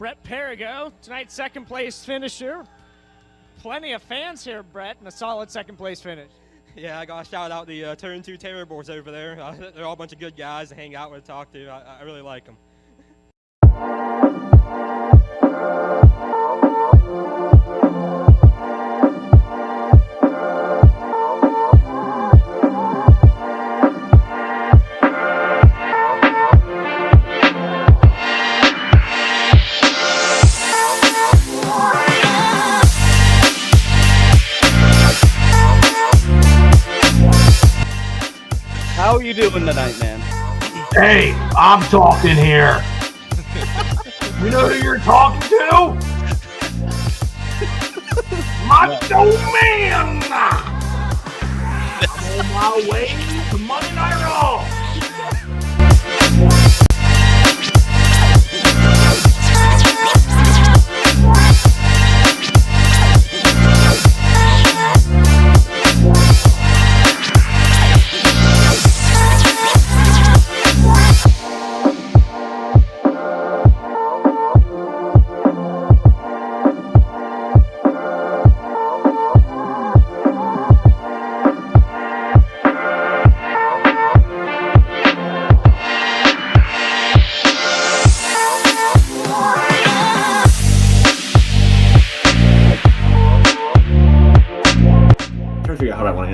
Brett Perigo, tonight's second place finisher. Plenty of fans here, Brett, and a solid second place finish. Yeah, I got to shout out the Turn 2 Terribles over there. They're all a bunch of good guys to hang out with, talk to. I really like them. How are you doing tonight, man? Hey, I'm talking here. You know who you're talking to? Macho Man! I'm on my way to Monday Night Raw.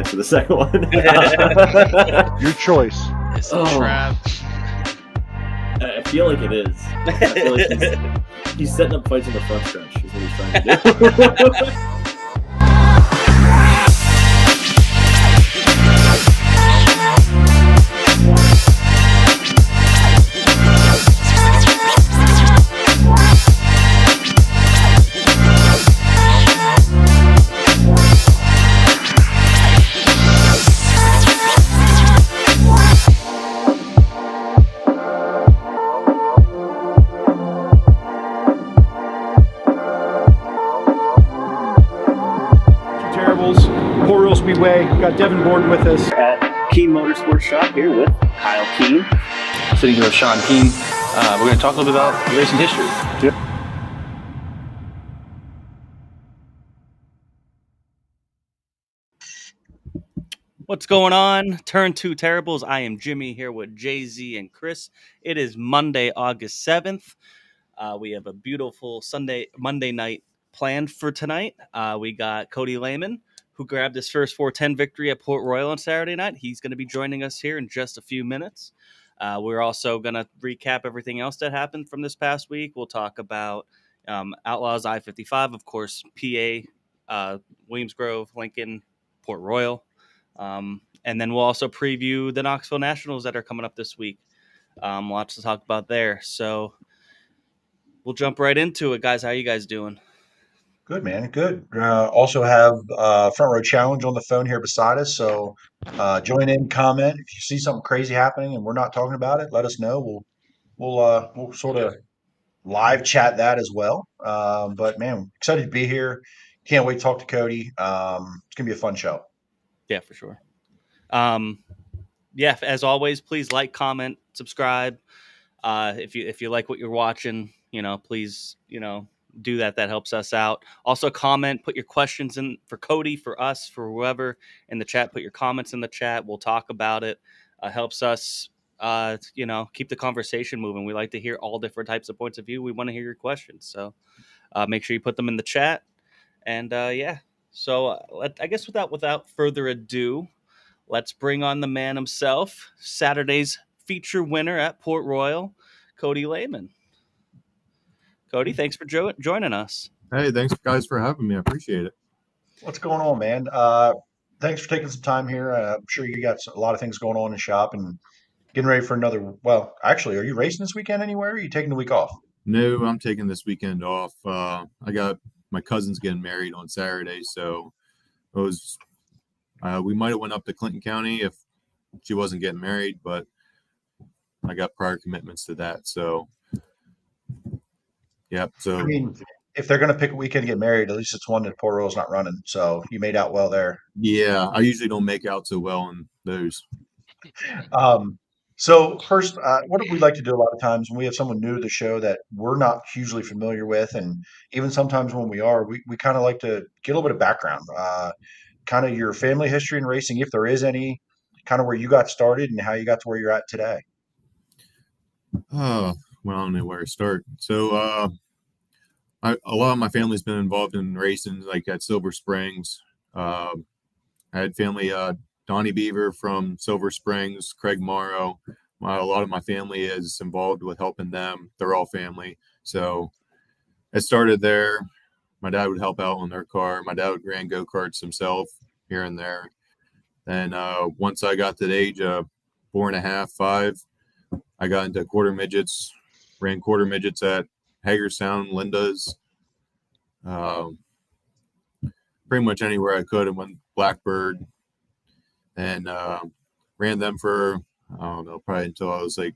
For the second one. Your choice. It's a trap. I feel like it is. I feel like he's setting up fights in the front stretch is what he's trying to do. Port Royal Speedway. Got Devin Bourne with us. At Keen Motorsports Shop here with Kyle Keen. Sitting here with Sean Keen. We're going to talk a little bit about racing history. Yep. What's going on? Turn 2 Terribles. I am Jimmy here with Jay-Z and Chris. It is Monday, August 7th. We have a beautiful Monday night planned for tonight. We got Kody Lehman, who grabbed his first 410 victory at Port Royal on Saturday night. He's going to be joining us here in just a few minutes. We're also going to recap everything else that happened from this past week. We'll talk about Outlaws I-55, of course, PA, Williams Grove, Lincoln, Port Royal. And then we'll also preview the Knoxville Nationals that are coming up this week. Lots to talk about there. So we'll jump right into it, guys. How are you guys doing? Good, man. Good. Also have Front Row Challenge on the phone here beside us. So join in, comment. If you see something crazy happening and we're not talking about it, let us know. We'll sort of live chat that as well. But man, excited to be here. Can't wait to talk to Kody. It's gonna be a fun show. Yeah, for sure. Yeah, as always, please like, comment, subscribe. If you like what you're watching, please, do that. That helps us out. Also comment, put your questions in for Kody, for us, for whoever in the chat. Put your comments in the chat. We'll talk about it. Helps us, keep the conversation moving. We like to hear all different types of points of view. We want to hear your questions. So make sure you put them in the chat. And yeah. So I guess without further ado, let's bring on the man himself, Saturday's feature winner at Port Royal, Kody Lehman. Cody, thanks for joining us. Hey, thanks guys for having me. I appreciate it. What's going on, man? Thanks for taking some time here. I'm sure you got a lot of things going on in shop and getting ready for another. Well, actually, are you racing this weekend anywhere? Or are you taking the week off? No, I'm taking this weekend off. I got my cousin's getting married on Saturday, so it was. We might have went up to Clinton County if she wasn't getting married, but I got prior commitments to that. So, yeah. So I mean, if they're going to pick a weekend to get married, at least it's one that Port Royal's not running. So you made out well there. Yeah, I usually don't make out so well in those. So first, what we like to do a lot of times when we have someone new to the show that we're not hugely familiar with, and even sometimes when we are, we kind of like to get a little bit of background, kind of your family history in racing, if there is any, kind of where you got started and how you got to where you're at today. Oh, well, I don't know where to start. So, a lot of my family's been involved in racing, like at Silver Springs. I had family, Donnie Beaver from Silver Springs, Craig Morrow. A lot of my family is involved with helping them. They're all family. So it started there. My dad would help out on their car. My dad would ran go-karts himself here and there. Then once I got to the age of 4.5, 5, I got into quarter midgets, ran quarter midgets at Hagerstown, Linda's, um, pretty much anywhere I could, and went Blackbird, and ran them for, I don't know, probably until I was like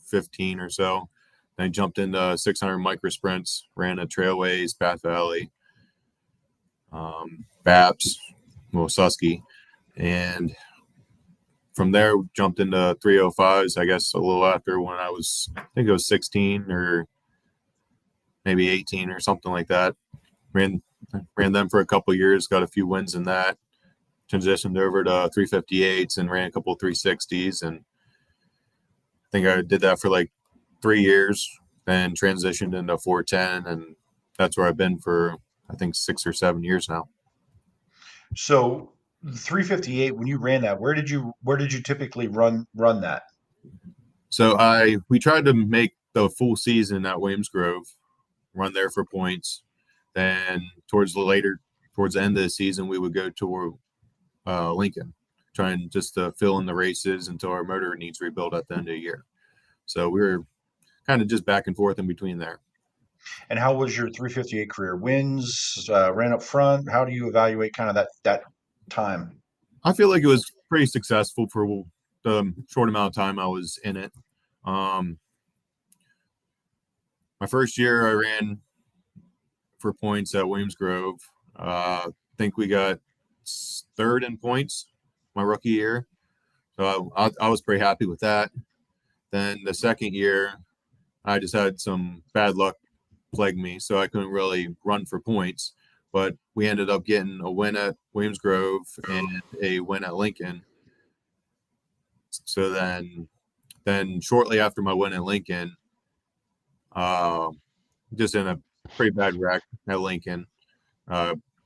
15 or so. Then I jumped into 600 micro sprints, ran at Trailways, Bath Valley, Baps, well, Susky, and from there jumped into 305s, I guess a little after when I was, I think it was 16 or maybe 18 or something like that. Ran them for a couple of years, got a few wins in that. Transitioned over to 358s and ran a couple of 360s, and I think I did that for like 3 years. Then transitioned into 410, and that's where I've been for I think 6 or 7 years now. So 358, when you ran that, where did you typically run that? So we tried to make the full season at Williams Grove, run there for points. Then towards the end of the season, we would go to Lincoln, trying just to fill in the races until our motor needs rebuilt at the end of the year. So we were kind of just back and forth in between there. And how was your 358 career? Wins, ran up front. How do you evaluate kind of that time? I feel like it was pretty successful for the short amount of time I was in it. My first year I ran for points at Williams Grove. I think we got third in points my rookie year. So I was pretty happy with that. Then the second year, I just had some bad luck plague me, so I couldn't really run for points. But we ended up getting a win at Williams Grove and a win at Lincoln. So then shortly after my win at Lincoln, just in a pretty bad wreck at Lincoln,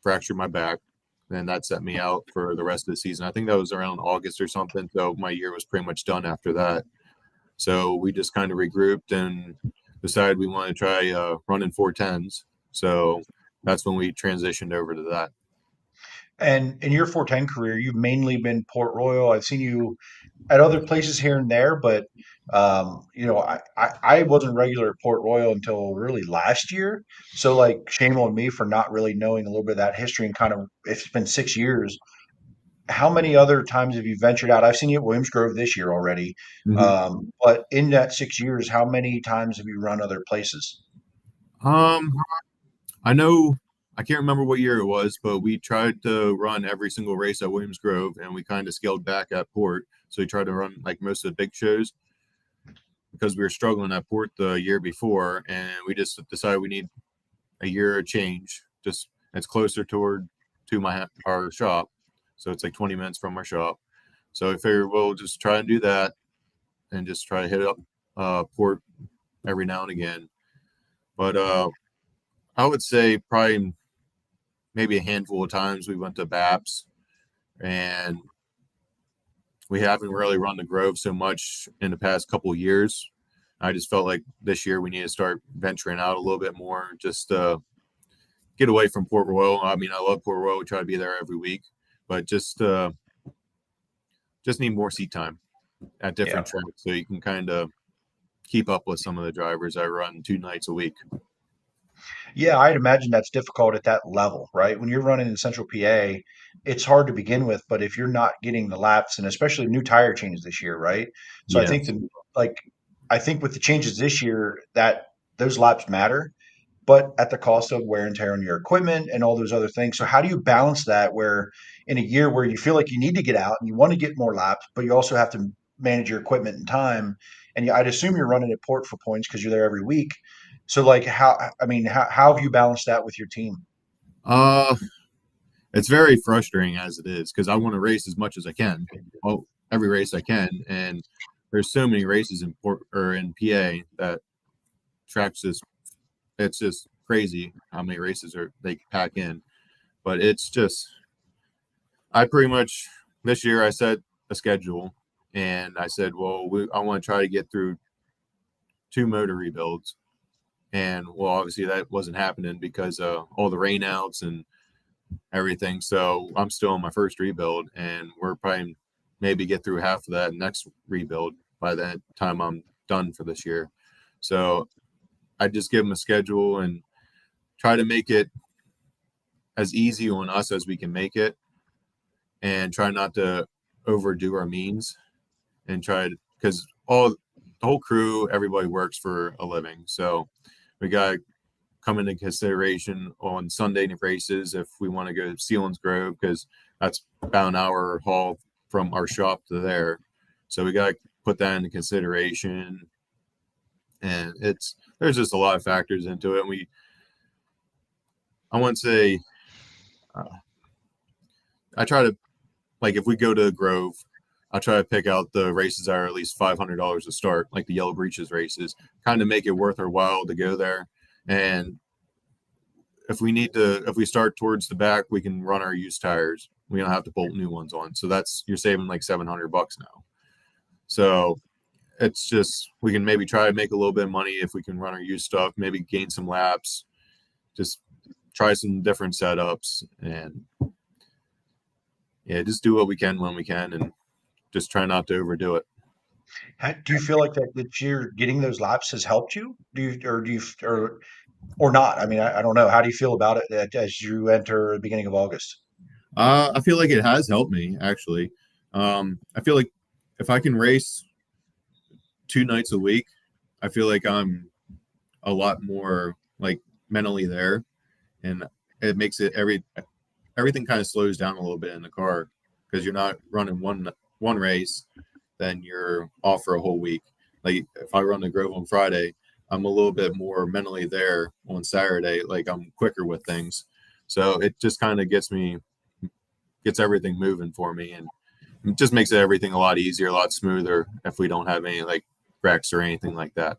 fractured my back. And that set me out for the rest of the season. I think that was around August or something. So my year was pretty much done after that. So we just kind of regrouped and decided we want to try running 410s. So that's when we transitioned over to that. And in your 410 career, you've mainly been Port Royal. I've seen you at other places here and there, but I wasn't regular at Port Royal until really last year. So like, shame on me for not really knowing a little bit of that history and kind of, if it's been 6 years. How many other times have you ventured out? I've seen you at Williams Grove this year already. But in that 6 years, how many times have you run other places? I know I can't remember what year it was, but we tried to run every single race at Williams Grove, and we kind of scaled back at Port. So we tried to run like most of the big shows because we were struggling at Port the year before, and we just decided we need a year of change. Just it's closer to our shop, so it's like 20 minutes from our shop. So I figured we'll just try and do that, and just try to hit up Port every now and again. But I would say probably maybe a handful of times we went to Baps, and we haven't really run the Grove so much in the past couple of years. I just felt like this year we need to start venturing out a little bit more, just get away from Port Royal. I mean, I love Port Royal. We try to be there every week, but just need more seat time at different tracks so you can kind of keep up with some of the drivers. I run 2 nights a week. Yeah, I'd imagine that's difficult at that level, right? When you're running in Central PA, it's hard to begin with, but if you're not getting the laps, and especially new tire changes this year, right? So I think Yes. I think with the changes this year, that those laps matter, but at the cost of wear and tear on your equipment and all those other things. So how do you balance that where in a year where you feel like you need to get out and you want to get more laps, but you also have to manage your equipment and time. And I'd assume you're running at Port for points because you're there every week. So like how have you balanced that with your team? Uh, it's very frustrating as it is because I want to race as much as I can, every race I can, and there's so many races in in PA that tracks this. It's just crazy how many races they pack in, but it's just I pretty much this year I set a schedule and I said, well, I want to try to get through 2 motor rebuilds, and well, obviously that wasn't happening because of all the rainouts and everything. So I'm still on my first rebuild, and we're probably maybe get through half of that next rebuild by that time I'm done for this year. So I just give them a schedule and try to make it as easy on us as we can make it, and try not to overdo our means, and because the whole crew, everybody works for a living. So we got to come into consideration on Sunday races if we want to go to Sealands Grove, because that's about an hour haul from our shop to there. So we got to put that into consideration. And there's just a lot of factors into it. And I wouldn't say, I try to, like, if we go to Grove, I'll try to pick out the races that are at least $500 to start, like the Yellow Breeches races, kind of make it worth our while to go there. And if we start towards the back, we can run our used tires. We don't have to bolt new ones on. So you're saving like $700 now. So it's just, we can maybe try to make a little bit of money if we can run our used stuff, maybe gain some laps, just try some different setups, and just do what we can when we can, and just try not to overdo it. Do you feel like that you're getting those laps has helped you? Or not? I mean, I don't know. How do you feel about it as you enter the beginning of August? I feel like it has helped me, actually. I feel like if I can race 2 nights a week, I feel like I'm a lot more like mentally there, and it makes it everything kind of slows down a little bit in the car, because you're not running one race, then you're off for a whole week. Like if I run the Grove on Friday, I'm a little bit more mentally there on Saturday. Like I'm quicker with things. So it just kind of gets everything moving for me, and it just makes everything a lot easier, a lot smoother if we don't have any like wrecks or anything like that.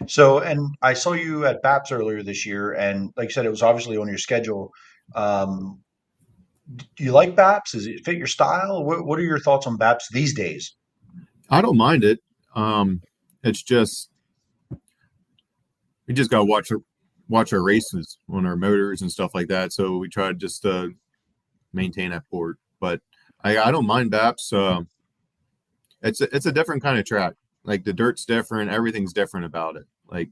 So, and I saw you at BAPS earlier this year, and like you said, it was obviously on your schedule. Do you like BAPS? Does it fit your style? What are your thoughts on BAPS these days? I don't mind it. It's just we just gotta watch our races on our motors and stuff like that. So we try to just maintain that port. But I don't mind BAPS. It's a different kind of track. Like the dirt's different, everything's different about it. Like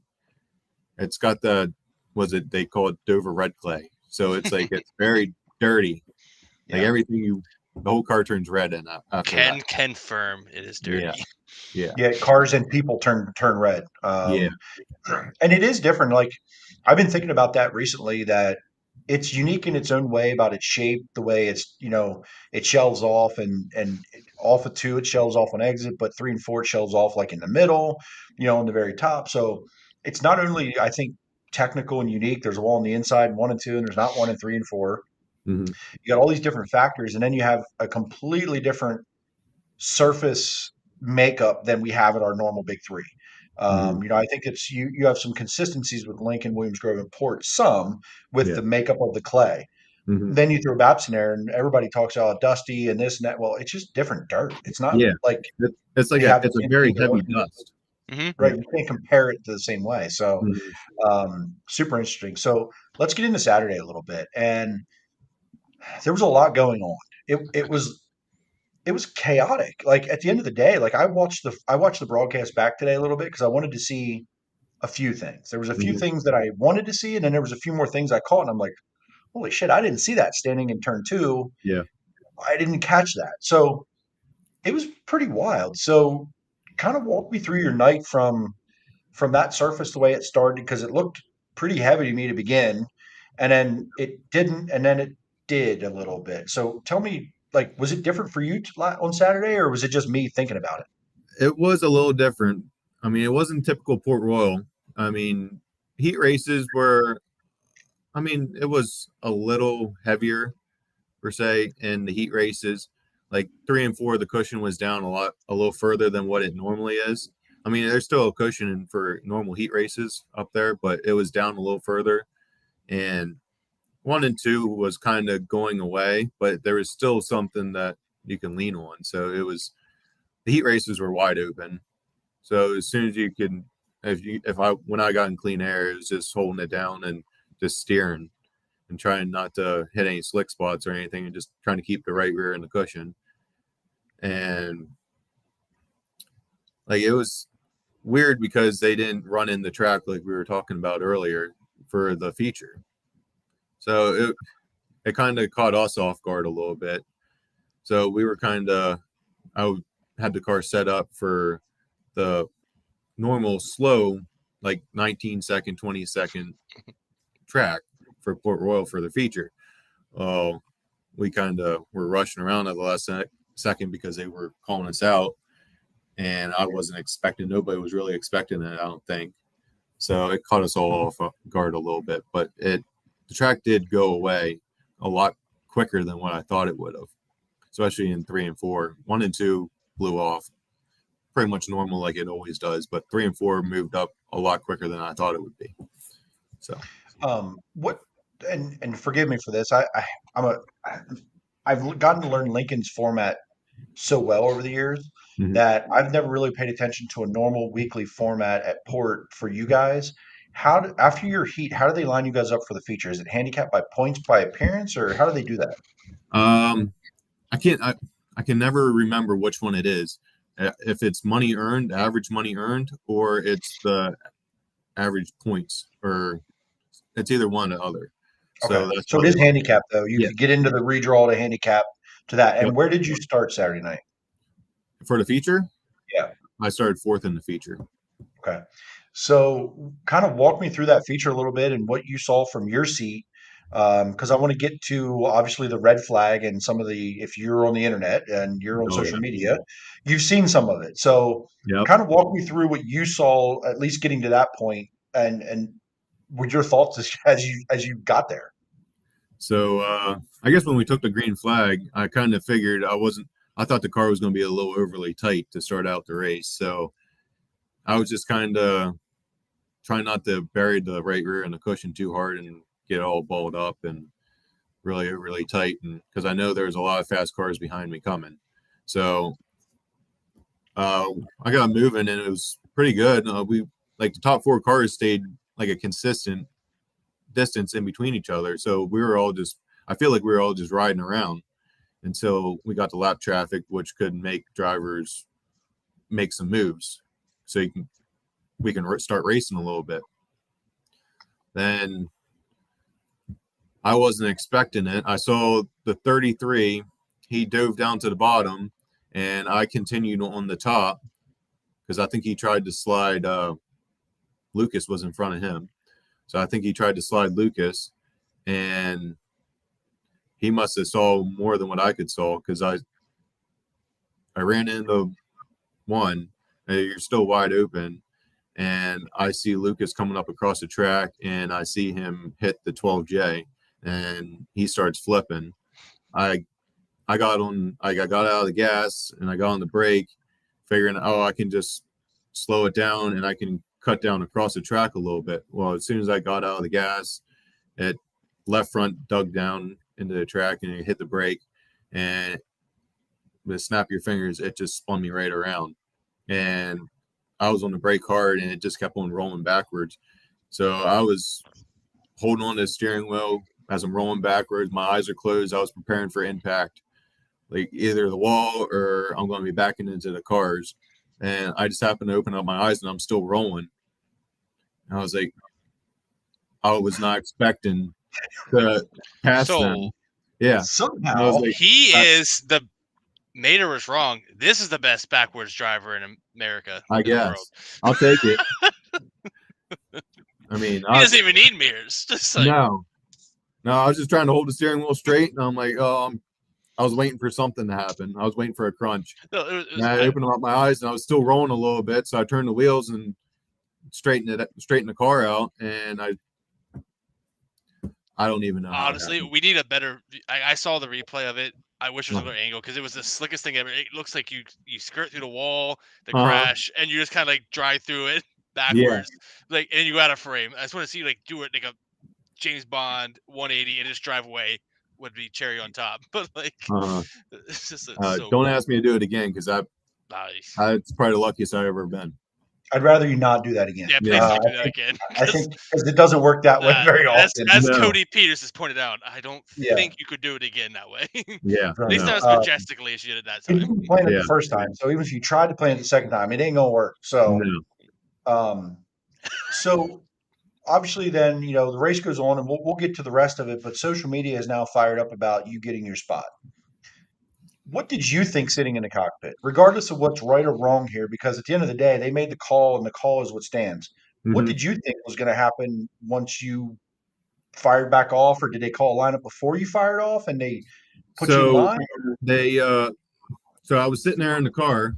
it's got they call it Dover red clay. So it's like it's very dirty. Like everything the whole car turns red in that. Can confirm it is dirty. Yeah, cars and people turn red. Yeah. And it is different. Like I've been thinking about that recently, that it's unique in its own way about its shape, the way it's, it shelves off, and off of 2, it shelves off on exit, but 3 and 4, it shelves off like in the middle, on the very top. So it's not only, I think, technical and unique. There's a wall on the inside in 1 and 2, and there's not one in 3 and 4. Mm-hmm. You got all these different factors, and then you have a completely different surface makeup than we have at our normal big 3. I think it's you have some consistencies with Lincoln, Williams Grove, and Port, some with the makeup of the clay. Mm-hmm. Then you throw BAPS in there, and everybody talks about dusty and this and that. Well, it's just different dirt. It's not like it's like it's a very heavy dust. Mm-hmm. Right, you can't compare it to the same way. So, super interesting. So let's get into Saturday a little bit, and there was a lot going on. It was chaotic. Like at the end of the day, like I watched the broadcast back today a little bit because I wanted to see a few things. There was a few things that I wanted to see, and then there was a few more things I caught, and I'm like, holy shit, I didn't see that standing in turn 2. Yeah. I didn't catch that. So it was pretty wild. So kind of walk me through your night from that surface, the way it started, because it looked pretty heavy to me to begin, and then it didn't, and then it did a little bit. So tell me like, was it different for you on Saturday, or was it just me thinking about it? It was a little different. I mean, it wasn't typical Port Royal. I mean, heat races were, I mean, it was a little heavier per se in the heat races. Like 3 and 4, the cushion was down a little further than what it normally is. I mean, there's still a cushion for normal heat races up there, but it was down a little further. And 1 and 2 was kind of going away, but there was still something that you can lean on. So it was, the heat races were wide open. So as soon as you could, when I got in clean air, it was just holding it down and just steering and trying not to hit any slick spots or anything, and just trying to keep the right rear in the cushion. And like, it was weird because they didn't run in the track like we were talking about earlier for the feature. So it kind of caught us off guard a little bit. So we were I had the car set up for the normal slow, like 19-second, 20-second track for Port Royal for the feature. We kind of were rushing around at the last second because they were calling us out, and I wasn't expecting, nobody was really expecting it, I don't think. So it caught us all off guard a little bit, but the track did go away a lot quicker than what I thought it would have, especially in 3 and 4. 1 and 2 blew off pretty much normal like it always does, but 3 and 4 moved up a lot quicker than I thought it would be. So What, and forgive me for this, I've gotten to learn Lincoln's format so well over the years that I've never really paid attention to a normal weekly format at Port for you guys. After your heat, how do they line you guys up for the feature? Is it handicapped by points by appearance, or how do they do that? I can never remember which one it is. If it's money earned, average money earned, or it's the average points, or it's either one or the other. Okay. So it is handicap, though. You could get into the redraw to handicap to that. And where did you start Saturday night? For the feature? Yeah. I started 4th in the feature. Okay. So kind of walk me through that feature a little bit and what you saw from your seat. Because I want to get to obviously the red flag and some of if you're on the internet and you're on social media, you've seen some of it. So kind of walk me through what you saw, at least getting to that point, and what your thoughts as you got there. So I guess when we took the green flag, I kind of figured I thought the car was going to be a little overly tight to start out the race. So I was just kind of trying not to bury the right rear in the cushion too hard and get all balled up and really, really tight. And because I know there's a lot of fast cars behind me coming. So I got moving and it was pretty good. The top 4 cars stayed like a consistent distance in between each other. So I feel like we were all just riding around until we got to lap traffic, which could make drivers make some moves. So we can start racing a little bit. Then I wasn't expecting it. I saw the 33, he dove down to the bottom, and I continued on the top because I think he tried to slide. Lucas was in front of him. So I think he tried to slide Lucas, and he must have saw more than what I could saw because I ran into one, and you're still wide open, and I see Lucas coming up across the track, and I see him hit the 12J, and he starts flipping. I got out of the gas, and I got on the brake, figuring, I can just slow it down, and I can cut down across the track a little bit. Well, as soon as I got out of the gas, it left front dug down into the track and it hit the brake, and with snap your fingers, it just spun me right around. And I was on the brake hard and it just kept on rolling backwards. So I was holding on to the steering wheel as I'm rolling backwards. My eyes are closed. I was preparing for impact, like either the wall or I'm going to be backing into the cars. And I just happened to open up my eyes and I'm still rolling. And I was like, I was not expecting to pass them. Yeah. Somehow Mater was wrong. This is the best backwards driver in America. I guess. I'll take it. I mean, he doesn't even need mirrors. No, I was just trying to hold the steering wheel straight, and I'm like, I was waiting for something to happen. I was waiting for a crunch. No, And I opened up my eyes, and I was still rolling a little bit. So I turned the wheels and straightened the car out, and I don't even know. How it honestly, happened. we need a better. I saw the replay of it. I wish there was another angle because it was the slickest thing ever. It looks like you skirt through the wall, the crash, and you just kind of like drive through it backwards, like, and you go out of frame. I just want to see you like do it like a James Bond 180 and just drive away. Would be cherry on top, but like it's just so Don't cool. ask me to do it again because Nice. it's probably the luckiest I've ever been. I'd rather you not do that again. Yeah, please don't do that again. I think because it doesn't work that way very often. As No. Kody Peters has pointed out, I don't Yeah. think you could do it again that way. Yeah. At least no. not as majestically as you did it that You time. didn't plan it Yeah. the first time, so even if you tried to plan it the second time, it ain't gonna work. So, so obviously, then you know the race goes on, and we'll get to the rest of it. But social media is now fired up about you getting your spot. What did you think sitting in the cockpit, regardless of what's right or wrong here? Because at the end of the day, they made the call, and the call is what stands. What Mhm. did you think was going to happen once you fired back off, or did they call a lineup before you fired off and they put you in line? They so I was sitting there in the car,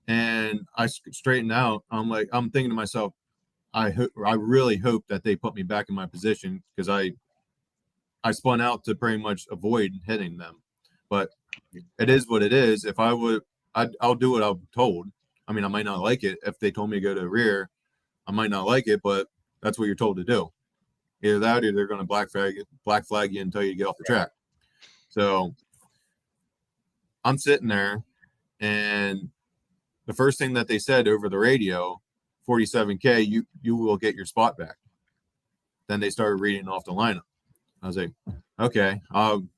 and I straightened out. I'm thinking to myself, I really hope that they put me back in my position because I spun out to pretty much avoid hitting them. But it is what it is. If I would, I'll do what I'm told. I mean, I might not like it. If they told me to go to the rear, I might not like it, but that's what you're told to do. Either that or they're going to black flag you and tell you to get off the track. So I'm sitting there, and the first thing that they said over the radio, 47K, you will get your spot back. Then they started reading off the lineup. I was like, okay, I'm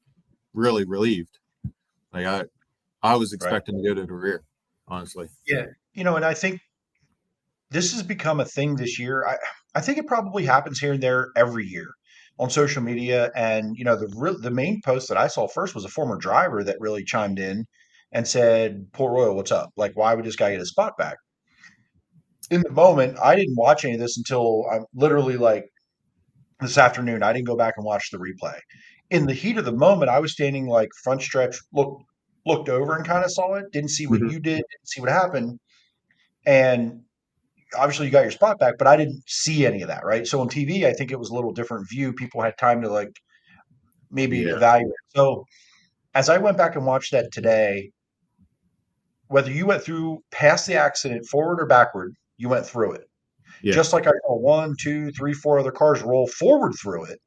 really relieved. Like I was expecting to go to the rear, honestly. Yeah, you know, and I think this has become a thing this year. I think it probably happens here and there every year on social media. And you know, the main post that I saw first was a former driver that really chimed in and said, "Port Royal, what's up? Like, why would this guy get his spot back?" In the moment, I didn't watch any of this until I'm literally like this afternoon. I didn't go back and watch the replay. In the heat of the moment, I was standing like front stretch, looked over and kind of saw it. Didn't see what you did. Didn't see what happened. And obviously, you got your spot back, but I didn't see any of that. Right. So on TV, I think it was a little different view. People had time to like maybe evaluate. So as I went back and watched that today, whether you went through past the accident, forward or backward, you went through it. Yeah. Just like I saw 1, 2, 3, 4 other cars roll forward through it.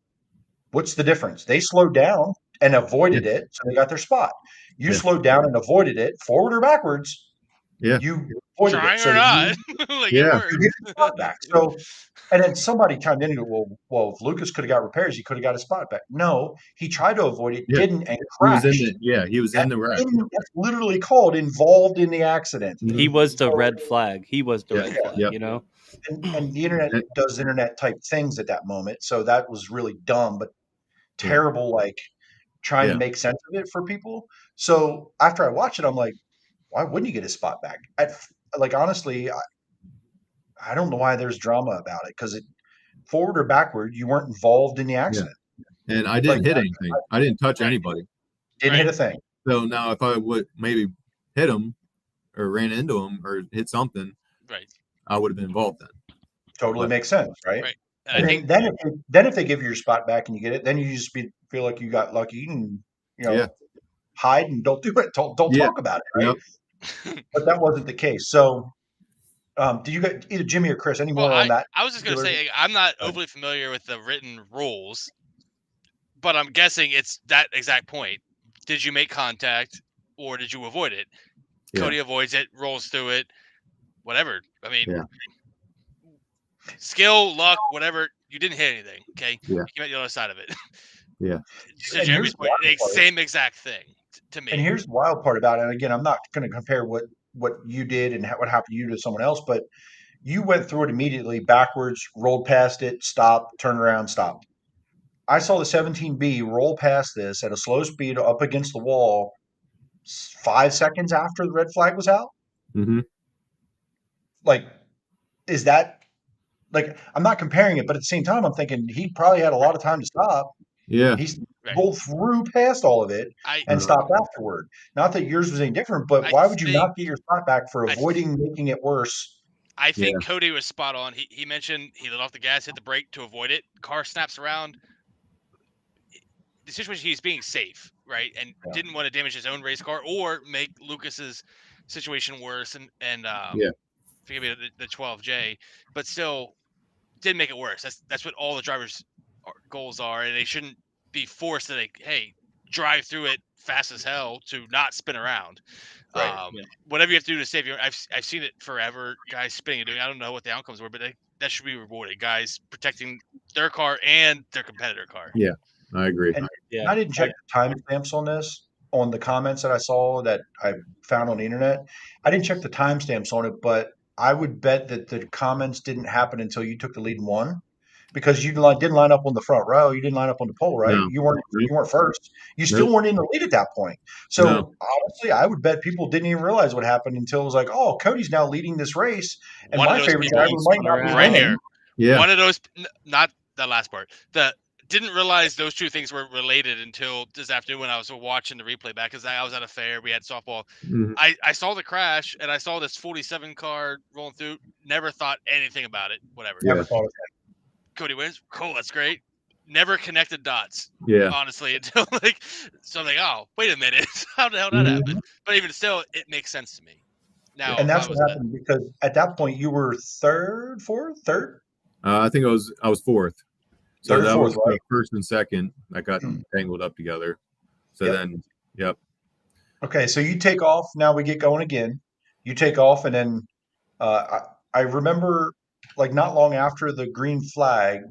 What's the difference? They slowed down and avoided it, so they got their spot. You slowed down and avoided it, forward or backwards. Yeah. You avoided Trying it. So or not, like it worked. you get your spot back. So, and then somebody chimed in and go, well, if Lucas could have got repairs, he could have got his spot back. No, he tried to avoid it, didn't, and crashed. He was in the wreck. That's literally called involved in the accident. He was the red flag. He was the red flag, you know? And the internet does internet type things at that moment. So that was really dumb, but terrible, like trying to make sense of it for people. So after I watched it, I'm like, why wouldn't he get his spot back? Like, honestly, I don't know why there's drama about it because forward or backward, you weren't involved in the accident. Yeah. And I didn't hit anything. I didn't touch anybody. Didn't hit a thing. So now if I would maybe hit him or ran into him or hit something, I would have been involved then. Totally makes sense, right? And then if they give you your spot back and you get it, then you just feel like you got lucky and hide and don't do it. Don't talk about it, right? Yep. But that wasn't the case. So, do you got either Jimmy or Chris any more on that? I was just going to say I'm not overly familiar with the written rules, but I'm guessing it's that exact point. Did you make contact or did you avoid it? Kody avoids it, rolls through it, whatever. I mean, skill, luck, whatever. You didn't hit anything, okay? You came out the other side of it. Yeah. So Jeremy's point, same exact thing to me. And here's the wild part about it. And again, I'm not going to compare what you did and what happened to you to someone else, but you went through it immediately, backwards, rolled past it, stopped, turned around, stopped. I saw the 17B roll past this at a slow speed up against the wall 5 seconds after the red flag was out. Mm-hmm. Like, is that like, I'm not comparing it, but at the same time, I'm thinking he probably had a lot of time to stop. Yeah. He's roll through past all of it and stopped afterward. Not that yours was any different, but why would you not get your spot back for avoiding making it worse? I think Kody was spot on. He mentioned he let off the gas, hit the brake to avoid it. Car snaps around. The situation, he's being safe, right, and didn't want to damage his own race car or make Lucas's situation worse. And forgive me, the 12J, but still did make it worse. That's what all the drivers' goals are, and they shouldn't be forced to hey, drive through it fast as hell to not spin around. Whatever you have to do to save your. I've seen it forever. Guys spinning and doing. I don't know what the outcomes were, but that should be rewarded. Guys protecting their car and their competitor car. Yeah, I agree. And I didn't check the timestamps on this, on the comments that I saw that I found on the internet. I didn't check the timestamps on it, but I would bet that the comments didn't happen until you took the lead and won, because you didn't line up on the front row. You didn't line up on the pole, right? No. You weren't first. You still weren't in the lead at that point. So honestly, I would bet people didn't even realize what happened until it was like, oh, Cody's now leading this race, and my favorite driver might not be right winning. Here. Yeah. One of those, not the last part. Didn't realize those two things were related until this afternoon when I was watching the replay back, because I was at a fair. We had softball. I saw the crash, and I saw this 47 car rolling through. Never thought anything about it. Whatever. Never thought of that. Cody wins. Cool. That's great. Never connected dots. Yeah. Honestly, until so I'm like, oh, wait a minute. How the hell did that happen? But even still, it makes sense to me. Now, and that's what happened, because at that point you were third. I think I was fourth. So that was right? First and second that got tangled up together. So then, Okay, so you take off. Now we get going again. You take off, and then I remember, like, not long after the green flag,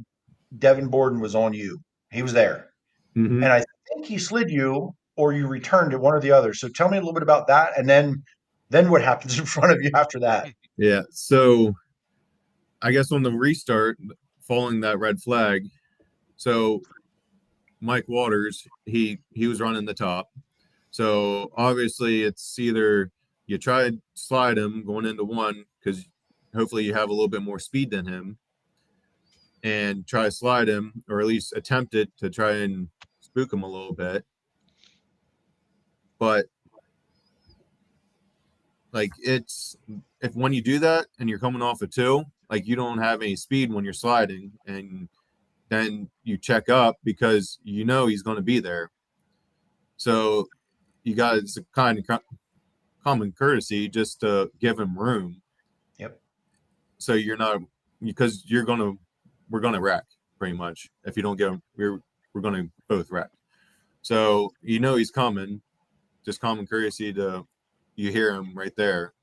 Devin Borden was on you. He was there. And I think he slid you, or you returned it, one or the other. So tell me a little bit about that, and then what happens in front of you after that? Yeah, so I guess on the restart, following that red flag, so Mike Waters, he was running the top. So obviously it's either you try to slide him going into one, because hopefully you have a little bit more speed than him, and try to slide him, or at least attempt it to try and spook him a little bit. But like, it's, if when you do that and you're coming off a 2, like, you don't have any speed when you're sliding, and then you check up because you know he's going to be there. So you got, it's a kind of common courtesy just to give him room. Yep. So you're not, because we're going to wreck pretty much. If you don't get him, we're going to both wreck. So you know he's coming. Just common courtesy to, you hear him right there.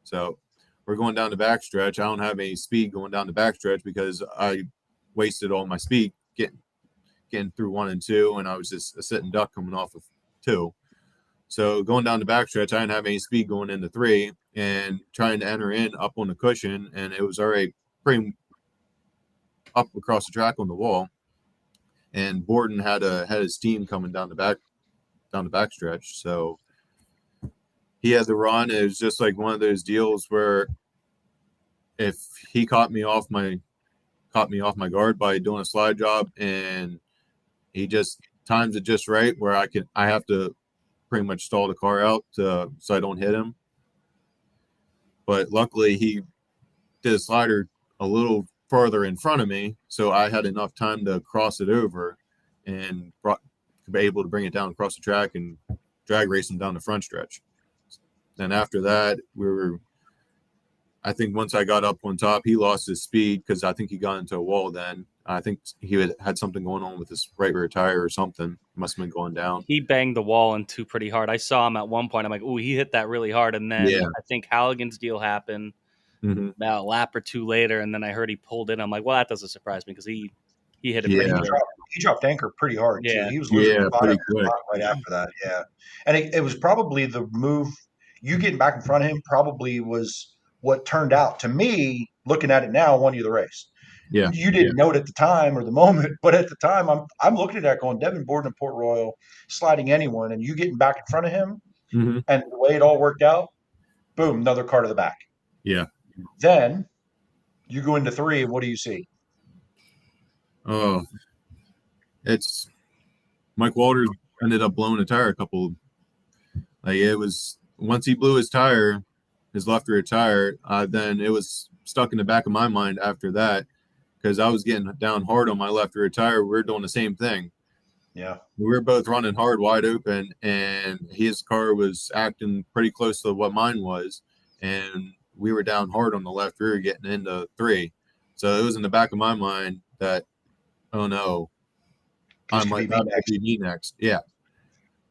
So we're going down the backstretch. I don't have any speed going down the backstretch because I wasted all my speed getting through 1 and 2, and I was just a sitting duck coming off of 2. So going down the backstretch, I didn't have any speed going into 3, and trying to enter in up on the cushion, and it was already pretty up across the track on the wall. And Borden had his team coming down the backstretch, so he had to run. It was just like one of those deals where if he caught me off my guard by doing a slide job, and he just times it just right where I have to pretty much stall the car out so I don't hit him. But luckily he did a slider a little farther in front of me, so I had enough time to cross it over and be able to bring it down across the track and drag race him down the front stretch. Then after that, I think once I got up on top, he lost his speed because I think he got into a wall then. I think he had something going on with his right rear tire or something. Must have been going down. He banged the wall into pretty hard. I saw him at one point. I'm like, ooh, he hit that really hard. And then I think Halligan's deal happened about a lap or 2 later, and then I heard he pulled in. I'm like, well, that doesn't surprise me because he hit it pretty good. He dropped anchor pretty hard, too. He was losing the bottom right after that, And it was probably the move. You getting back in front of him probably was what turned out, to me, looking at it now, won you the race. Yeah, you didn't know it at the time or the moment, but at the time, I'm looking at that going, Devin Borden and Port Royal sliding anyone, and you getting back in front of him, and the way it all worked out, boom, another car to the back. Yeah. Then you go into 3, and what do you see? Oh, it's Mike Walters ended up blowing a tire a couple. Like it was once he blew his tire, his left rear tire. Then it was stuck in the back of my mind after that because I was getting down hard on my left rear tire. We were doing the same thing. Yeah, we were both running hard, wide open, and his car was acting pretty close to what mine was, and we were down hard on the left rear getting into 3. So it was in the back of my mind that, oh no, I might be me next. Yeah.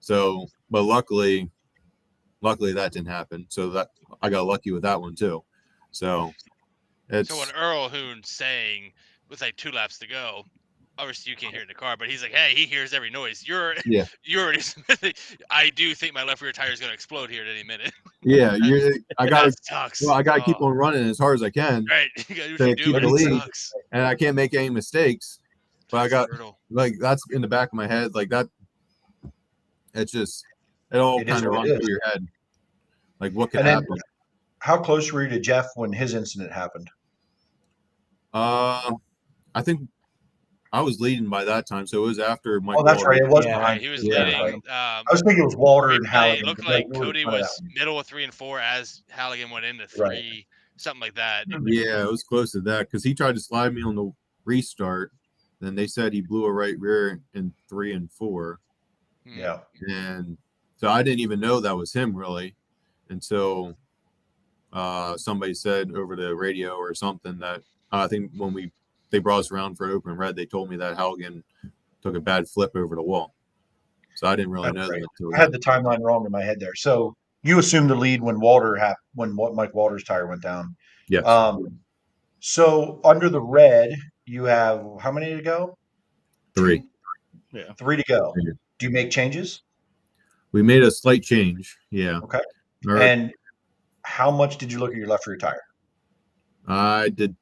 So, but luckily that didn't happen. So that I got lucky with that one too. So it's. So when Earl Hoon's saying with like 2 laps to go, obviously you can't hear it in the car, but he's like, hey, he hears every noise. You're already. I do think my left rear tire is going to explode here at any minute. Yeah, I got to keep on running as hard as I can. Right, to keep the lead, and I can't make any mistakes. But I got like that's in the back of my head, like that. It's just it all kind of runs through your head, like what could happen. How close were you to Jeff when his incident happened? I think I was leading by that time, so it was after Mike. Oh, that's right. It was behind. He was leading. I was thinking it was Walter and Halligan. It looked like Kody was middle of 3 and 4 as Halligan went into 3, something like that. Yeah, it was close to that because he tried to slide me on the restart. Then they said he blew a right rear in 3 and 4. Yeah, and so I didn't even know that was him really until somebody said over the radio or something that I think when they brought us around for an open red, they told me that Halligan took a bad flip over the wall. So I didn't really know that. I had the timeline wrong in my head there. So you assumed the lead when Mike Walters' tire went down. Yes. So under the red, you have how many to go? 3. Yeah. 3 to go. Do you make changes? We made a slight change. Yeah. Okay. Right. And how much did you look at your left rear tire? I did.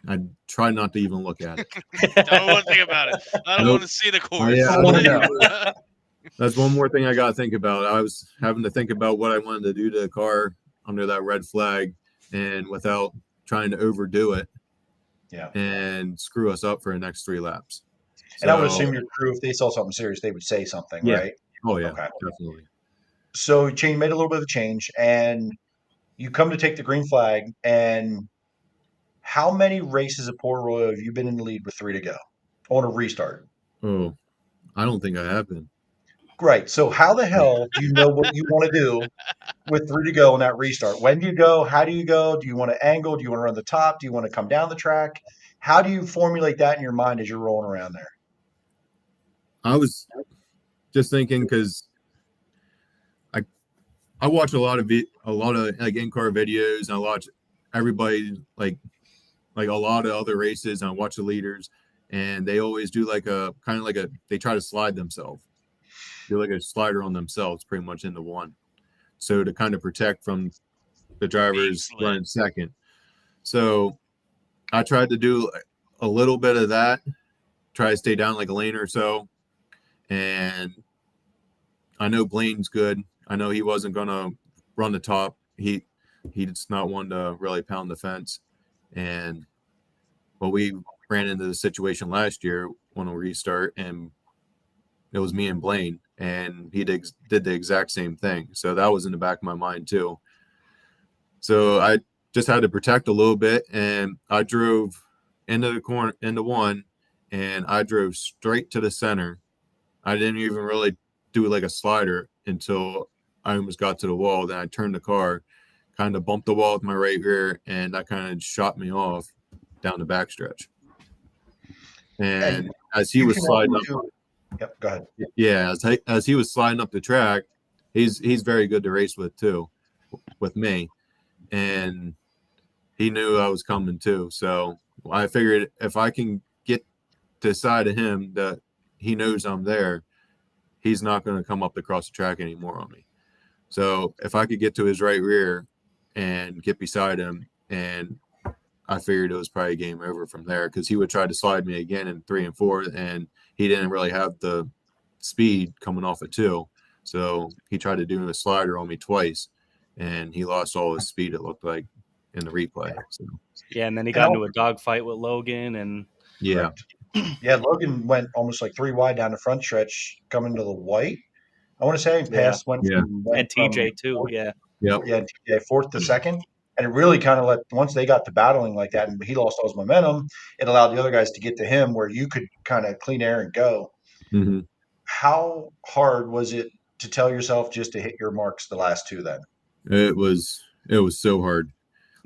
I try not to even look at it. Don't want to think about it. I don't want to see the course. That's one more thing I got to think about. I was having to think about what I wanted to do to the car under that red flag, and without trying to overdo it, and screw us up for the next 3 laps. And I would assume your crew, if they saw something serious, they would say something, right? Oh yeah, okay. Definitely. So you made a little bit of a change, and you come to take the green flag. And how many races at Port Royal have you been in the lead with 3 to go on a restart? Oh, I don't think I have been. Great. So how the hell do you know what you want to do with 3 to go on that restart? When do you go? How do you go? Do you want to angle? Do you want to run the top? Do you want to come down the track? How do you formulate that in your mind as you're rolling around there? I was just thinking because I watch a lot of like in-car videos, and I watch everybody like a lot of other races, and I watch the leaders, and they always do like a kind of like they try to slide themselves, do like a slider on themselves pretty much into 1. So to kind of protect from the drivers running second. So I tried to do a little bit of that, try to stay down like a lane or so. And I know Blaine's good. I know he wasn't going to run the top. He's not one to really pound the fence. And we ran into the situation last year on a restart, and it was me and Blaine, and he did the exact same thing. So that was in the back of my mind too. So I just had to protect a little bit, and I drove into the corner, into 1, and I drove straight to the center. I didn't even really do like a slider until I almost got to the wall. Then I turned the car, kind of bumped the wall with my right rear, and that kind of shot me off down the backstretch. And as he was sliding up, yep, go ahead. Yeah, as he was sliding up the track, he's very good to race with too, with me, and he knew I was coming too. So I figured if I can get to the side of him that he knows I'm there, he's not going to come up across the track anymore on me. So if I could get to his right rear and get beside him, and I figured it was probably game over from there, because he would try to slide me again in 3 and 4, and he didn't really have the speed coming off at 2. So he tried to do a slider on me twice, and he lost all his speed, it looked like, in the replay. So. Yeah, and then he got into a dogfight with Logan, and Yeah, Logan went almost like 3 wide down the front stretch coming to the white. I want to say Yeah. went Yeah. And from TJ too. Yeah. Yep. TJ fourth to second. And it really kind of once they got to battling like that and he lost all his momentum, it allowed the other guys to get to him where you could kind of clean air and go. hmm How hard was it to tell yourself just to hit your marks the last 2 then? It was so hard.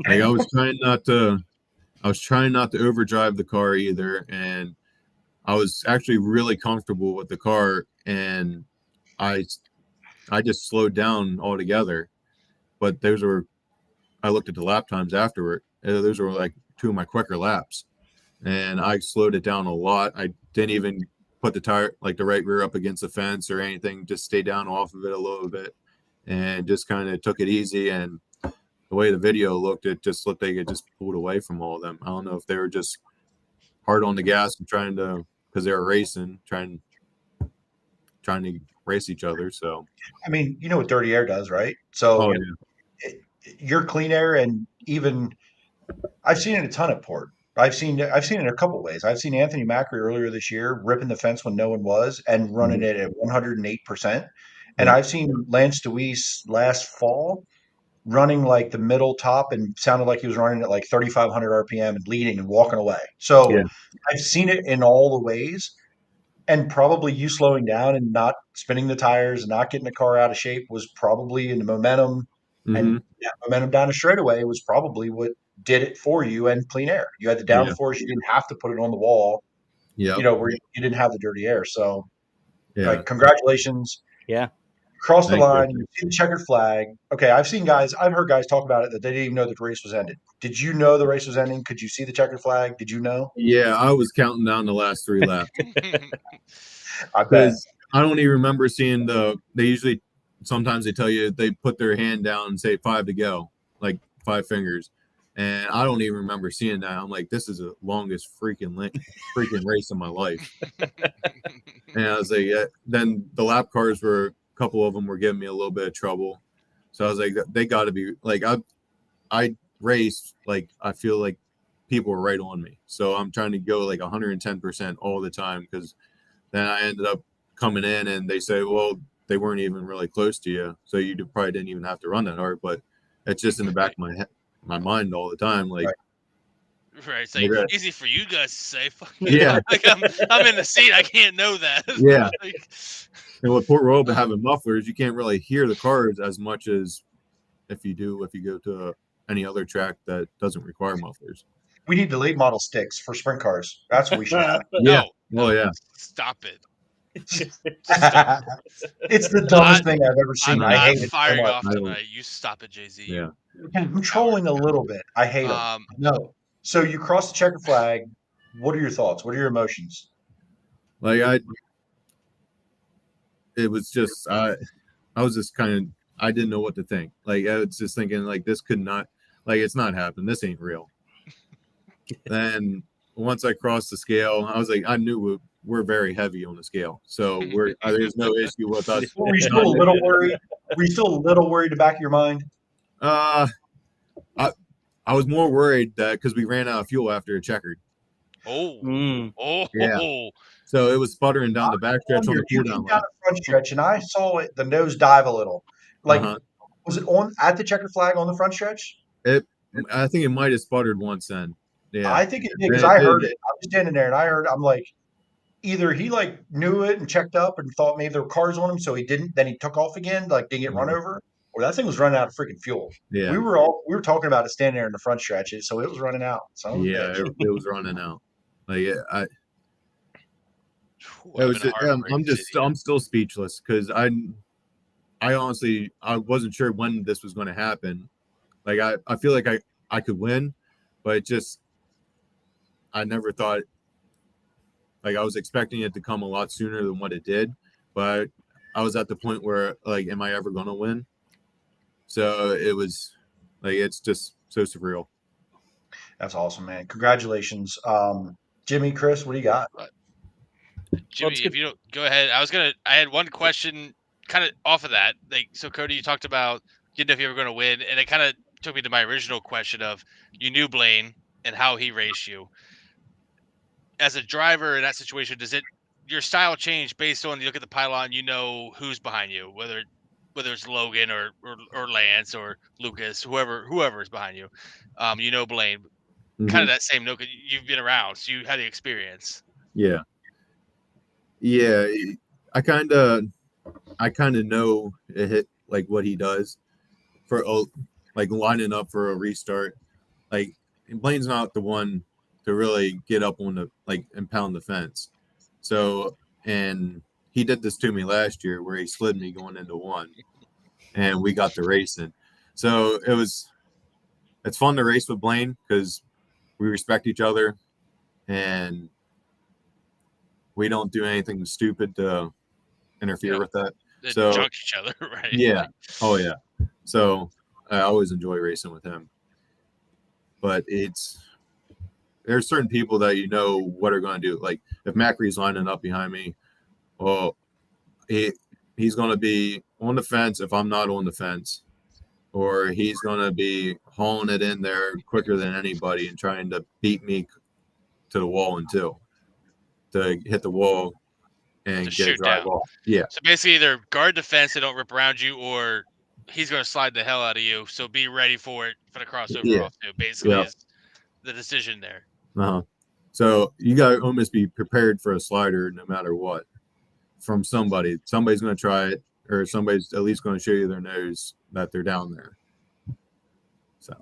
Like I was trying not to overdrive the car either, and I was actually really comfortable with the car, and I just slowed down altogether. But I looked at the lap times afterward. Those were like 2 of my quicker laps, and I slowed it down a lot. I didn't even put the tire, like the right rear, up against the fence or anything. Just stay down off of it a little bit, and just kind of took it easy. And the way the video looked, it just looked like it just pulled away from all of them. I don't know if they were just hard on the gas and trying to, because they were racing, trying to race each other. So, I mean, you know what dirty air does, right? So your clean air, and even I've seen it a ton at Port. I've seen it in a couple ways. I've seen Anthony Macri earlier this year ripping the fence when no one was and running it at 108%. And I've seen Lance Deweese last fall running like the middle top and sounded like he was running at like 3,500 RPM and leading and walking away. So I've seen it in all the ways. And probably you slowing down and not spinning the tires and not getting the car out of shape was probably in the momentum. And that momentum down the straightaway was probably what did it for you and clean air. You had the downforce. You didn't have to put it on the wall, where you didn't have the dirty air. So, like, congratulations. Yeah. Cross the line. You see the checkered flag. Okay, I've heard guys talk about it that they didn't even know that the race was ended. Did you know the race was ending? Could you see the checkered flag? Did you know? Yeah, I was counting down the last 3 laps. I bet. I don't even remember seeing sometimes they tell you they put their hand down and say 5 to go, like 5 fingers. And I don't even remember seeing that. I'm like, this is the longest freaking race of my life. And I was like, then the lap cars a couple of them were giving me a little bit of trouble. So I was like, they got to be like, I raced, like, I feel like people were right on me. So I'm trying to go like 110% all the time, because then I ended up coming in and they say, well, they weren't even really close to you, so you probably didn't even have to run that hard. But it's just in the back of my mind all the time, like. Right, it's like easy for you guys to say. Yeah, like I'm in the seat. I can't know that. Yeah. Like, and with Port Royal having mufflers, you can't really hear the cars as much as if you go to any other track that doesn't require mufflers. We need the late model sticks for sprint cars. That's what we should have. Yeah. Oh yeah. Stop it. It's the dumbest thing I've ever seen. I'm I not hate it firing so much. off tonight. You stop it, Jay-Z. Yeah. I'm trolling a little bit. I hate them. No. So you cross the checker flag. What are your thoughts? What are your emotions? Like it was just I was just kind of, I didn't know what to think. Like I was just thinking, like, this could not, like, it's not happening. This ain't real. Then once I crossed the scale, I was like, I knew we're very heavy on the scale, so there's no issue with us. Were you still a little worried? Were you still a little worried in the back of your mind? I was more worried that because we ran out of fuel after a checkered. Yeah. So it was sputtering down the back stretch on the cool down the front stretch, and I saw the nose dive a little. Like, was it at the checkered flag on the front stretch? I think it might have sputtered once then. Yeah, I think it did, because I heard it. I was standing there and I'm like, either he like knew it and checked up and thought maybe there were cars on him, so he didn't. Then he took off again, like didn't get run over, or that thing was running out of freaking fuel. Yeah, we were talking about it standing there in the front stretches, so it was running out. It was running out. Like I'm still speechless, because I honestly, I wasn't sure when this was going to happen. Like I feel like I could win, but I never thought, like, I was expecting it to come a lot sooner than what it did, but I was at the point where, like, am I ever going to win? So it was like, it's just so surreal. That's awesome, man. Congratulations. Jimmy, Chris, what do you got? Jimmy, if you don't go ahead, I had one question kind of off of that. Like, so Kody, you talked about you didn't know if you were going to win, and it kind of took me to my original question of, you knew Blaine and how he raced you. as a driver in that situation, does your style change based on you look at the pylon, you know who's behind you, whether it's Logan or Lance or Lucas, whoever is behind you, you know Blaine. Kind of that same note. You've been around, so you had the experience. Yeah. I kind of know it hit like what he does for like lining up for a restart. Like Blaine's not the one to really get up on the and pound the fence. So, and he did this to me last year where he slid me going into one, and we got the racing. So it's fun to race with Blaine because we respect each other and we don't do anything stupid to interfere with that. So junk each other, right? Yeah. Oh yeah. So I always enjoy racing with him. But there's certain people that you know what are going to do. Like if Macri's lining up behind me, well, he's going to be on the fence if I'm not on the fence, or he's going to be hauling it in there quicker than anybody and trying to beat me to the wall and to hit the wall and get a drive off. Yeah. So basically, either guard the fence and don't rip around you, or he's going to slide the hell out of you. So be ready for the crossover off too. Basically, is the decision there. So you got to almost be prepared for a slider no matter what from somebody. Somebody's going to try it, or somebody's at least going to show you their nose that they're down there. So.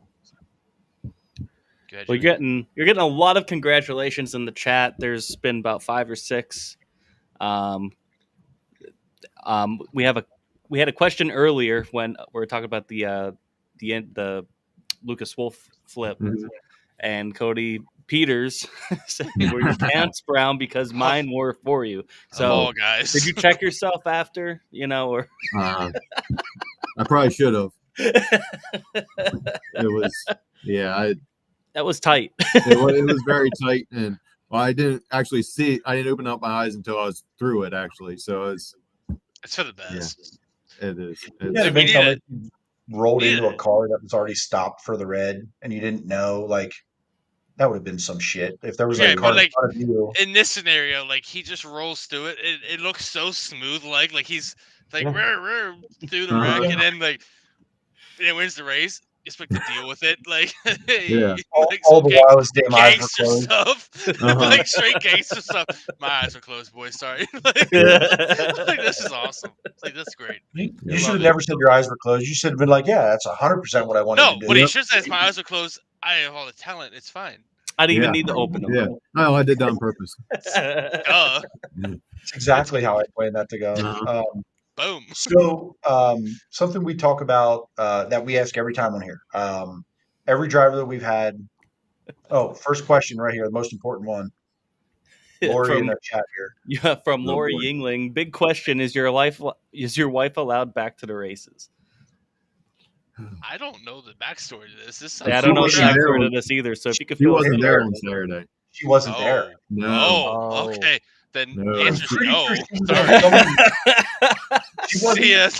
Good. Well, you're getting a lot of congratulations in the chat. There's been about 5 or 6. We had a question earlier when we were talking about the Lucas Wolf flip, and Cody Peters said, "Were your pants brown because mine were for you?" So, guys, did you check yourself after? Or I probably should have. It was that was tight. it was very tight, and I didn't actually see. I didn't open up my eyes until I was through it. Actually, so it's for the best. Yeah, it is. You rolled into a car that was already stopped for the red, and you didn't know. Like that would have been some shit if there was a car in front of you. In this scenario, he just rolls through it. It looks so smooth, like he's through the wreck, and then wins the race. You expect to deal with it, all the while his damn eyes were closed. Stuff, straight gangster stuff. My eyes are closed, boys. Sorry. This is awesome. That's great. You should have never said your eyes were closed. You should have been like, "Yeah, that's 100% what I wanted to do." No, what he should say is, "My eyes are closed. I have all the talent. It's fine." I didn't even need to open them. Yeah, no, I did that on purpose. It's exactly how I planned that to go. Boom. So something we talk about that we ask every time on here. Every driver that we've had. Oh, first question right here, the most important one. Lori in the chat here. Yeah, from Lori Yingling. Big question: Is your wife allowed back to the races? I don't know the backstory to this. I don't know the backstory to this either. So if you could, she wasn't there on Saturday. She wasn't there. No. Okay. Then No. the answer's no. See you at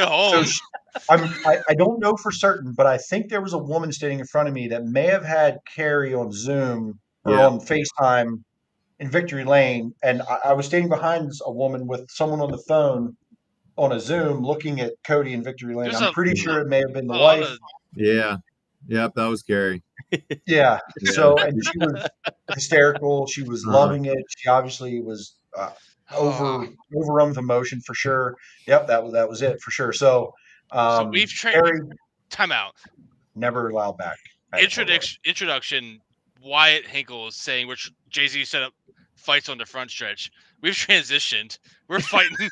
home. So I don't know for certain, but I think there was a woman standing in front of me that may have had Carrie on Zoom or on FaceTime in Victory Lane, and I was standing behind a woman with someone on the phone on a Zoom looking at Cody in Victory Lane. I'm pretty sure it may have been the wife. Yeah. Yep, that was scary. Yeah. So, and she was hysterical. She was loving it. She obviously was overrun with emotion for sure. Yep, that was it for sure. So we've trained. Time out. Never allowed back. Introduction. Wyatt Hinkle is saying, which Jay-Z set up fights on the front stretch. We've transitioned. We're fighting.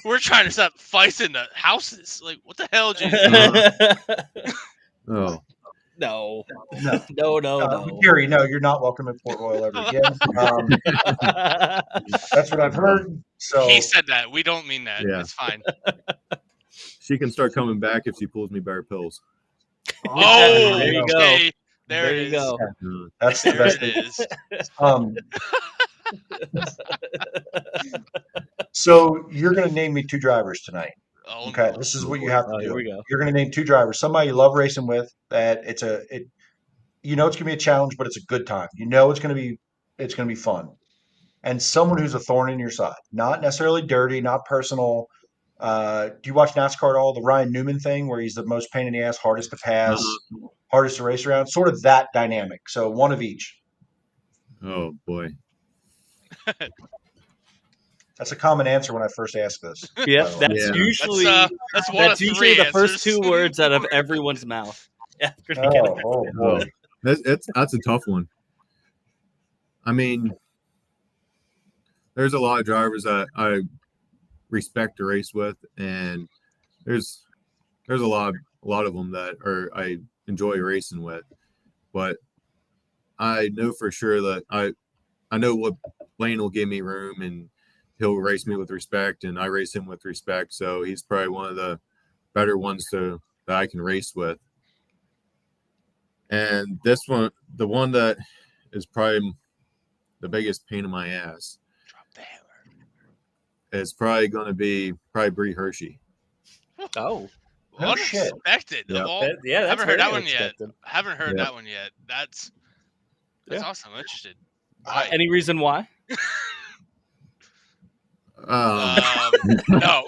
we're trying to stop fights in the houses. What the hell, Jay-Z? Oh. No. Gary, no, you're not welcome at Port Royal ever again. That's what I've heard. So he said that. We don't mean that. Yeah. It's fine. She can start coming back if she pulls me bear pills. Oh, there you go. Okay. There you go. That's the best thing. So you're going to name me 2 drivers tonight. Okay, this is what you have to do. Here we go. You're going to name 2 drivers. Somebody you love racing with. That it's going to be a challenge, but it's a good time. It's going to be It's going to be fun. And someone who's a thorn in your side, not necessarily dirty, not personal. Do you watch NASCAR at all? The Ryan Newman thing where he's the most pain in the ass, hardest to pass, hardest to race around, sort of that dynamic. So one of each. Oh boy. That's a common answer when I first ask this. Yeah, by the way. that's Yeah. usually That's one of usually three the first answers. 2 words out of everyone's mouth. After they get it. Oh boy. That's a tough one. I mean, there's a lot of drivers that I respect to race with, and there's a lot of them that I enjoy racing with. But I know for sure that I know what Lane will give me room, and he'll race me with respect, and I race him with respect. So he's probably one of the better ones that I can race with. And this one, the one that is probably the biggest pain in my ass, is probably going to be Bree Hershey. Oh, No shit. Unexpected. Yeah. yeah, that's Haven't heard very that one yet. unexpected. Haven't heard Yeah. that one yet. That's Yeah. awesome. I'm interested. Any reason why? No.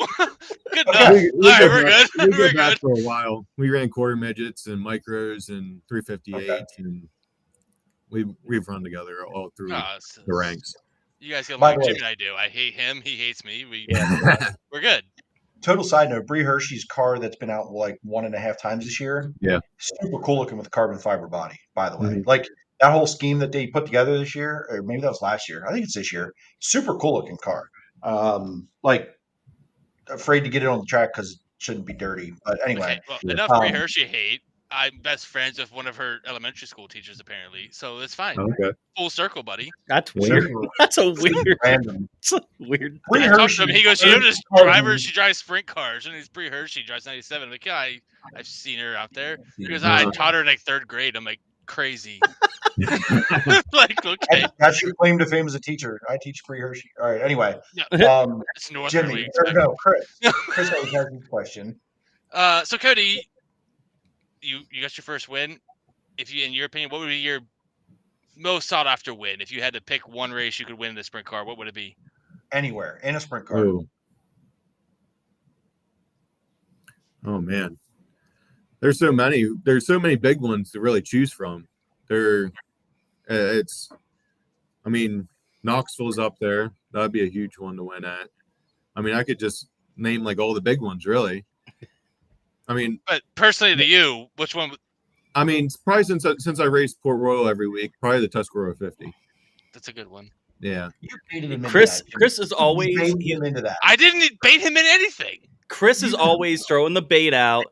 Good enough. Okay. All right, we're good. We We're go back good. for a while. We ran quarter midgets and micros and 358s, Okay. and we've run together all through No, the ranks. You guys get By along. the way- Jimmy and I do. I hate him. He hates me. Yeah. We're good. Total side note, Bree Hershey's car that's been out like 1.5 times this year. Yeah. Super cool looking with a carbon fiber body, by the way. Mhm. Like that whole scheme that they put together this year, or maybe that was last year. I think it's this year. Super cool looking car. Like afraid to get it on the track because it shouldn't be dirty. But anyway, Okay. Well, Yeah. enough Bree Um, Hershey hate. I'm best friends with one of her elementary school teachers, apparently. So it's fine. Okay. Full circle, buddy. That's weird. super That's a weird, random. that's a weird. Bree I talked to him. Hershey He goes, "You know, this carbon- driver, she drives sprint cars, and it's Bree Hershey drives 97." I'm like, yeah, I've seen her out there. He goes, I taught her in like 3rd grade. I'm like, crazy. Like, okay, That's your claim to fame as a teacher. I teach Bree Hershey. All right. Anyway, yeah, it's north of Jimmy, we or expect. no, Chris. Chris always has this question. So Kody, you got your first win. If you, in your opinion, what would be your most sought after win? If you had to pick one race you could win in the sprint car, what would it be? Anywhere in a sprint car. Oh man, there's so many big ones to really choose from. I mean, Knoxville's up there. That'd be a huge one to win at. I mean, I could just name like all the big ones, really. I mean, But personally, to you, which one? I mean, probably since I race Port Royal every week, probably the Tuscarora 50. That's a good one. Yeah. You baited him into Chris that, Jimmy. Chris is always You baited him into that. I didn't bait him in anything. Chris is always throwing the bait out.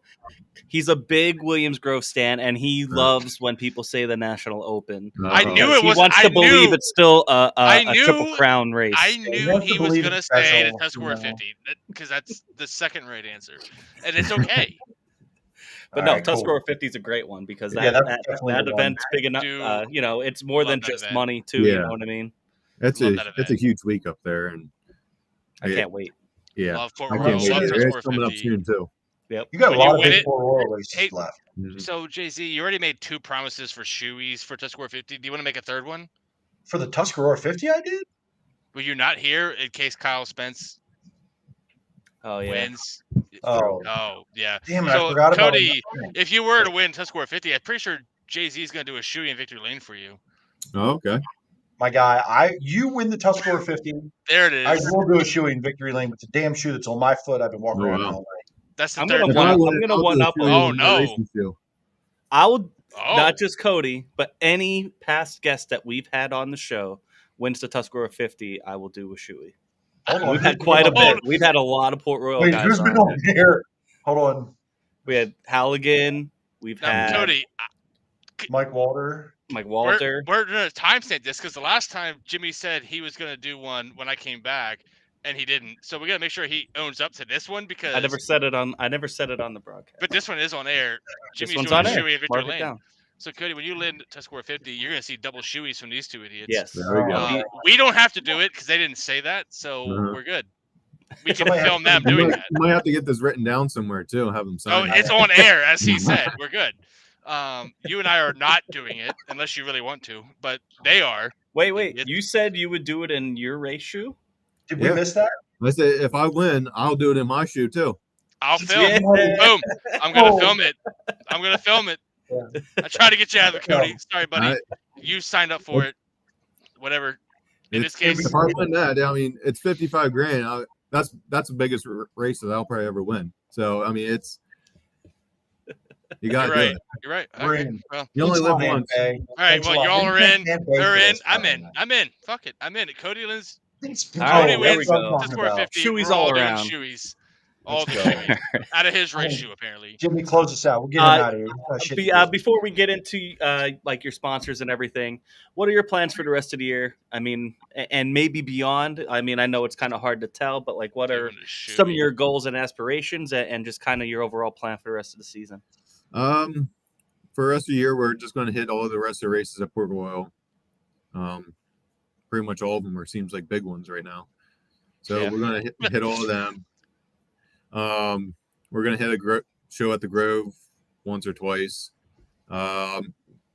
He's a big Williams Grove stan, and he loves when people say the National Open. I knew it He was. wants I to believe knew. it's still I a Triple Crown race. I He knew wants to he was believe gonna it's say the special, Tuscarora you know. 50 because that's the second right answer, and it's okay. But All no, right, cool. Tuscarora 50 is a great one because Yeah, that, that's definitely that the one. event's big enough. Do It's more than love that just event. money too. You Yeah. know what I mean? It's Love a that it's a event. huge week up there, and I can't wait. yeah, Love Port I Royal. can't Love wait. Tuscarora It's coming up 50. soon too. Yep. You got a When you lot of win big it- Port Royal races Hey, left. So JZ, you already made 2 promises for shoeies for Tuscarora 50. Do you want to make a third one? For the Tuscarora 50, I did. Were you not here in case Kyle Spence Oh yeah. wins? Oh, Oh yeah. damn it! So I forgot about Kody, it. if you were to win Tuscarora 50, I'm pretty sure JZ is going to do a shoey in victory lane for you. Oh, okay. My guy, you win the Tuscarora 50. There it I is. will do a shoey in victory lane, but the damn shoe that's on my foot, I've been walking Oh, around wow. all night. That's the I'm third gonna If one I up- one. win, I'm gonna I'll do one a up shoe on- Oh, in my no. racing shoe. I will Oh, not just Cody, but any past guest that we've had on the show wins the Tuscarora 50. I will do a shoey. Hold on. We've had quite a bit. We've had a lot of Port Royal Wait, guys who's on. been on here? Hold on. We had Halligan. We've now, had Kody, Mike Walter. Mike Walter. we're going to timestamp this because the last time Jimmy said he was going to do one when I came back, and he didn't. So we got to make sure he owns up to this one because I never said it on the broadcast. But this one is on air. This Jimmy's one's doing on a air. shoey in victory Mark it lane. down. So Kody, when you land Tuscarora 50, you're going to see double shoeys from these 2 idiots. Yes. There we go. We don't have to do it because they didn't say that, so Uh-huh. we're good. We can Somebody has film to them do doing You that. might have to get this written down somewhere too. Have them Oh, sign it. it's on air, as he said. We're good. You and I are not doing it unless you really want to, but they are. Wait. Idiots. You said you would do it in your race shoe? Did we miss that? I say if I win, I'll do it in my shoe too. I'll film. Yeah. Boom. I'm gonna film it. I'm gonna film it. I tried to get you out of it, Cody. Sorry, buddy. You signed up for it. Whatever. In this case, if I win that, I mean, it's 55 grand. That's the biggest race that I'll probably ever win. So I mean, you got to do it. You're right. Okay. Well, you only live once. All right. Well, y'all are in. They're in. I'm in. Fuck it. I'm in. Cody wins. Cody wins to 450. Shoeies We're all doing around. Shoeies. All the shoeies. Out of his race shoe, apparently. Jimmy, close us out. We'll get him out of here. Before we get into like your sponsors and everything, what are your plans for the rest of the year? I mean, and maybe beyond. I mean, I know it's kind of hard to tell, but like, what are some of your goals and aspirations, and just kind of your overall plan for the rest of the season? For the rest of the year, we're just going to hit all of the rest of the races at Port Royal. Pretty much all of them seems like big ones right now. So we're going to hit all of them. We're going to hit a show at the Grove once or twice.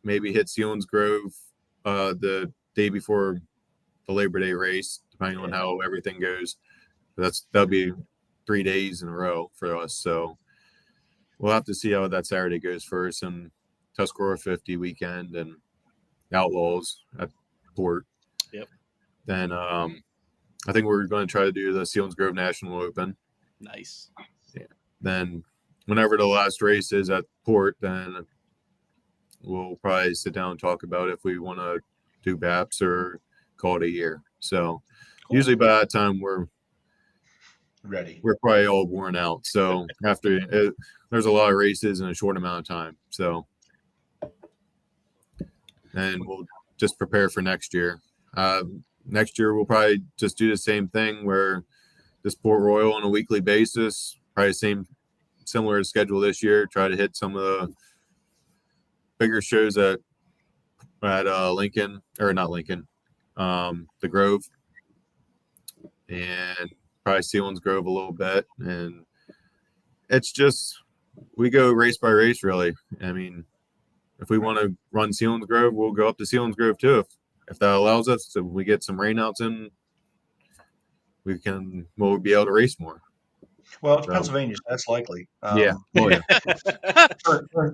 Maybe hit Sealands Grove the day before the Labor Day race, depending on how everything goes. That'll be 3 days in a row for us. So we'll have to see how that Saturday goes first, and Tuscarora 50 weekend and Outlaws at Port. Yep. Then I think we're going to try to do the Sealands Grove National Open. Nice. Yeah. Then whenever the last race is at Port, then we'll probably sit down and talk about if we want to do BAPS or call it a year. So usually by that time we're ready. We're probably all worn out. So there's a lot of races in a short amount of time. So, and we'll just prepare for next year. Next year we'll probably just do the same thing where this Port Royal on a weekly basis, probably similar to schedule this year. Try to hit some of the bigger shows at Lincoln, or not Lincoln, the Grove, and probably Sealands Grove a little bit. And it's just, we go race by race, really. I mean, if we want to run Sealands Grove, we'll go up to Sealands Grove too. If that allows us, so we get some rainouts in, we'll be able to race more. Well, it's Pennsylvania, so that's likely. Yeah.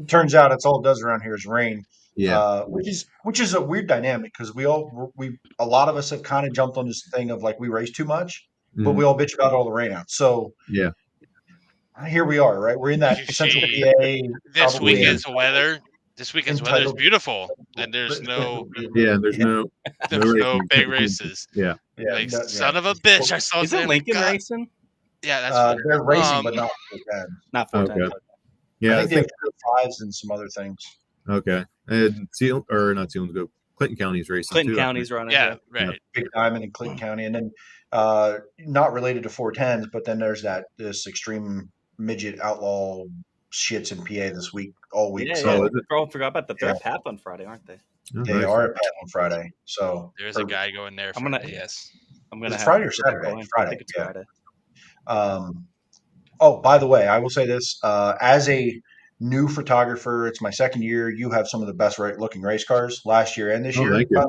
Turns out it's all it does around here is rain. Yeah. Which is a weird dynamic, because a lot of us have kind of jumped on this thing of like we race too much, but we all bitch about all the rainouts. So yeah, here we are, right? We're in that central PA. This weekend's weather. This weekend's weather is beautiful, and there's no big races. Yeah. Like, son of a bitch! I saw. Isn't Lincoln racing? Yeah, that's they're racing, but not 410. Not 410. Okay. Yeah, I think they have 5s and some other things. Okay, and not Sealands Grove. Clinton County's racing. Clinton too, County's running. Yeah, right. Big Diamond in Clinton County, and then not related to 410s, but then there's this extreme midget outlaw shits in PA this week, all week. Yeah, so I forgot about that. They're at PAP on Friday, aren't they? They are at PAP on Friday. So there's a guy going there. I'm gonna it's Friday or Saturday? Friday. I think it's Friday. By the way, I will say this: as a new photographer, it's my second year. You have some of the best looking race cars last year and this year. Thank you.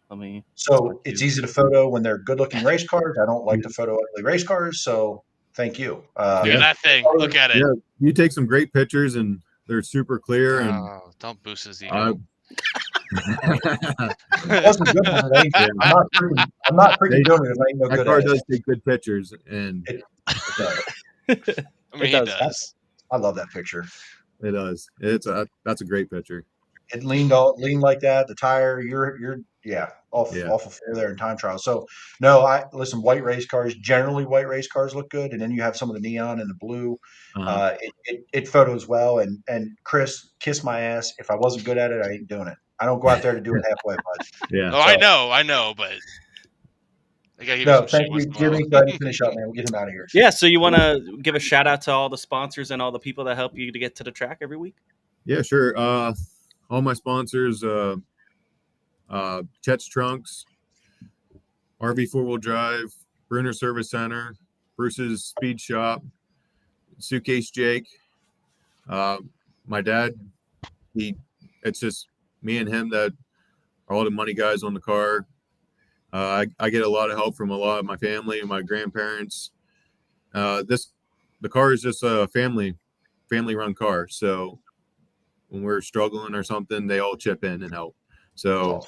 Let me. So it's easy to photo when they're good looking race cars. I don't like to photo ugly race cars, so thank you. Look at that thing. Look at it. Yeah, you take some great pictures, and they're super clear. And don't boost his ego. That's a good one. I'm not freaking doing it if I ain't no that good car at it. does take good pictures, and It does. I mean, he does. I love that picture. it does. That's a great picture. It leaned like that. The tire, you're awful fair there in time trial. So no, listen. White race cars look good, and then you have some of the neon and the blue. It photos well. And Chris, kiss my ass. If I wasn't good at it, I ain't doing it. I don't go out there to do it halfway, bud. Yeah. Oh, so, I know, but I gotta give thank you, Jimmy. Go ahead and finish up, man. We'll get him out of here. Yeah. So you want to give a shout out to all the sponsors and all the people that help you to get to the track every week? Yeah, sure. All my sponsors, Chet's Trunks, RV 4-Wheel Drive, Bruner Service Center, Bruce's Speed Shop, Suitcase Jake. My dad it's just me and him that are all the money guys on the car. I get a lot of help from a lot of my family and my grandparents. The car is just a family run car. So when we're struggling or something, they all chip in and help. So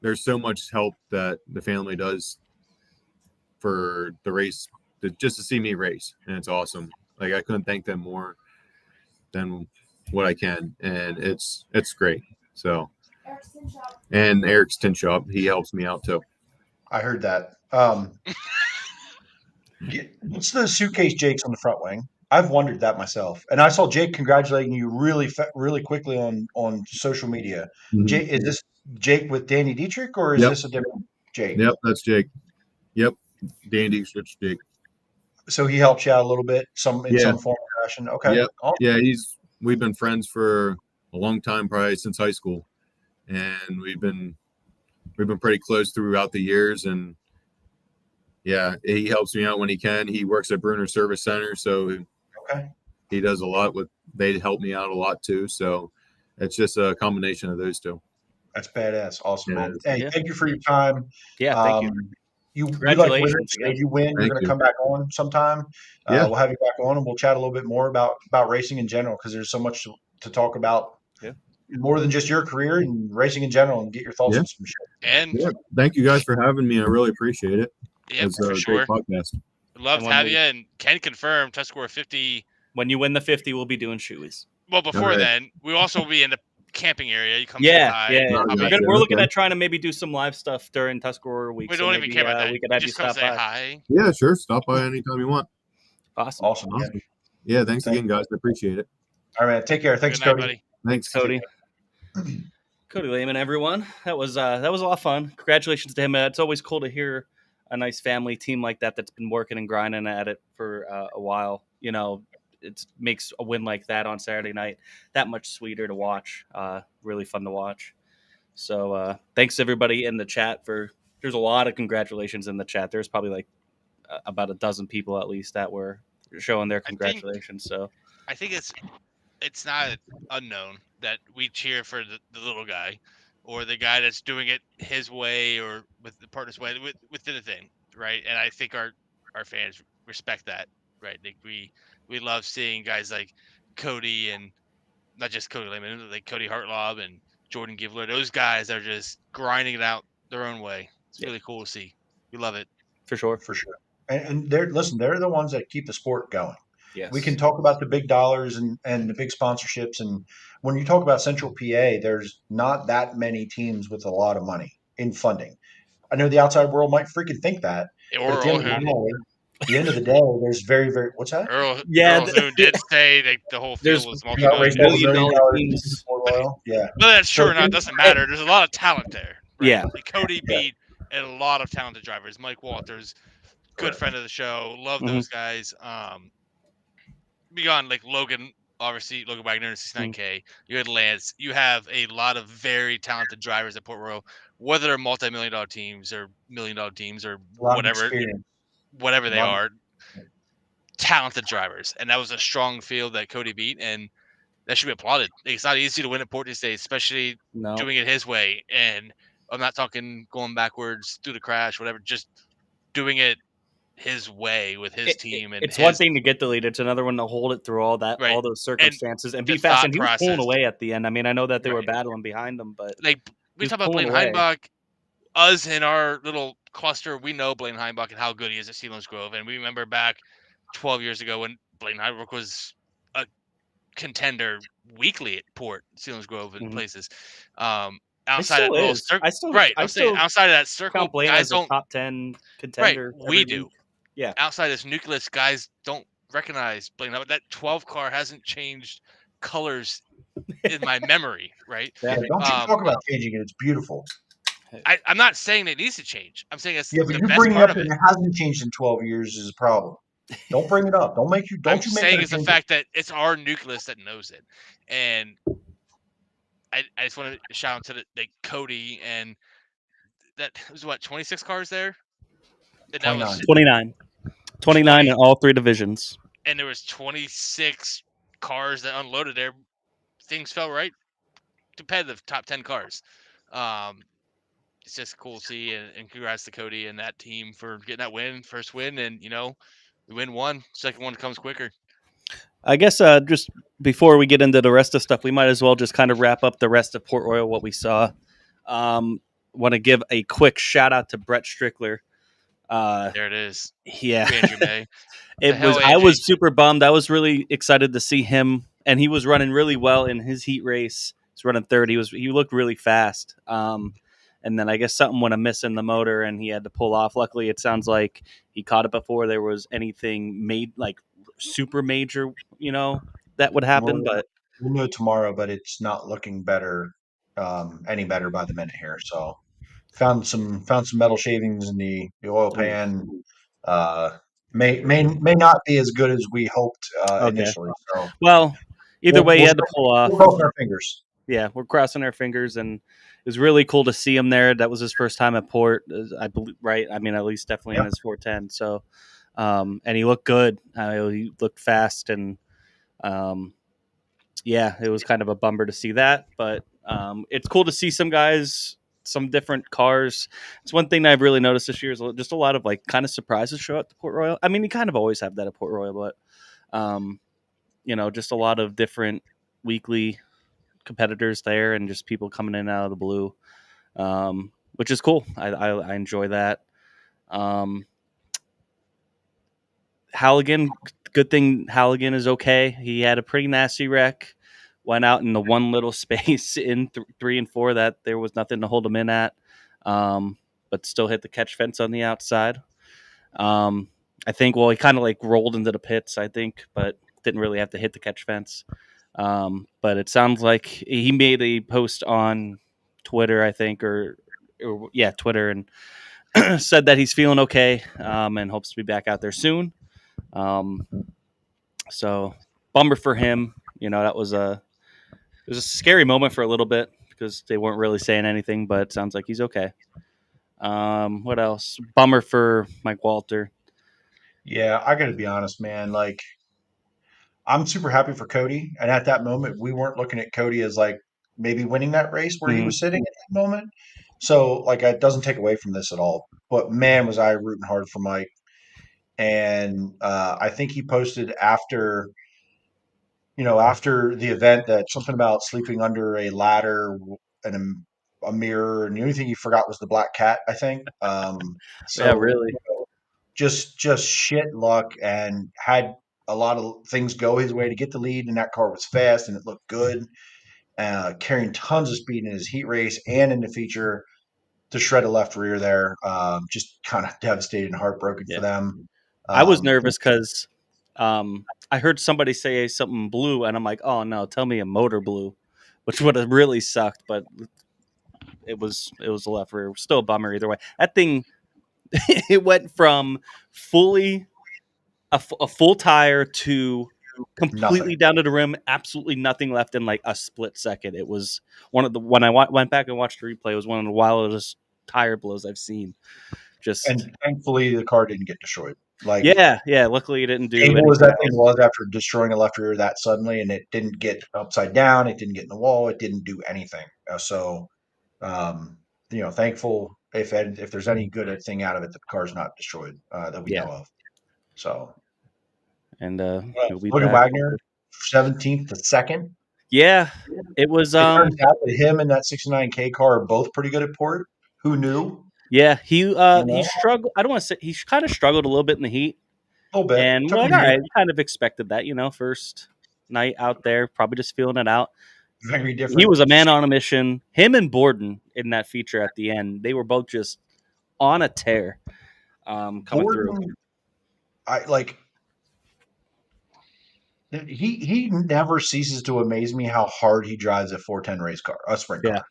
there's so much help that the family does for the race, just to see me race, and it's awesome. Like, I couldn't thank them more than what I can, and it's great. So, and Eric's tin shop, he helps me out too. I heard that. What's the suitcase Jake's on the front wing? I've wondered that myself, and I saw Jake congratulating you really quickly on social media. Mhm. Jake, is this Jake with Danny Dietrich, or is Yep. this a different Jake? Yep, that's Jake. Yep, Dandy switch Jake. So he helps you out a little bit, some form of fashion. Okay. Yep. Awesome. Yeah, we've been friends for a long time, probably since high school, and we've been pretty close throughout the years. And yeah, he helps me out when he can. He works at Bruner Service Center, so he does a lot they help me out a lot too. So it's just a combination of those two. That's badass. Awesome, man. Yeah. Hey, thank you for your time. Yeah, thank you. Congratulations. Again. If you win, you're going to come back on sometime. Yeah. We'll have you back on, and we'll chat a little bit more about racing in general, because there's so much to talk about. Yeah. More than just your career and racing in general, and get your thoughts on some shit. And thank you guys for having me. I really appreciate it. Yeah, it's for a sure. great podcast. Love to have you, and can confirm Tuscarora 50. When you win the 50, we'll be doing shoeys. Well, before then, we'll also be in the camping area. You come say Yeah. hi. We're looking at trying to maybe do some live stuff during Tuscarora week. We don't even care about that. We could have you just come stop say by. hi. Yeah, sure. Stop by anytime you want. Awesome. Yeah, thanks again, guys. I appreciate it. All right, man. Take care. Thanks, Good night, Kody. buddy. Thanks, Kody. Kody Lehman, everyone. That was a lot of fun. Congratulations to him. It's always cool to hear a nice family team like that's been working and grinding at it for a while. You know, it makes a win like that on Saturday night that much sweeter to watch. Really fun to watch. So thanks everybody in the chat there's a lot of congratulations in the chat. There's probably like about a dozen people at least that were showing their congratulations. I think it's not unknown that we cheer for the little guy or the guy that's doing it his way or with the partner's way within the thing, right? And I think our fans respect that, right? Like we love seeing guys like Kody, and not just Kody Lehman, like Cody Hartlob and Jordan Givler. Those guys are just grinding it out their own way. It's really cool to see. We love it. For sure. And they're the ones that keep the sport going. Yes. We can talk about the big dollars and the big sponsorships. And when you talk about Central PA, there's not that many teams with a lot of money in funding. I know the outside world might freaking think that. But at the end of the day, there's very, very – what's that? Earl did say that the whole field was multi-million teams. Yeah. But that's true or not, doesn't matter. There's a lot of talent there. Right? Yeah. Like Kody beat a lot of talented drivers. Mike Walters, good friend of the show. Love those guys. Beyond like Logan, obviously Logan Wagner in 69K. You had Lance. You have a lot of very talented drivers at Port Royal, whether they're multi-million-dollar teams or million-dollar teams or whatever they are. Talented drivers, and that was a strong field that Kody beat, and that should be applauded. It's not easy to win at Port these days, especially doing it his way. And I'm not talking going backwards through the crash, whatever. Just doing it his way with his team. And it's one thing to get the lead; it's another one to hold it through all those circumstances and be fast. And he was pulling away at the end. I mean, I know that they were battling behind him, but like we talk about Blaine Heimbach, us in our little cluster, we know Blaine Heimbach and how good he is at Sealands Grove, and we remember back 12 years ago when Blaine Heimbach was a contender weekly at Port, Sealands Grove, and places. Outside of little circle, outside of that circle, guys don't top 10 contender. Right, we do. Yeah. Outside this nucleus, guys don't recognize Blaine. That 12 car hasn't changed colors in my memory, right? Yeah, don't you talk about changing it? It's beautiful. I'm not saying it needs to change. I'm saying it's but the you best bringing part up of it. It hasn't changed in 12 years is a problem. Don't bring it up. I'm saying it's the fact that it's our nucleus that knows it, and I just want to shout out to the Kody, and that was 26 cars there. And 29. That was 29 in all three divisions. And there was 26 cars that unloaded there, things felt right. Competitive top 10 cars. It's just cool to see, and congrats to Kody and that team for getting that win, first win, and we win one, second one comes quicker. I guess just before we get into the rest of stuff, we might as well just kind of wrap up the rest of Port Royal, what we saw. Want to give a quick shout out to Brett Strickler. There it is. Yeah, Andrew May. I was super bummed. I was really excited to see him, and he was running really well in his heat race. He's running third. He looked really fast. And then I guess something went amiss in the motor, and he had to pull off. Luckily, it sounds like he caught it before there was anything made like super major, that would happen. But we'll know tomorrow. But it's not looking better, any better by the minute here. So found some metal shavings in the oil pan. May not be as good as we hoped initially. So well, either way, he had to pull off. We're crossing our fingers. Yeah, we're crossing our fingers, and it was really cool to see him there. That was his first time at Port, I believe, right? I mean, at least definitely in his 410. So, and he looked good. He looked fast, and yeah, it was kind of a bummer to see that. But it's cool to see some guys, some different cars. It's one thing that I've really noticed this year is just a lot of like kind of surprises show up at Port Royal. I mean, you kind of always have that at Port Royal, but just a lot of different weekly competitors there and just people coming in out of the blue, which is cool. I enjoy that. Halligan, good thing Halligan is okay. He had a pretty nasty wreck, went out in the one little space in 3 and 4 that there was nothing to hold him in at, but still hit the catch fence on the outside. I think, he kind of like rolled into the pits, I think, but didn't really have to hit the catch fence. But it sounds like he made a post on Twitter, I think, Twitter, and said that he's feeling okay, and hopes to be back out there soon. So bummer for him. It was a scary moment for a little bit because they weren't really saying anything, but it sounds like he's okay. What else? Bummer for Mike Walter. Yeah, I got to be honest, man. Like, I'm super happy for Kody. And at that moment, we weren't looking at Kody as like maybe winning that race where he was sitting at that moment. So, like, it doesn't take away from this at all. But man, was I rooting hard for Mike. And I think he posted after the event that something about sleeping under a ladder and a mirror. And the only thing he forgot was the black cat, I think. Yeah, really. Just shit luck, and had a lot of things go his way to get the lead, and that car was fast and it looked good, carrying tons of speed in his heat race and in the feature to shred a left rear there. Just kind of devastated and heartbroken for them. I was nervous because I heard somebody say something blue, and I'm like, oh no, tell me a motor blew, which would have really sucked, but it was a left rear. Still a bummer either way. That thing, it went from fully a full tire to completely down to the rim, absolutely nothing left in like a split second. It was when I went back and watched the replay, it was one of the wildest tire blows I've seen. And thankfully the car didn't get destroyed. Like, yeah, luckily it didn't do anything. Was that thing was after destroying a left rear that suddenly, and it didn't get upside down, it didn't get in the wall, it didn't do anything. Thankful if there's any good thing out of it, that the car's not destroyed that we know of. So, and look at Wagner, 17th to 2nd. Yeah, it was. It turns out that him and that 69K car are both pretty good at Port. Who knew? Yeah, he struggled. I don't want to say he kind of struggled a little bit in the heat. A little bit. And all right, kind of expected that, first night out there, probably just feeling it out. Very different. He was a man on a mission. Him and Borden in that feature at the end, they were both just on a tear coming through. He never ceases to amaze me how hard he drives a 410 race car, a sprint car.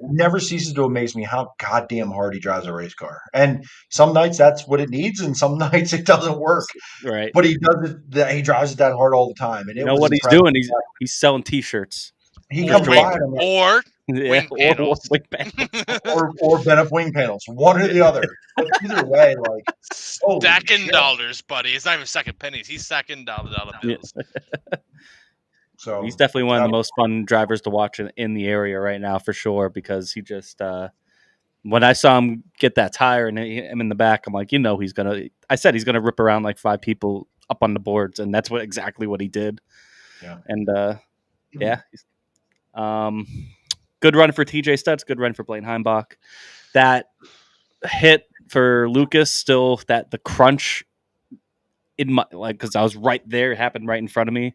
Never ceases to amaze me how goddamn hard he drives a race car. And some nights that's what it needs, and some nights it doesn't work. Right. But he does it. He drives it that hard all the time. And what he's doing? He's selling T-shirts. He comes by or wing panels. Wing panels. or bent up wing panels, one or the other. But either way, like, holy Stacking shit. dollars, buddy. It's not even stacking pennies. He's stacking dollar bills. So He's definitely one of the most fun drivers to watch in the area right now, for sure, because he just when I saw him get that tire and him in the back, I'm like, he's gonna. I said he's gonna rip around like 5 people up on the boards, and that's exactly what he did. Yeah. And yeah, good run for TJ Stutz, good run for Blaine Heimbach. That hit for Lucas, still the crunch in my because I was right there, it happened right in front of me.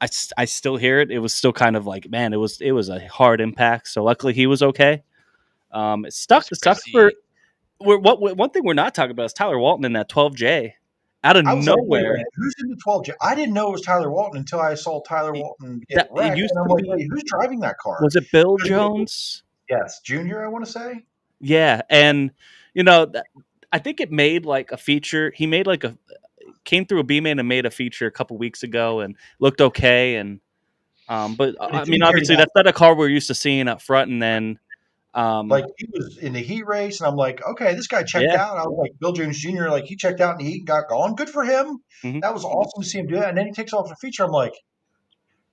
I still hear it. It was still kind of like, man, it was a hard impact. So luckily he was okay. It sucks for one thing we're not talking about is Tyler Walton in that 12J out of nowhere. Like, who's in the 12J? I didn't know it was Tyler Walton until I saw Tyler Walton get wrecked. And I'm like, wait, who's driving that car? Was it Bill Jones? Yes, Junior, I want to say. Yeah, and I think it made like a feature. He made like came through a B-main and made a feature a couple weeks ago and looked okay. And but I mean, obviously that's not a car we're used to seeing up front. And then like he was in the heat race, and I'm like, okay, this guy checked out. I was like, Bill Jones Jr., like he checked out in the heat and got gone. Good for him. Mm-hmm. That was awesome to see him do that. And then he takes off the feature. I'm like,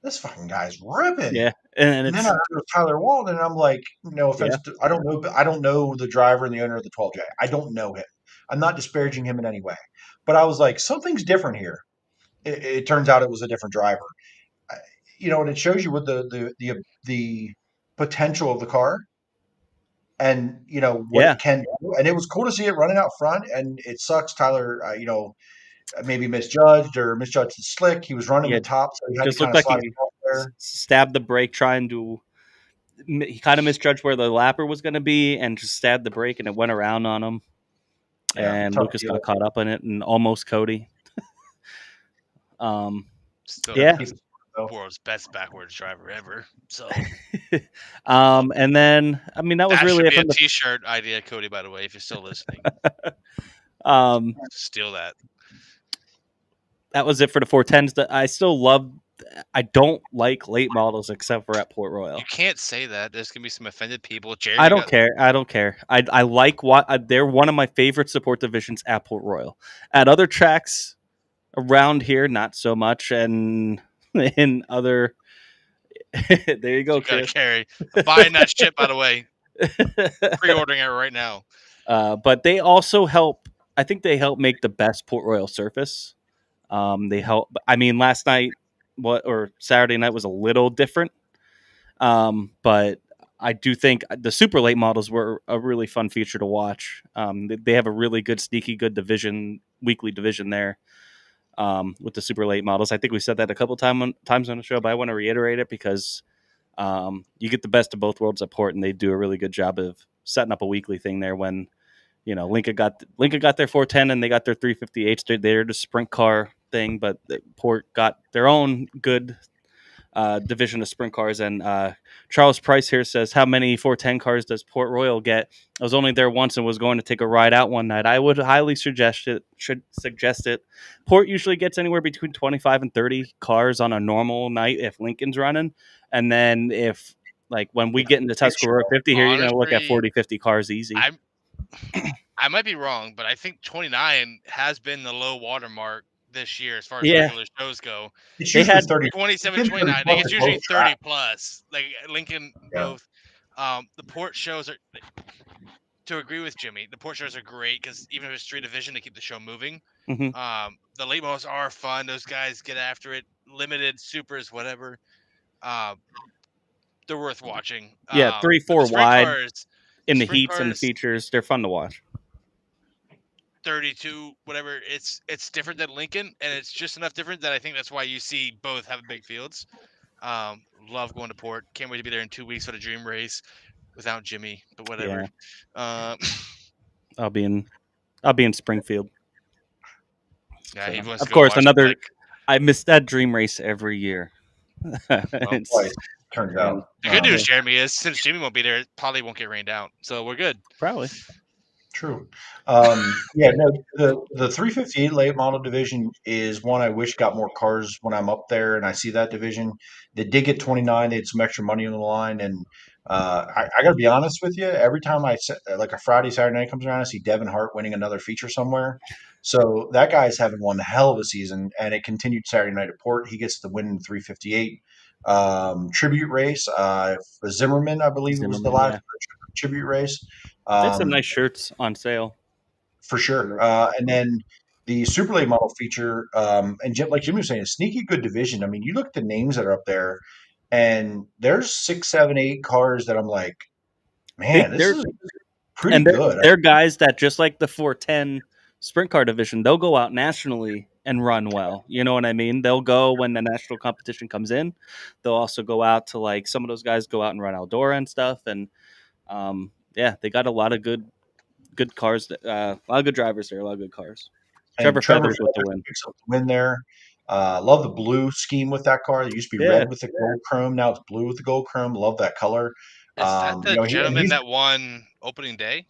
this fucking guy's ripping. Yeah, and then I heard it was Tyler Walton, and I'm like, no offense, I don't know the driver and the owner of the 12J. I don't know him. I'm not disparaging him in any way, but I was like, something's different here. It turns out it was a different driver. And it shows you what the potential of the car. And what it can do, and it was cool to see it running out front. And it sucks Tyler, maybe misjudged the slick. He was running the top, so he had to kind of slide off there. Stabbed the brake trying to. He kind of misjudged where the lapper was going to be, and just stabbed the brake, and it went around on him. And Lucas got caught up in it, and almost Kody. World's best backwards driver ever. So, and then that was really should be a T-shirt idea, Kody. By the way, if you're still listening, steal that. That was it for the 410s. I still love. I don't like late models except for at Port Royal. You can't say that. There's gonna be some offended people. Jeremy I don't care. I don't care. I like they're one of my favorite support divisions at Port Royal. At other tracks around here, not so much, and in other. There you go, Chris. Carry. Buying that shit, by the way. Pre-ordering it right now. But they also help. I think they help make the best Port Royal surface. They help. Last night, or Saturday night was a little different. But I do think the super late models were a really fun feature to watch. They have a really good, sneaky good weekly division there. With the super late models. I think we said that a couple times on the show, but I want to reiterate it because you get the best of both worlds at Port, and they do a really good job of setting up a weekly thing there. When Lincoln got their 410 and they got their 358s, they're the sprint car thing, but Port got their own good division of sprint cars. And Charles Price here says, how many 410 cars does Port Royal get? I was only there once and was going to take a ride out one night. I would highly suggest it. Port usually gets anywhere between 25 and 30 cars on a normal night if Lincoln's running. And then if, like, when we get into Tuscarora 50 here, you're going to look at 40, 50 cars easy. I might be wrong, but I think 29 has been the low water mark this year as far as regular shows go. They had 27, 29. I think it's usually 30 plus. Like Lincoln both. The Port shows are, to agree with Jimmy, the Port shows are great because even if it's 3 division, they keep the show moving. Mm-hmm. The late models are fun. Those guys get after it. Limited, supers, whatever. They're worth watching. 3-4 wide cars, in the heats and the features. They're fun to watch. 32, whatever. It's different than Lincoln, and it's just enough different that I think that's why you see both have big fields. Love going to Port. Can't wait to be there in 2 weeks for the dream race without Jimmy, but whatever. Yeah. I'll be in Springfield. Yeah, so, of course, I miss that dream race every year. Turns out. The good news, Jeremy, is since Jimmy won't be there, it probably won't get rained out, so we're good. Probably. True. Yeah, no, the 358 late model division is one I wish got more cars when I'm up there and I see that division. They did get 29. They had some extra money on the line, and I got to be honest with you. Every time like a Friday, Saturday night comes around, I see Devin Hart winning another feature somewhere. So that guy's having one hell of a season, and it continued Saturday night at Port. He gets the win in 358 tribute race. Zimmerman, I believe it was the Zimmerman, last yeah. tribute race. There's some nice shirts on sale. For sure. And then the super late model feature, and like Jimmy was saying, a sneaky good division. I mean, you look at the names that are up there, and there's 6, 7, 8 cars that I'm like, man, this They're is pretty and they're, good. they're guys that, just like the 410 sprint car division, they'll go out nationally and run well. You know what I mean? They'll go when the national competition comes in. They'll also go out to, like, some of those guys go out and run Eldora and stuff. And yeah, they got a lot of good cars. A lot of good drivers there. A lot of good cars. And Trevor Trevor Feathers with the win. picks up the win there. Love the blue scheme with that car. It used to be Yeah. red with the gold chrome. Now it's blue with the gold chrome. Love that color. Is that the gentleman He's that won opening day?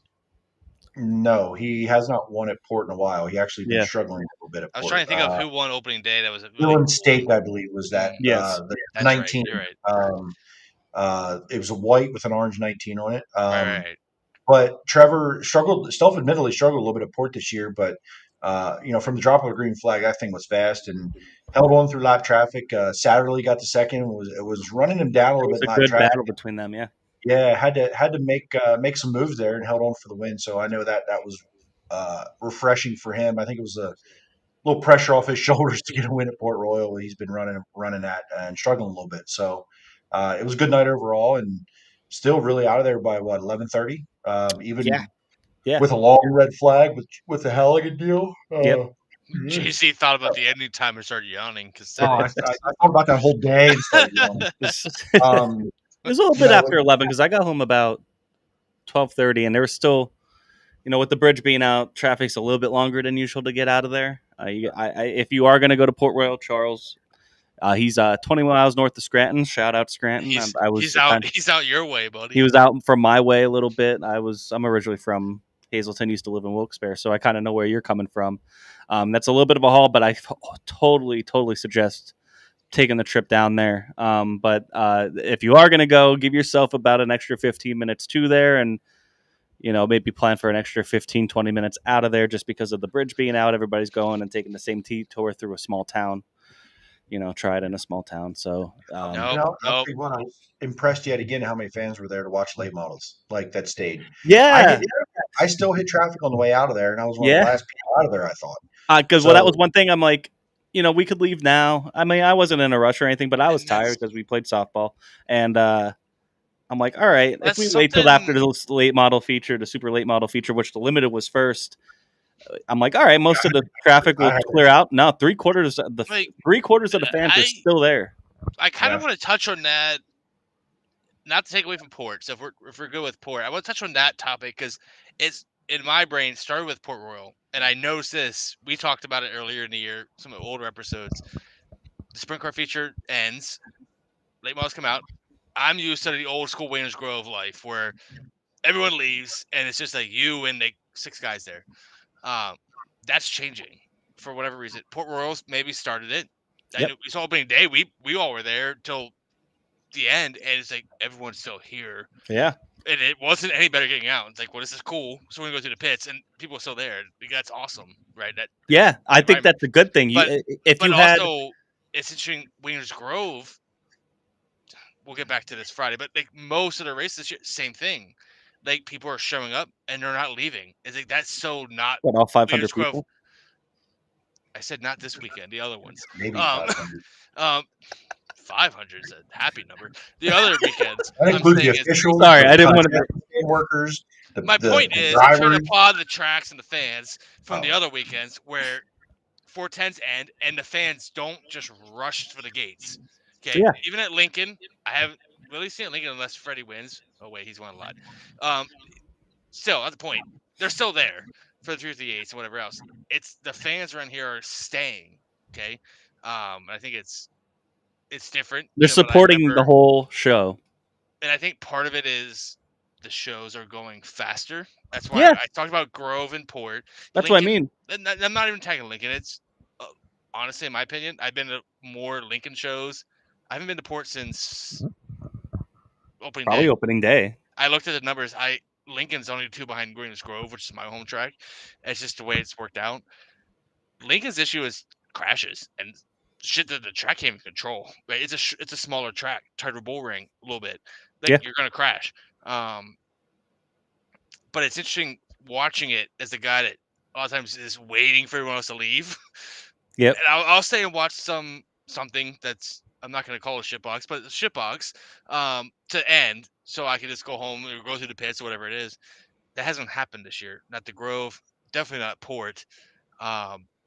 no, he has not won at Port in a while. He actually been Yeah. struggling a little bit at I was Port. trying to think of who won opening day. That was a really Dylan cool. Stake, I believe, was that. Yes. The That's 19. right. You're right. It was a white with an orange 19 on it. Right. But Trevor self-admittedly struggled a little bit at Port this year. But from the drop of a green flag, that thing was fast and held on through lap traffic. Satterley got the second. It was running him down a little It was bit in a lap good traffic. battle between them. Yeah. Yeah, had to make some moves there and held on for the win. So I know that was refreshing for him. I think it was a little pressure off his shoulders to get a win at Port Royal. He's been running at and struggling a little bit. So it was a good night overall, and still really out of there by 11:30. Even Yeah. with a long red flag with the Halligan deal. Yep. JC thought about the ending time and started yawning because I thought about that whole day and started yawning. It was a little bit after 11 because I got home about 12:30, and there was still, with the bridge being out, traffic's a little bit longer than usual to get out of there. If you are going to go to Port Royal, Charles, he's 20 miles north of Scranton. Shout out Scranton. he's out your way, buddy. He was out from my way a little bit. I'm originally from Hazleton, used to live in Wilkes-Barre, so I kind of know where you're coming from. That's a little bit of a haul, but I totally suggest taking the trip down there. But if you are going to go, give yourself about an extra 15 minutes to there, and maybe plan for an extra 15-20 minutes out of there, just because of the bridge being out. Everybody's going and taking the same tour through a small town. Try it in a small town. So I'll tell you what, I was impressed yet again how many fans were there to watch late models like that stayed. Yeah, I still hit traffic on the way out of there, and I was one of the last people out of there, I thought. Because that was one thing. I'm like, we could leave now. I mean, I wasn't in a rush or anything, but I was tired because we played softball. And I'm like, all right, if we wait till after the late model feature, the super late model feature, which the limited was first, I'm like, all right, most of the traffic will clear out. No, three-quarters of the fans are still there. I kind of want to touch on that, not to take away from Port. So if we're good with Port, I want to touch on that topic because it's in my brain started with Port Royal, and I noticed this. We talked about it earlier in the year, some of the older episodes. The sprint car feature ends, late models come out. I'm used to the old school Wayner's Grove life where everyone leaves and it's just like you and 6 guys there. That's changing for whatever reason. Port Royals maybe started it. Yep. We saw opening day. We all were there till the end, and it's like everyone's still here. Yeah. And it wasn't any better getting out. It's like, well, this is cool. So we're gonna go through the pits, and people are still there. That's awesome, right? I think that's a good thing. It's interesting. Wayner's Grove. We'll get back to this Friday, but like most of the races, same thing. Like people are showing up and they're not leaving. It's like that's so not all 500 people. I said not this weekend. The other ones, maybe 500. 500 is a happy number. The other weekends, that includes the officials. Sorry, I didn't want to. Workers. My point is, I'm trying to applaud the tracks and the fans from the other weekends where 410s end and the fans don't just rush for the gates. Okay, even at Lincoln, I haven't really seen Lincoln unless Freddie wins. Oh wait, he's won a lot. Still, at the point, they're still there for the 338s and whatever else. It's the fans around here are staying. Okay, I think it's different. They're supporting the whole show, and I think part of it is the shows are going faster. That's why Yeah. I talked about Grove and Port. That's what I Lincoln, mean. I'm not even tagging Lincoln. It's honestly, in my opinion, I've been to more Lincoln shows. I haven't been to Port since opening Probably day. opening day. I looked at the numbers. Lincoln's only 2 behind Greenness Grove, which is my home track. It's just the way it's worked out. Lincoln's issue is crashes and shit that the track can't even control. Right? It's a smaller track, tied to bull ring a little bit. Like Yeah. you're gonna crash. But it's interesting watching it as a guy that a lot of times is waiting for everyone else to leave. Yep. And I'll stay and watch something that's, I'm not going to call it a shitbox, but a shitbox to end, so I can just go home or go through the pits or whatever it is. That hasn't happened this year. Not the Grove, definitely not Port.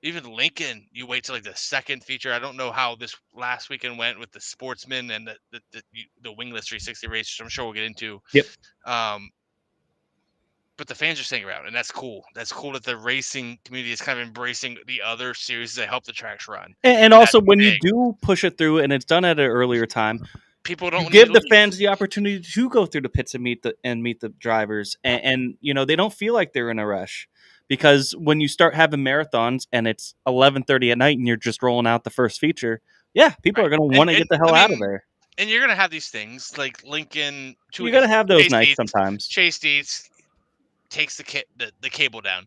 Even Lincoln, you wait till like the second feature. I don't know how this last weekend went with the Sportsman and the Wingless 360 race, which I'm sure we'll get into. Yep. But the fans are staying around, and that's cool. That's cool that the racing community is kind of embracing the other series that help the tracks run. And also, when you do push it through, and it's done at an earlier time, people don't give the leave. fans the opportunity to go through the pits and meet the drivers, and they don't feel like they're in a rush. Because when you start having marathons and it's 11:30 at night and you're just rolling out the first feature, yeah, people are going to want to get the hell out of there. And you're going to have these things like Lincoln. You're going to have those nights sometimes. Chase Dietz takes the cable down,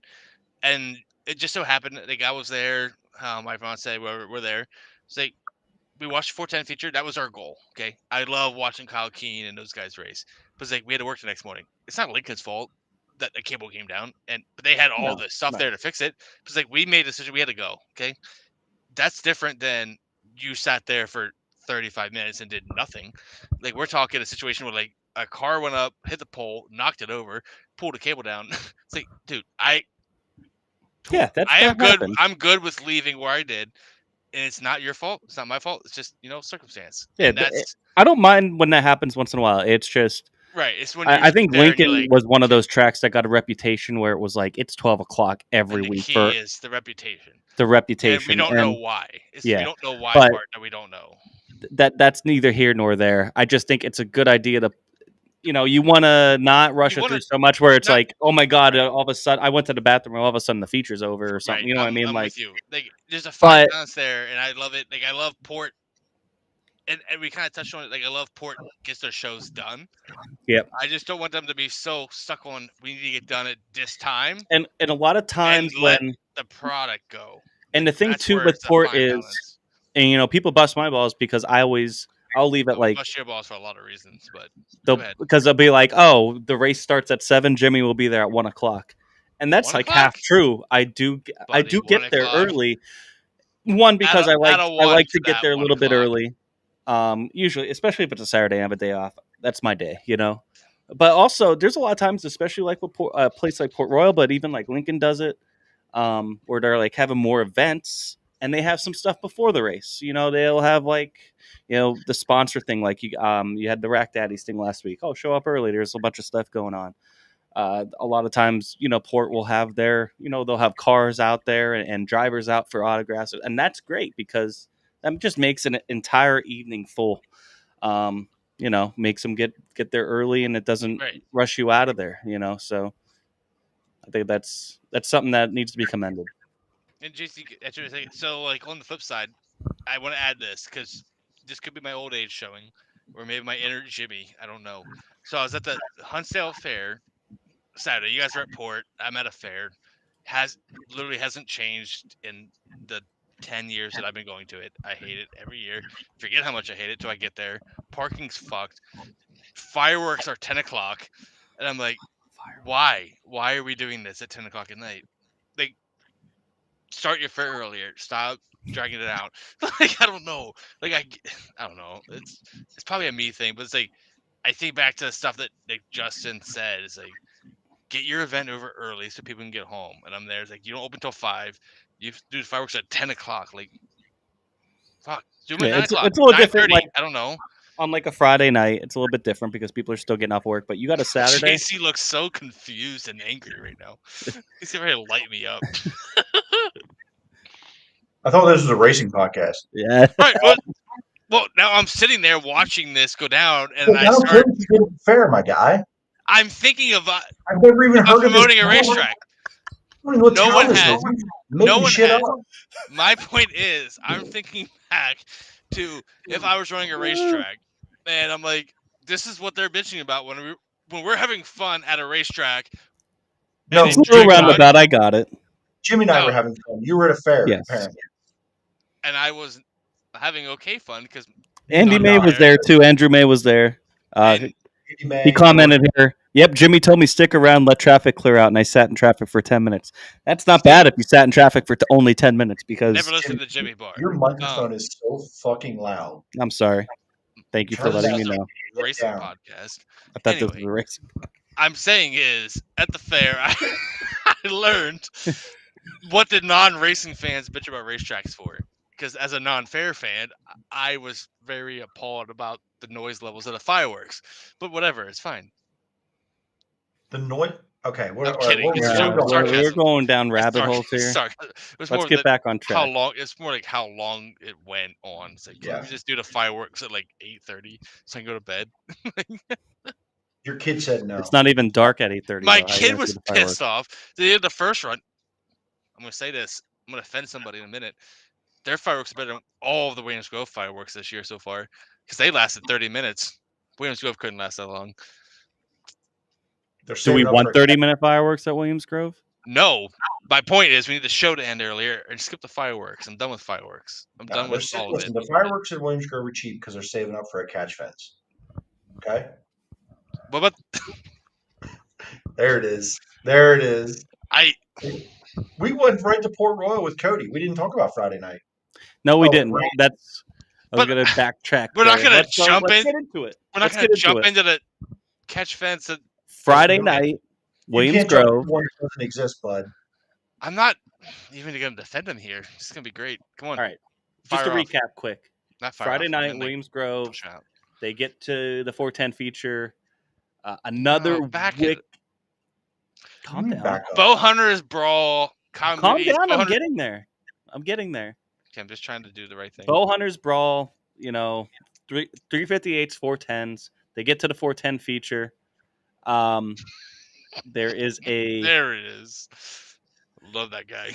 and it just so happened that the guy was there. My fiance, we're there. It's like we watched 410 feature. That was our goal. Okay, I love watching Kyle Keene and those guys race, but it's like we had to work the next morning. It's not Lincoln's fault that the cable came down, but they had all this stuff there to fix it. It's like we made a decision. We had to go. Okay, that's different than you sat there for 35 minutes and did nothing. Like we're talking a situation where like a car went up, hit the pole, knocked it over, pulled a cable down. It's like, dude, I am good. Happen. I'm good with leaving where I did, and it's not your fault. It's not my fault. It's just circumstance. Yeah, and that's. I don't mind when that happens once in a while. It's just right. It's when I think Lincoln was one of those tracks that got a reputation where it was like it's 12 o'clock every week. The key is the reputation. The reputation. And we don't know why. We don't know why. But part that we don't know. That's neither here nor there. I just think it's a good idea to. You want to not rush it through so much where it's like, oh my God, all of a sudden I went to the bathroom and all of a sudden the feature's over or something. Right. You know what I mean? I'm like, with you. Like, there's a fine balance there, and I love it. Like, I love Port, and we kind of touched on it. Like, I love Port gets their shows done. Yep. I just don't want them to be so stuck on we need to get done at this time. And a lot of times when the product go. And the thing too with Port is, and people bust my balls because I'll leave at like bust your balls for a lot of reasons, but because they'll be like, oh, the race starts at 7. Jimmy will be there at 1:00, and that's like half true. I do get there early. One, because I like to get there a little bit early. Usually, especially if it's a Saturday, I have a day off. That's my day, But also, there's a lot of times, especially like with a place like Port Royal, but even like Lincoln does it, where they're like having more events. And they have some stuff before the race. They'll have like, the sponsor thing. Like you had the Rack Daddies thing last week. Oh, show up early. There's a bunch of stuff going on. A lot of times, Port will have they'll have cars out there and drivers out for autographs. And that's great because that just makes an entire evening full. Makes them get there early and it doesn't rush you out of there, So I think that's something that needs to be commended. And JC, so like on the flip side, I want to add this because this could be my old age showing, or maybe my inner Jimmy. I don't know. So I was at the Huntsdale Fair Saturday. You guys are at Port. I'm at a fair. Literally hasn't changed in the 10 years that I've been going to it. I hate it every year. Forget how much I hate it till I get there. Parking's fucked. Fireworks are 10 o'clock, and I'm like, why? Why are we doing this at 10 o'clock at night? Like, start your fair earlier. Stop dragging it out. Like, I don't know. Like, I don't know. It's probably a me thing, but it's like I think back to the stuff that like Justin said. It's like get your event over early so people can get home. And I'm there. It's like you don't open till 5. You do the fireworks at 10 o'clock. Like, fuck. Do them at 9 o'clock. It's a little different. Like, I don't know. On like a Friday night, it's a little bit different because people are still getting off work. But you got a Saturday. JC looks so confused and angry right now. He's ready to light me up. I thought this was a racing podcast. Yeah. Right. Well, now I'm sitting there watching this go down, and fair, my guy. I'm thinking of I've never even heard of promoting this a racetrack. I don't know what No town one this has. is. You're No making one shit has. up. My point is, I'm thinking back to if I was running a racetrack, and I'm like, this is what they're bitching about when we're having fun at a racetrack. No, It's a little roundabout. I got it. Jimmy and I were No. having fun. You were at a fair, Yes. apparently. And I was having okay fun because Andy May was there too. Andrew May was there. Andy May, He commented here. Yep, Jimmy told me stick around, let traffic clear out, and I sat in traffic for 10 minutes. That's not bad if you sat in traffic for only 10 minutes because never listened to Jimmy Bar. Your microphone is so fucking loud. I'm sorry. Thank you for letting me know. Racing podcast. I thought Anyway, this was a racing. I'm saying is at the fair, I learned what the non-racing fans bitch about racetracks for. Because as a non-fair fan, I was very appalled about the noise levels of the fireworks. But whatever, it's fine. The noise. Okay, I'm kidding. We're going down rabbit holes here. Let's get back on track. How long? It's more like how long it went on. It's like, can we just do the fireworks at like 8:30 so I can go to bed? Your kid said no. It's not even dark at 8:30. My kid was pissed off. They did the first run. I'm gonna say this. I'm gonna offend somebody in a minute. Their fireworks are better than all of the Williams Grove fireworks this year so far because they lasted 30 minutes. Williams Grove couldn't last that long. Do we want 30-minute fireworks at Williams Grove? No. My point is we need the show to end earlier and skip the fireworks. I'm done with fireworks. I'm done with all of it. The fireworks at Williams Grove are cheap because they're saving up for a catch fence. Okay? What about... There it is. There it is. We went right to Port Royal with Kody. We didn't talk about Friday night. No, we didn't. I was going to backtrack. We're not going to jump in. Let's get into it. We're not going to jump into the catch fence. Friday night, Williams Grove. One doesn't exist, bud. I'm not even going to defend him here. It's going to be great. Come on. All right. Just to recap quick. Friday night, like, Williams Grove. They get to the 410 feature. Another Calm down. Bow Hunters Brawl. Calm down. I'm getting there. Okay, I'm just trying to do the right thing. Bow Hunters Brawl, 358s, 410s. They get to the 410 feature. There is a... There it is. Love that guy.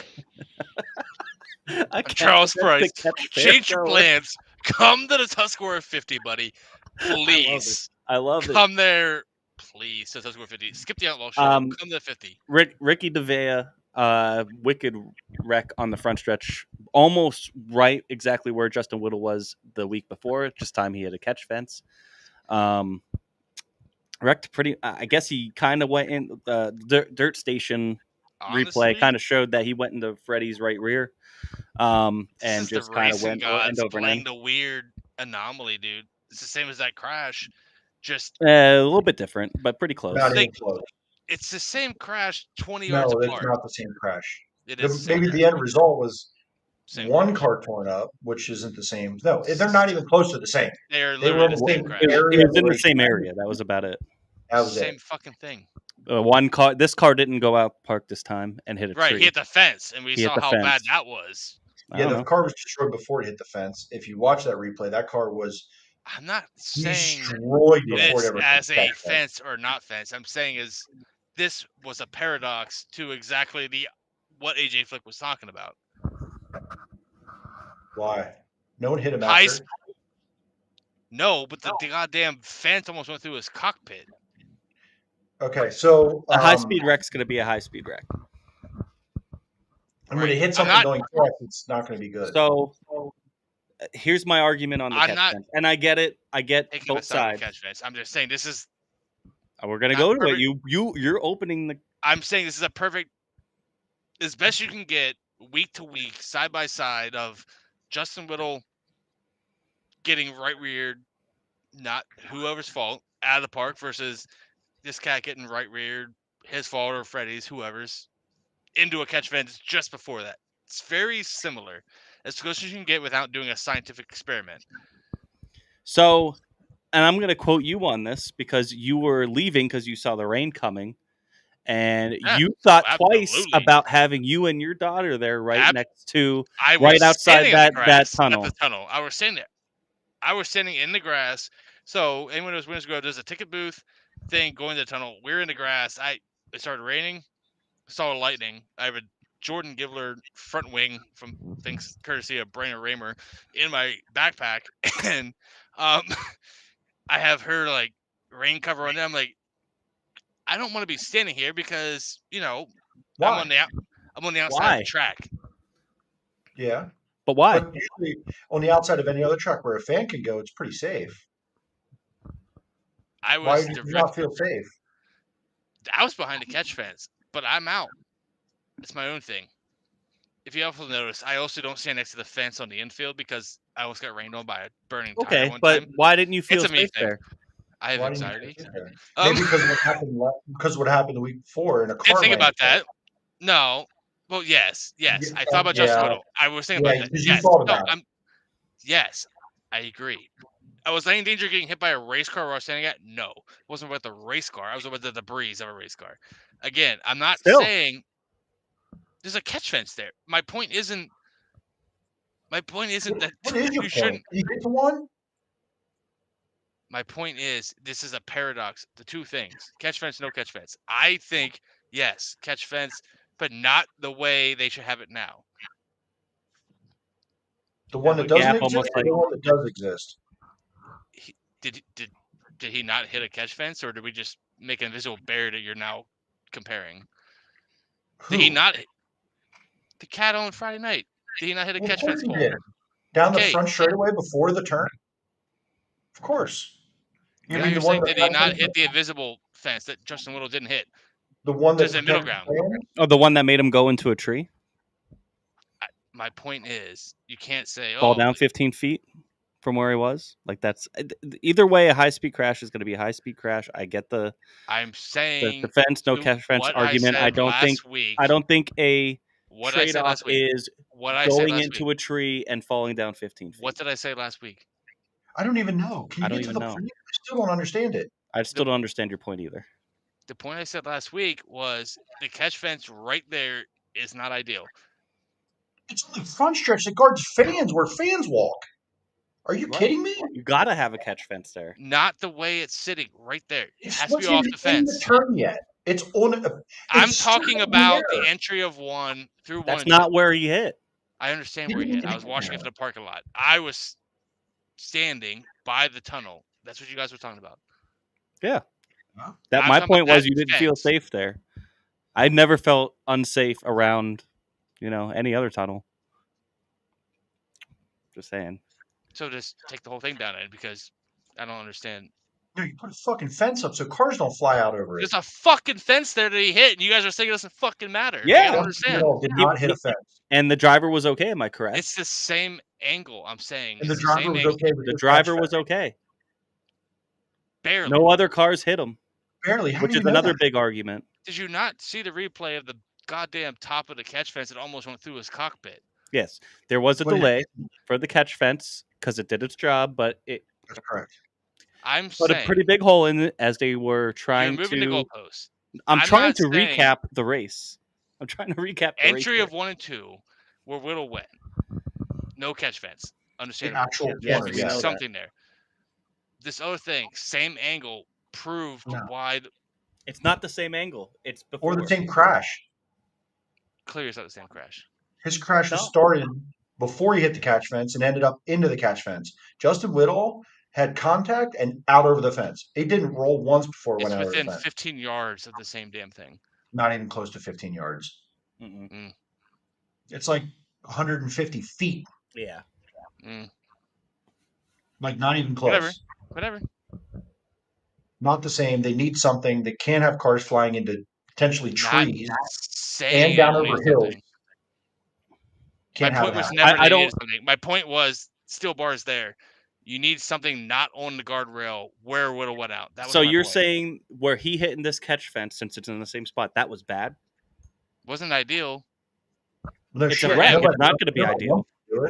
Charles Price. Change your plans. Come to the Tuscarora 50, buddy. Please. I love it. Come there. Please. To Tuscarora 50. Skip the Outlaw Show. Come to the 50. Ricky DeVea, wicked wreck on the front stretch. Almost right exactly where Justin Whittle was the week before. Just time he had a catch fence. Wrecked pretty... I guess he kind of went in... The dirt station replay kind of showed that he went into Freddie's right rear. And just kind of went end over playing the weird anomaly, dude. It's the same as that crash. Just a little bit different, but pretty close. It's the same crash 20 yards apart. No, it's not the same crash. It is maybe the end result was one car torn up, which isn't the same. No, they're not even close to the same. They were literally the same crash. It was in the same area. That was about it. That was same fucking thing. One car. This car didn't go out park this time and hit a tree. Right, he hit the fence, and we saw how bad that was. Yeah, the car was destroyed before it hit the fence. If you watch that replay, that car was... I'm not saying destroyed before this it ever as a fence or not fence. I'm saying this was a paradox to exactly what AJ Flick was talking about. Why? No one hit him after? No, but the goddamn fence almost went through his cockpit. Okay, so... a high-speed wreck's going to be a high-speed wreck. And when it hits something going fast, it's not going to be good. So here's my argument on the catch fence. And I get it. I get both sides. I'm just saying this is... We're going to go to it. You're opening the... I'm saying this is a perfect... As best you can get, week to week, side by side of Justin Whittle getting right reared, not whoever's fault, out of the park versus this cat getting right reared, his fault or Freddie's, whoever's, into a catch fence just before that. It's very similar. As close as you can get without doing a scientific experiment. So, and I'm going to quote you on this because you were leaving because you saw the rain coming. And you thought twice about having you and your daughter there next to, right outside that tunnel. At the tunnel. I was standing there. I was standing in the grass. So anyone who's Williams Grove, there's a ticket booth thing going to the tunnel. We're in the grass. It started raining. Saw lightning. I have a Jordan Gibbler front wing from things courtesy of Brainer Raymer in my backpack, and I have her like rain cover on there. I'm like, I don't want to be standing here because Why? I'm on the outside Why? of the track. Yeah. But why? But usually on the outside of any other track where a fan can go, it's pretty safe. I Why was do you not feel safe? I was behind the catch fence, but I'm out. It's my own thing. If you also notice, I also don't stand next to the fence on the infield because I almost got rained on by a burning tire Okay, one but time. why didn't you feel It's a me safe thing. there? I have Why didn't you anxiety. feel safe there? Maybe because what happened the week before in a car. Didn't think about landed. that. No. Well, yes. I thought about Justin Little. I was thinking about that. because you Yes. thought about it. Yes, I agree. I was in danger of getting hit by a race car where I was standing at. No, it wasn't about the race car. I was about the debris of a race car. Again, I'm not saying there's a catch fence there. My point isn't that What is your you point? shouldn't. You get to one? My point is, this is a paradox. The two things: catch fence, no catch fence. I think yes, catch fence, but not the way they should have it now. The one that doesn't exist, almost or the one that does exist? Did he not hit a catch fence, or did we just make an invisible barrier that you're now comparing? Did he not? The cat on Friday night. Did he not hit a catch fence pole? Down the front straightaway before the turn. Of course. You mean the one did he not hit the invisible fence that Justin Little didn't hit? The one that's a middle ground. Oh, the one that made him go into a tree? My point is, you can't say fall down 15 feet from where he was. Like that's either way. A high speed crash is going to be a high speed crash. I get the. I'm saying the fence, no catch fence argument. I don't think a trade off is going into a tree and falling down 15 feet. What did I say last week? I don't even know. Can you get to the point? I still don't understand it. I still don't understand your point either. The point I said last week was the catch fence right there is not ideal. It's on the front stretch that guards fans where fans walk. Are you kidding me? You got to have a catch fence there. Not the way it's sitting right there. It has to be off the fence. The turn yet. It's on. I'm talking about the entry of one through one. That's not where he hit. I understand where he hit. I was watching it from the parking lot. I was standing by the tunnel. That's what you guys were talking about. Yeah. My point was you didn't feel safe there. I never felt unsafe around, any other tunnel. Just saying. So just take the whole thing down then, because I don't understand. No, you put a fucking fence up so cars don't fly out over it. There's a fucking fence there that he hit, and you guys are saying it doesn't fucking matter. Yeah. I don't understand. Did not hit a fence. And the driver was okay, am I correct? It's the same angle, I'm saying. And the driver was okay. The driver was okay. Barely. No other cars hit him. Barely. Which is another big argument. Did you not see the replay of the goddamn top of the catch fence that almost went through his cockpit? Yes. There was a delay for the catch fence because it did its job, but it... That's correct. I'm put saying... a pretty big hole in it as they were trying you're moving the goalposts. I'm trying to recap the race. I'm trying to recap the race. Entry of 1 and 2 where Whittle went. No catch fence. Understandable. Actual something there. This other thing, same angle, proved why... It's not the same angle. It's before. Or the same crash. Clearly it's not the same crash. His crash was started before he hit the catch fence and ended up into the catch fence. Justin Whittle had contact and out over the fence. It didn't roll once before it went over the fence. It's within 15 yards of the same damn thing. Not even close to 15 yards. It's like 150 feet. Yeah. Like not even close. Whatever. Not the same. They need something. They can't have cars flying into potentially trees and down over hills. My point was never I don't. My point was steel bars there. You need something not on the guardrail where Whittle went out. That was so you're saying where he hit in this catch fence, since it's in the same spot, that was bad? Wasn't ideal. It's a wreck. It's not going to be ideal. You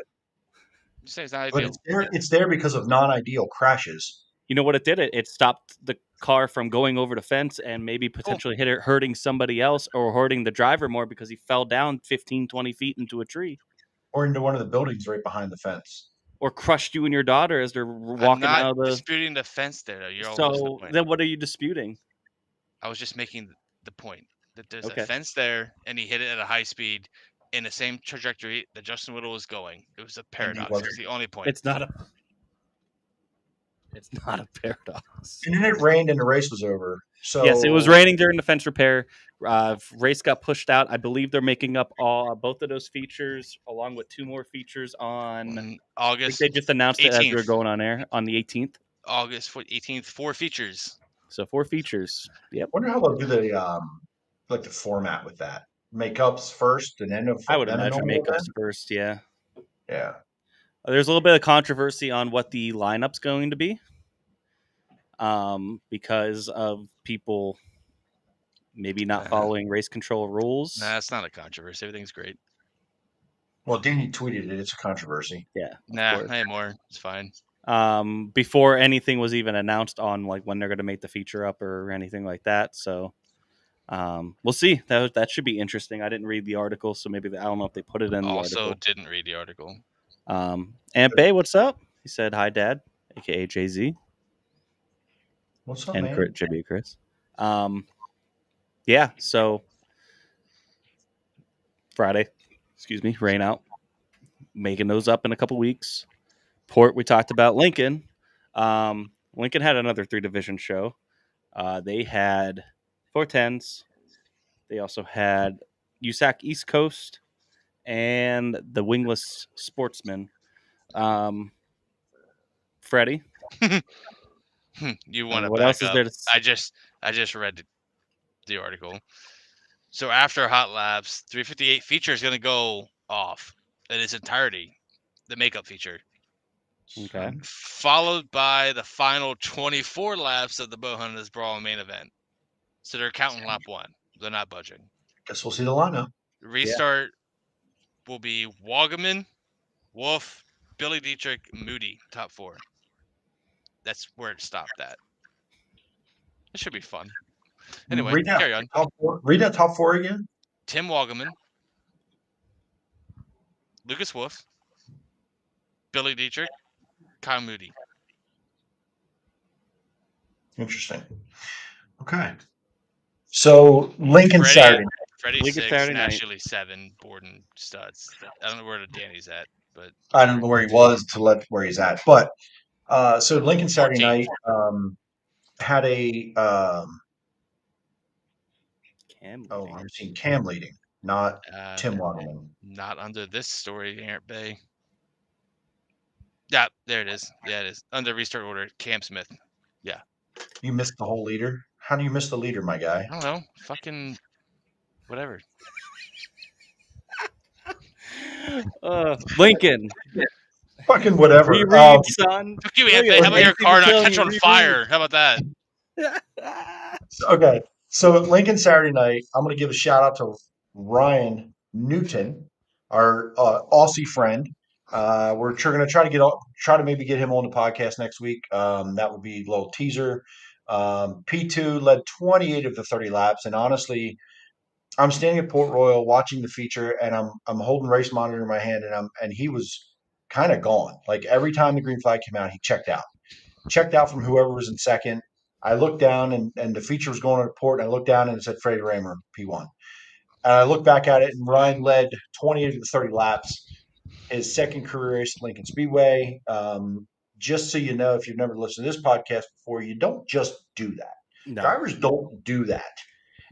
say it's not ideal. But it's there because of non-ideal crashes. You know what it did? It stopped the car from going over the fence and maybe potentially hurting somebody else or hurting the driver more because he fell down 15, 20 feet into a tree. Or into one of the buildings right behind the fence. or crushed you and your daughter as they're I'm walking not out of the. disputing the fence there, though. You're all missing the So point. then, what are you disputing? I was just making the point that there's a Okay. fence there, and he hit it at a high speed in the same trajectory that Justin Whittle was going. It was a paradox. wasn't. It's the only point. It's not a paradox. And then it rained and the race was over. So Yes, it was raining during the fence repair. Race got pushed out. I believe they're making up both of those features along with 2 more features on. I think August. they just announced it as we were 18th. going on air on the 18th. August 18th, 4 features. So 4 features. Yep. Wonder how they'll do the format with that. Makeups first, and then I would then a imagine normal makeups event? first. Yeah. Yeah. There's a little bit of controversy on what the lineup's going to be, because of people maybe not following race control rules. Nah, it's not a controversy. Everything's great. Well, Danny tweeted it. It's a controversy. Yeah. Nah, not anymore. It's fine. Before anything was even announced on like when they're going to make the feature up or anything like that. So we'll see. That should be interesting. I didn't read the article, so maybe I don't know if they put it in the Also, article. didn't read the article. Aunt Bay, what's up? He said, "Hi, Dad," aka Jay-Z. What's up, And man? Jimmy Chris. Yeah. So Friday, rain out. Making those up in a couple weeks. Port, we talked about. Lincoln. Lincoln had another 3-division show. They had 410s. They also had USAC East Coast and the Wingless Sportsman. Freddie, You want to what back else is up? there to I just read the article. So after hot laps, 358 feature is going to go off in its entirety, the makeup feature. Okay. Followed by the final 24 laps of the Bohunters Brawl main event. So they're counting lap 1. They're not budging. Guess we'll see the lineup. Restart will be Wagaman, Wolf, Billy Dietrich, Moody, top 4. That's where it stopped at. It should be fun. Anyway, carry on. Read that top 4 again. Tim Wagaman, Lucas Wolf, Billy Dietrich, Kyle Moody. Interesting. Okay. So Lincoln Saturday. Freddie Lincoln 6, Saturday night. Ashley 7, Borden studs. I don't know where Danny's at, but I don't know where he was where he's at, but so Lincoln Saturday 14th. night had a Cam. I'm seeing Cam leading, not Tim Waterman. Not under this story, Aunt Bay. Yeah, there it is. Yeah, it is. Under restart order, Cam Smith. Yeah. You missed the whole leader. How do you miss the leader, my guy? I don't know. Fucking whatever. Lincoln. Fucking whatever. Reread, son. Fuck you, Aunt Bay. How about your car not catch on fire? How about that? Okay. So Lincoln Saturday night, I'm going to give a shout out to Ryan Newton, our Aussie friend. We're going to try to maybe get him on the podcast next week. That would be a little teaser. P2 led 28 of the 30 laps, and honestly, I'm standing at Port Royal watching the feature, and I'm holding race monitor in my hand, and he was kind of gone. Like every time the green flag came out, he checked out from whoever was in second. I looked down, and the feature was going to Port, and I looked down and it said Freddie Raymer P1. And I looked back at it, and Ryan led 28 of the 30 laps. His second career race at Lincoln Speedway. Just so you know, if you've never listened to this podcast before, you don't just do that. No. Drivers don't do that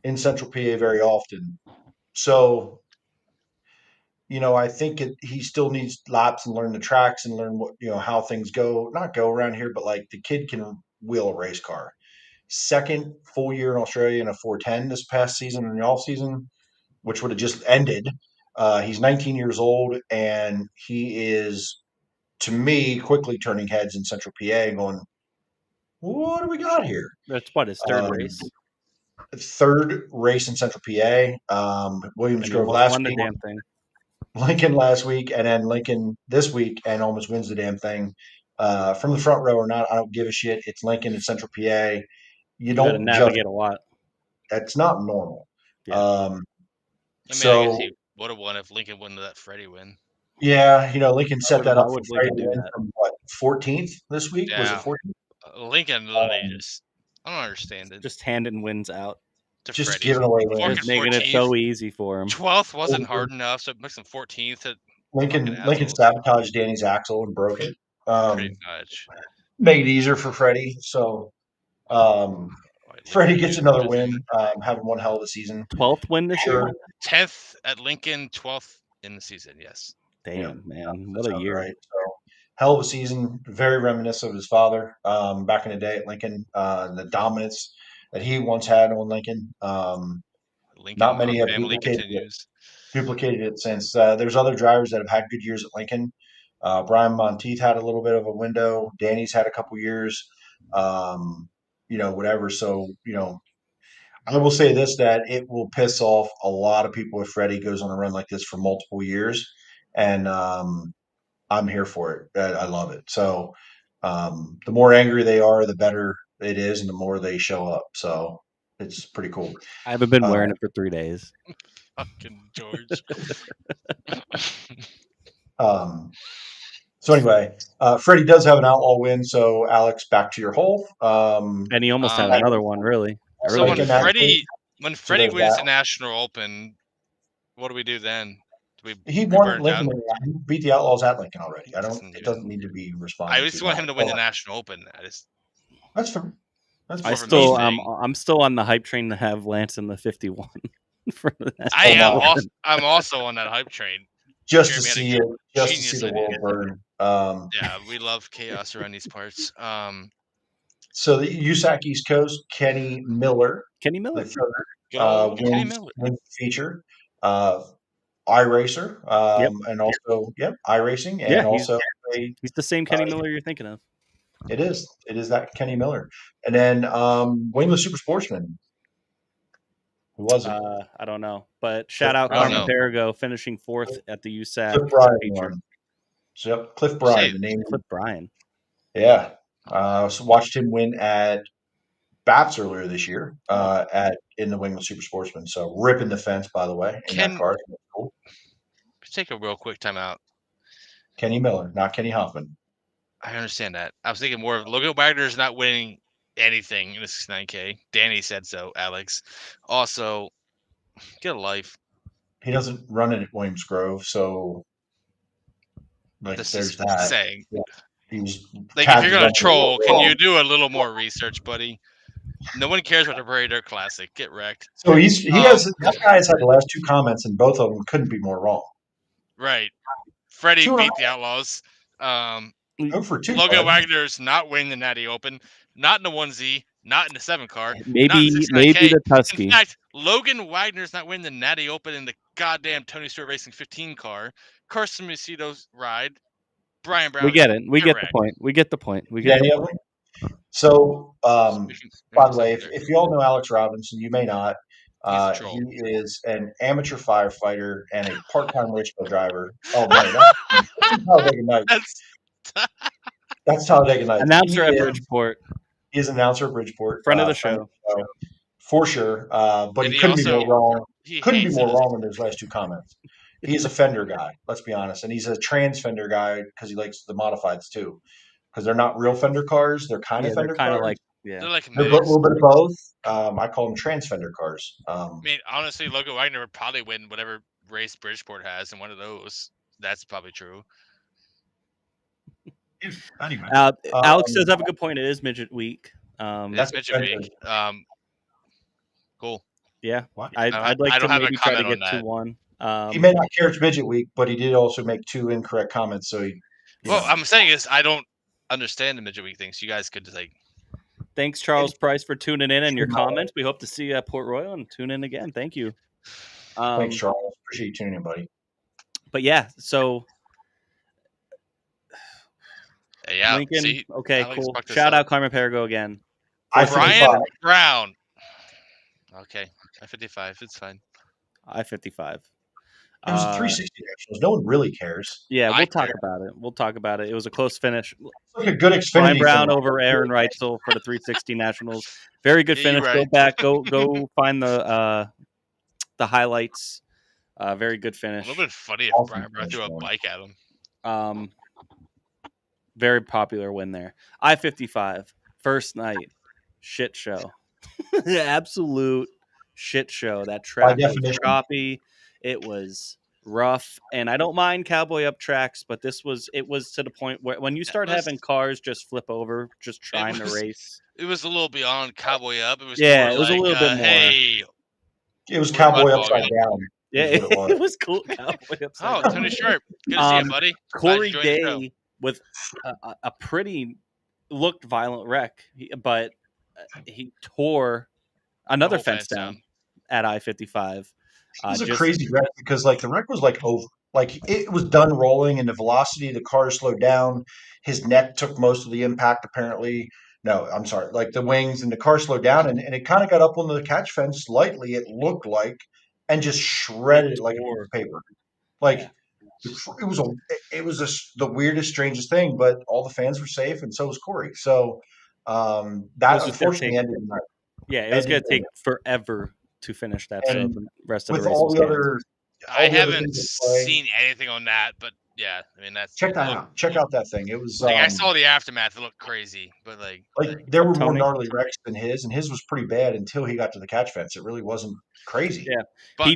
in Central PA very often. So, I think he still needs laps and learn the tracks and learn how things go. Not go around here, but like the kid can wheel a race car. Second full year in Australia in a 410 this past season in the off season, which would have just ended. He's 19 years old, and he is, to me, quickly turning heads in Central PA and going, what do we got here? That's what his third race. Third race in Central PA. Williams drove last week. Damn thing. Lincoln last week, and then Lincoln this week, and almost wins the damn thing. From the front row or not, I don't give a shit. It's Lincoln in Central PA. You don't navigate a lot. That's not normal. Yeah. I guess he would have won if Lincoln wouldn't let Freddie win. Yeah, Lincoln set that Why up for would Freddie Lincoln to do win that? from what 14th this week? Was it Yeah. 14th? Lincoln literally just, I don't understand it. Just handing wins out. To Just Freddie. giving away Fucking wins. Making it 14th. so easy for him. 12th wasn't hard enough, so it makes him 14th. Lincoln sabotaged Danny's axle and broke it. Pretty much. Made it easier for Freddie. So Freddie gets another win, having one hell of a season. 12th win this year? 10th at Lincoln, 12th in the season, yes. Damn, man. What a year. Right. So, hell of a season. Very reminiscent of his father back in the day at Lincoln. The dominance that he once had on Lincoln. Lincoln Not many have family continues. duplicated it since. There's other drivers that have had good years at Lincoln. Brian Monteith had a little bit of a window. Danny's had a couple years. Whatever. So, I will say this, that it will piss off a lot of people if Freddie goes on a run like this for multiple years. And I'm here for it. I love it. So the more angry they are, the better it is, and the more they show up. So it's pretty cool. I haven't been wearing it for 3 days. Fucking George. So anyway, Freddie does have an outlaw win. So Alex, back to your hole. And he almost had another one, really. So when Freddie there's wins that. the National Open, what do we do then? He won at Lincoln. He beat the Outlaws at Lincoln already. It doesn't need to be responded. I just want him to win the National Open. That's fair. I'm still on the hype train to have Lance in the 51. I'm also on that hype train. Just to see it, just to see the world burn. Yeah, we love chaos around these parts. So the USAC East Coast, Kenny Miller. Kenny Miller. Wins the feature. iRacer, and also iRacing, and also he's the same Kenny Miller you're thinking of. It is that Kenny Miller, and then Wingless Super Sportsman. Who was it? I don't know, but shout out Carmen Perigo finishing 4th at the USAC. Cliff Bryan won. So, Cliff Bryan, the name. Cliff Bryan. Yeah, watched him win at Bats earlier this year in the Wingless Super Sportsman. So ripping the fence, by the way, in that car. Cool. Take a real quick time out. Kenny Miller, not Kenny Hoffman. I understand that. I was thinking more of Logan Wagner's not winning anything in the 69K. Danny said so, Alex. Also, get a life. He doesn't run it at Williams Grove, so there's that. Saying. Yeah. If you're gonna troll, can you do a little more research, buddy? No one cares about the Prairie Dirt Classic. Get wrecked. So that guy has had the last 2 comments, and both of them couldn't be more wrong. Right. Freddie beat the Outlaws. For 2. Logan Wagner's not winning the Natty Open, not in the 1Z, not in the 7 car. Maybe the Tusky. In fact, Logan Wagner's not winning the Natty Open in the goddamn Tony Stewart Racing 15 car. Carson Macedo's ride. Brian Brown. We get it. We get the point. So, by the way, if you all know Alex Robinson, you may not. He is an amateur firefighter and a part-time racecar driver. Oh man, that's Talladega Nights. That's Talladega Nights. Announcer at Bridgeport. He is an announcer at Bridgeport. Friend of the show. For sure. But he couldn't be more wrong. Couldn't be more wrong in those last 2 comments. He's a fender guy, let's be honest. And he's a trans fender guy because he likes the modifieds too. Because they're not real fender cars. They're kind of fender cars. They're like a little bit of both. I call them trans fender cars. I mean, honestly, Logan Wagner would probably win whatever race Bridgeport has in one of those. That's probably true. Anyway, Alex does have a good point. It is midget week. That's midget week. Cool. Yeah, I'd like to maybe try to get 2-1. He may not care it's midget week, but he did also make 2 incorrect comments. So I'm saying is I don't understand the midget week things. You guys could just Thanks, Charles Price, for tuning in and your comments. We hope to see you at Port Royal and tune in again. Thank you. Thanks, Charles. Appreciate you tuning in, buddy. But yeah, so Lincoln. See, okay, Alex, cool. Shout out Carmen Perigo again. Brian Brown. Okay, I-55. It's fine. I-55. It was a 360 Nationals. No one really cares. Yeah, we'll talk about it. It was a close finish. It's like a good Xfinity. Brian Brown over Aaron Reitzel for the 360 Nationals. Very good finish. Right. Go back. Go find the highlights. Very good It finish. would have been funny if Awesome Brian Brown finish, threw a man. bike at him. Very popular win there. I-55 first night shit show. Absolute shit show. That track was definition. choppy. It was rough, and I don't mind cowboy up tracks, but it was to the point where when you start having cars just flip over, just trying to race. It was a little beyond cowboy up. It was Yeah, more it was a like, little bit more. hey, It was we're cowboy mud upside bogging. down. Yeah, Is what it was. it was cool. Cowboy upside Oh, down. Tony Sharp. Good to see you, buddy. Glad Corey you joined the show. Day with a pretty looked violent wreck, but he tore another whole fence fence down down. at I-55. It was a crazy wreck because like the wreck was like over, like it was done rolling, and the velocity of the car slowed down. His neck took most of the impact, apparently. No, I'm sorry, like the wings, and the car slowed down, and it kind of got up on the catch fence slightly, it looked like, and just shredded it like a piece of paper. Like it was the weirdest, strangest thing, but all the fans were safe, and so was Corey. So that unfortunately ended the night. Yeah, it was going to take forever to finish that. So And the rest of the with race all was the canceled. other, I all the other haven't things at play, seen anything on that, but yeah, I mean that's check that out. Check out that thing. It was like I saw the aftermath. It looked crazy, but like there were more Tony? gnarly wrecks than his, and his was pretty bad until he got to the catch fence. It really wasn't crazy. Yeah, But-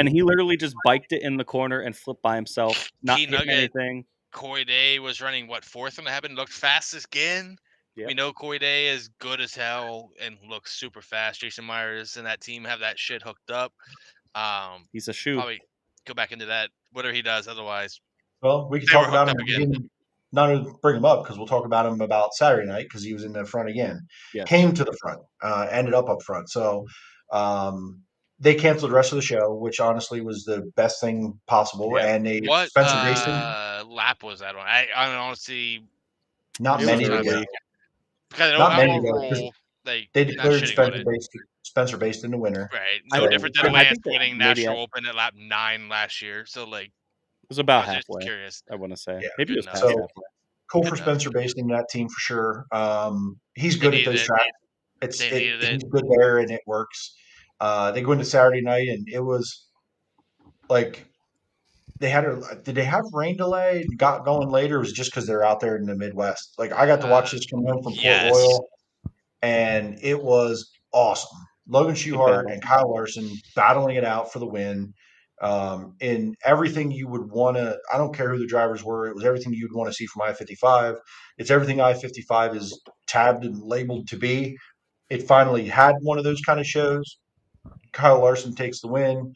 he literally just biked it in the corner and flipped by himself, not Key hitting nugget, anything. Corey Day was running fourth when it happened. Looked fastest again. Yep. We know Corey Day is good as hell and looks super fast. Jason Myers and that team have that shit hooked up. He's a shoe. Probably go back into that. Whatever he does, otherwise. Well, we can They talk were about hooked him up again. again. Not to bring him up because we'll talk about him about Saturday night because he was in the front again. Yes. Came to the front, ended up front. So they canceled the rest of the show, which honestly was the best thing possible. Yeah. And they What Spencer Grayson, lap was that on? I honestly not It many was ago. early. because Not I'm many on a ago, 'cause roll. Like They not declared shitting on it. Spencer Based in the winner. Right. I No think- different than I Lance think that winning maybe National Open at lap 9 last year. So like It was about I was just halfway. curious. I want to say Yeah. maybe it was Good past So halfway. cool Good for enough. Spencer Basting that team for sure. He's They good at needed those it. tracks. They needed it. He's good there, and it works. They go into Saturday night, and it was like they had did they have rain delay? Got going later? It was just because they're out there in the Midwest. Like I got to watch this come home from yes. Port Royal, and it was awesome. Logan Schuchart and Kyle Larson battling it out for the win. In everything you would want to, I don't care who the drivers were, it was everything you'd want to see from I-55. It's everything I-55 is tabbed and labeled to be. It finally had one of those kind of shows. Kyle Larson takes the win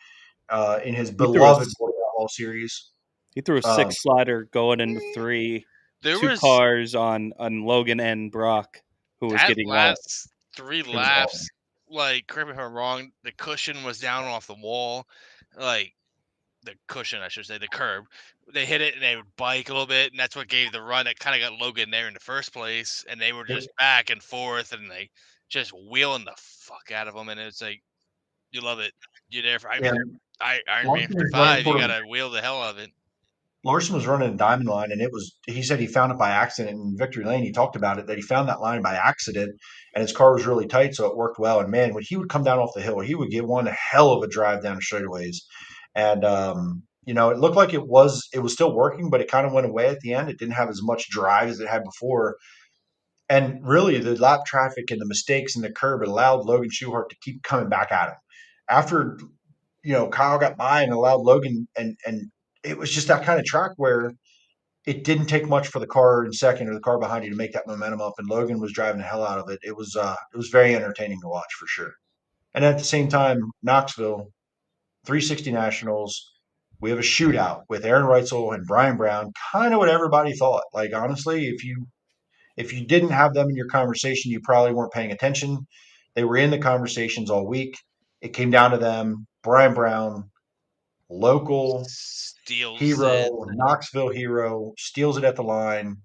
in his beloved World Outlaw Series. He threw a 6 slider going into 3. There two was cars on Logan and Brock, who was that getting wet. last 3 was laps. awesome. Like, correct me if I'm wrong. The cushion was down off the wall, like the cushion, I should say, the curb. They hit it and they would bike a little bit, and that's what gave the run. That kind of got Logan there in the first place, and they were just back and forth, and they just wheeling the fuck out of them. And it's like, you love it. You're there for Iron Man 55. You gotta wheel the hell out of it. Larson was running a diamond line, and he said he found it by accident in Victory Lane. He talked about it, that he found that line by accident, and his car was really tight, so it worked well. And man, when he would come down off the hill, he would give one a hell of a drive down the straightaways. And it looked like it was still working, but it kind of went away at the end. It didn't have as much drive as it had before. And really, the lap traffic and the mistakes in the curb allowed Logan Schuchart to keep coming back at him. After Kyle got by and allowed Logan, and it was just that kind of track where it didn't take much for the car in second or the car behind you to make that momentum up, and Logan was driving the hell out of it. It was very entertaining to watch for sure. And at the same time, Knoxville 360 Nationals, we have a shootout with Aaron Reitzel and Brian Brown, kind of what everybody thought. Like honestly, if you didn't have them in your conversation, you probably weren't paying attention. They were in the conversations all week. It came down to them. Brian Brown, local Steals hero, Knoxville hero, steals it at the line.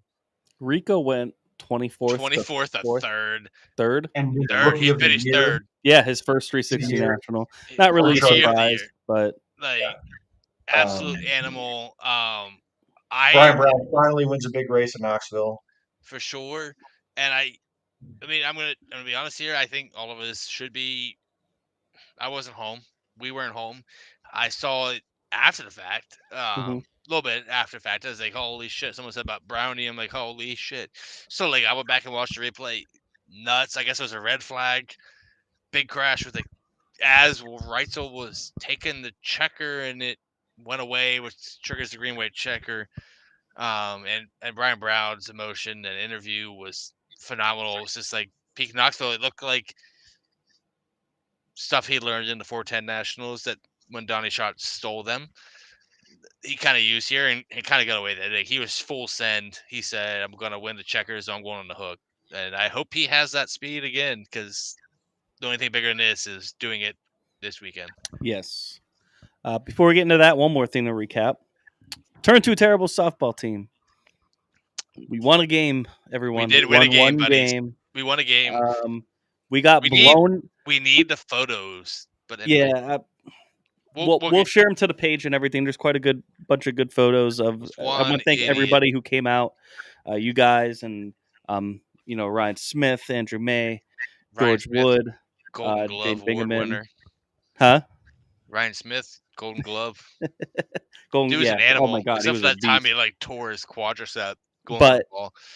Rico went 24th. 24th, a third. Third? And third. He finished third. Yeah, his first 360 National. Not really surprised, but like absolute animal. Brian Brown finally wins a big race in Knoxville. For sure. And I mean, I'm gonna be honest here. I think all of us should be. I wasn't home. We weren't home. I saw it after the fact. Mm-hmm. A little bit after the fact. I was like, holy shit. Someone said about Brownie. I'm like, holy shit. So like I went back and watched the replay. Nuts. I guess it was a red flag. Big crash with as Reitzel was taking the checker and it went away, which triggers the green white checker. And Brian Brown's emotion and interview was phenomenal. It was just like peak Knoxville. It looked like stuff he learned in the 410 Nationals that when Donnie Shot stole them, he kind of used here and he kind of got away with it. Like, he was full send. He said, I'm going to win the checkers. So I'm going on the hook. And I hope he has that speed again, because the only thing bigger than this is doing it this weekend. Yes. Before we get into that, one more thing to recap. Turn 2 terrible softball team. We won a game, everyone. We did win a game, one buddies. game. We won a game. We got blown. We need the photos. But anyway, Yeah. We'll share them to the page and everything. There's quite a bunch of good photos of. I want to thank everybody who came out, you guys, and Ryan Smith, Andrew May, George Wood, Golden Glove Jane Award Bingaman. winner. Huh? Ryan Smith, Golden Glove. Dude was an animal. Oh my god! Except for that time he tore his quadricep. But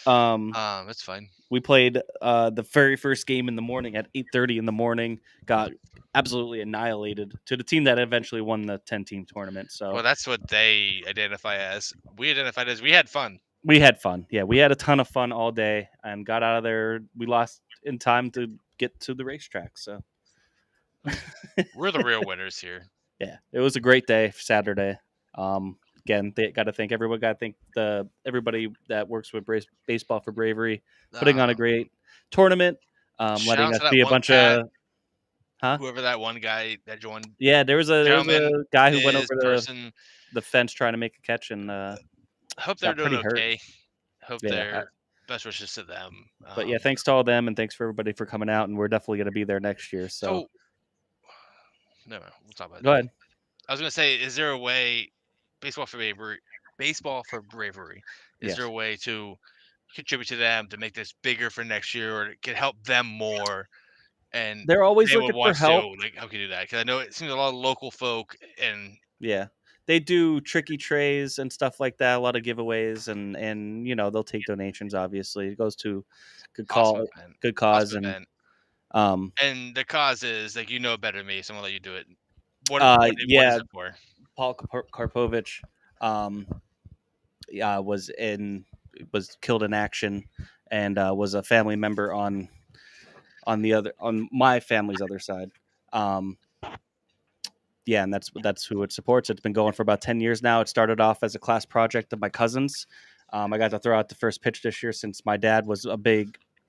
that's fine. We played the very first game in the morning at 8:30 in the morning. Got absolutely annihilated to the team that eventually won the 10-team tournament. So well, that's what they identify as. We identified as we had fun. We had fun. Yeah, we had a ton of fun all day and got out of there. We lost in time to get to the racetrack. So we're the real winners here. Yeah, it was a great day, Saturday. Again, they got to thank everyone. Got to thank everybody that works with Baseball for Bravery, putting on a great tournament, letting us be a bunch of. Whoever that one guy that joined. Yeah, there was a guy who went over the fence trying to make a catch, and I hope they're doing okay. Hope they're best wishes to them. But yeah, thanks to all of them, and thanks for everybody for coming out, and we're definitely going to be there next year. So no, we'll talk about it. Go ahead. I was going to say, is there a way, Baseball for Bravery, is there a way to contribute to them to make this bigger for next year, or can help them more? And they're always looking for help. How can you do that? Because I know it seems a lot of local folk and they do tricky trays and stuff like that. A lot of giveaways and they'll take donations. Obviously, it goes to good cause awesome and event. And the cause is better than me, so I'm gonna let you do it. What is it for? Paul Karpovich was killed in action and was a family member on my family's other side. And that's who it supports. It's been going for about 10 years now. It started off as a class project of my cousins. I got to throw out the first pitch this year since my dad was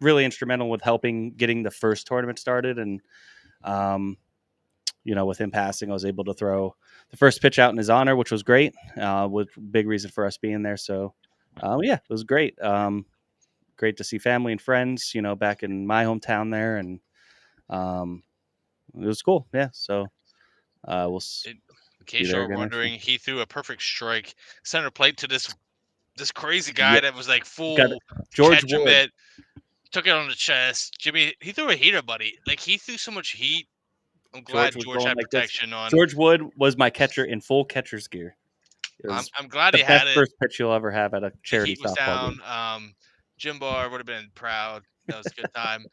really instrumental with helping getting the first tournament started. And, with him passing, I was able to throw the first pitch out in his honor, which was great, with big reason for us being there. So, it was great. Great to see family and friends, back in my hometown there. And it was cool. Yeah. So we'll in case you're wondering, he threw a perfect strike center plate to this crazy guy that was full George Wood. Took it on the chest. Jimmy, he threw a heater, buddy. He threw so much heat. I'm glad George had protection on. George Wood was my catcher in full catcher's gear. I'm glad he had it. First pitch you'll ever have at a charity the heat was softball down. game. Jim Barr would have been proud. That was a good time.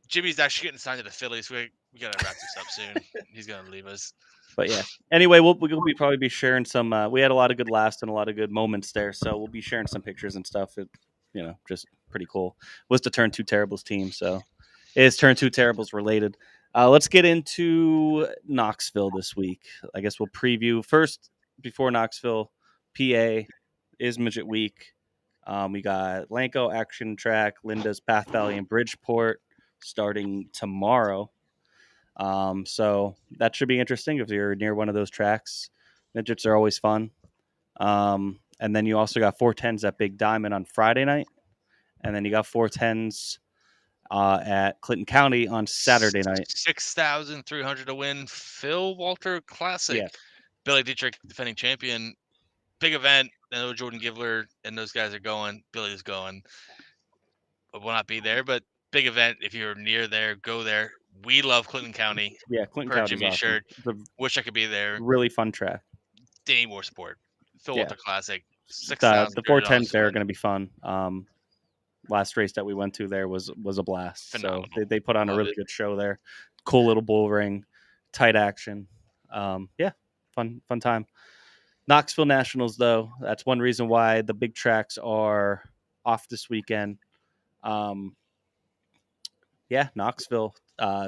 Jimmy's actually getting signed to the Phillies. We gotta wrap this up soon. He's gonna leave us. But yeah. Anyway, we'll probably be sharing some. We had a lot of good laughs and a lot of good moments there, so we'll be sharing some pictures and stuff. It, just pretty cool. Was the Turn 2 Terribles team, so it is Turn 2 Terribles related. Let's get into Knoxville this week. I guess we'll preview first before Knoxville. PA is Midget Week. We got Lanco Action Track, Linda's Path Valley, and Bridgeport starting tomorrow. So that should be interesting if you're near one of those tracks. Midgets are always fun. And then you also got 410s at Big Diamond on Friday night. And then you got 410s at Clinton County on Saturday night. 6,300 to win Phil Walter Classic. Yeah. Billy Dietrich, defending champion. Big event. I know Jordan Givler and those guys are going. Billy's going. But will not be there. But big event. If you're near there, go there. We love Clinton County. Yeah, Clinton Per County's Jimmy's awesome. shirt. It's a Wish I could be there. really fun track. Danny Moore Sport. Phil Walter Classic. The $6,000 410 fair are win. going to be fun. Last race that we went to there was a blast. Phenomenal. So they put on a Love really it. good show there. Cool little bull ring, tight action. Yeah, fun time. Knoxville Nationals, though, that's one reason why the big tracks are off this weekend. Yeah, Knoxville.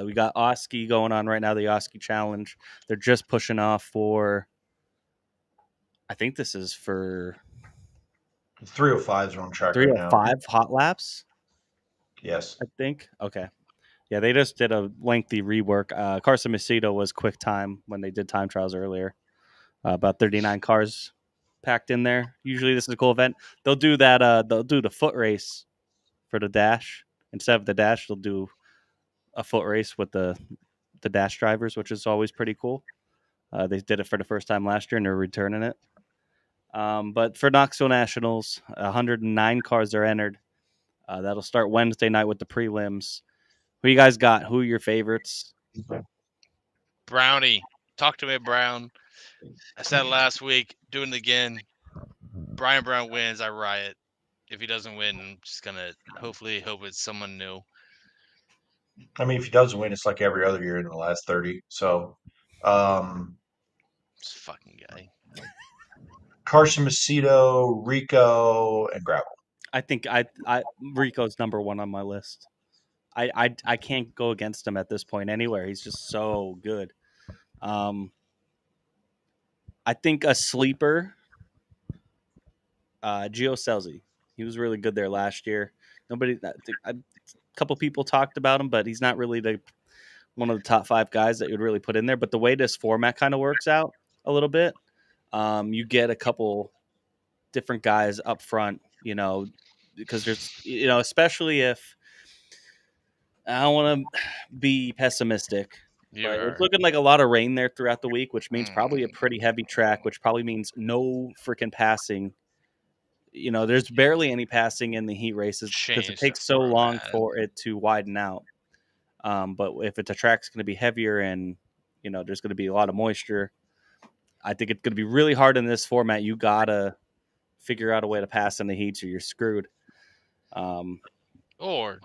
We got Oski going on right now, the Oski Challenge. They're just pushing off for, I think this is for 305s are on track right now. 305 hot laps. Yes. I think. Okay. Yeah, they just did a lengthy rework. Carson Macedo was quick time when they did time trials earlier. About 39 cars packed in there. Usually this is a cool event. They'll do that. They'll do the foot race for the dash. Instead of the dash, they'll do a foot race with the dash drivers, which is always pretty cool. They did it for the first time last year, and they're returning it. But for Knoxville Nationals, 109 cars are entered. That'll start Wednesday night with the prelims. Who you guys got? Who are your favorites? Brownie. Talk to me, Brown. I said it last week. Doing it again. Brian Brown wins. I riot. If he doesn't win, I'm just going to hopefully hope it's someone new. I mean, if he does win, it's like every other year in the last 30. So, This fucking guy. Carson Macedo, Rico, and Gravel. I think Rico's number one on my list. I can't go against him at this point anywhere. He's just so good. I think a sleeper, Gio Scelzi. He was really good there last year. A couple people talked about him, but he's not really one of the top 5 guys that you'd really put in there. But the way this format kind of works out a little bit, you get a couple different guys up front, because there's, especially if I don't want to be pessimistic. But it's looking like a lot of rain there throughout the week, which means probably a pretty heavy track, which probably means no freaking passing. There's barely any passing in the heat races because it takes so long for it to widen out. But if it's a track's going to be heavier and, there's going to be a lot of moisture, I think it's going to be really hard in this format. You got to figure out a way to pass in the heats or you're screwed. Or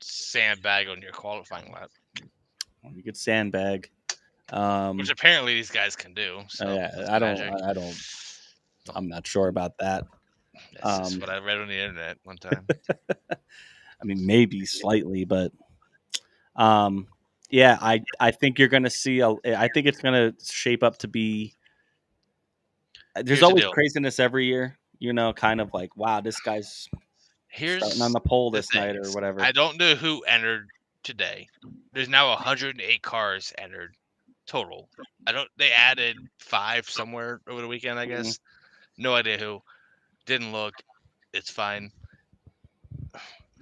sandbag on your qualifying lap. You could sandbag. Which apparently these guys can do. So yeah, I'm not sure about that. That's just what I read on the internet one time. I mean, maybe slightly, but yeah, I think you're going to see. I think it's going to shape up to be. There's always craziness every year, kind of like, wow, this guy's starting on the pole this night or whatever. I don't know who entered today. There's now 108 cars entered total. They added 5 somewhere over the weekend, I guess. No idea who. Didn't look. It's fine.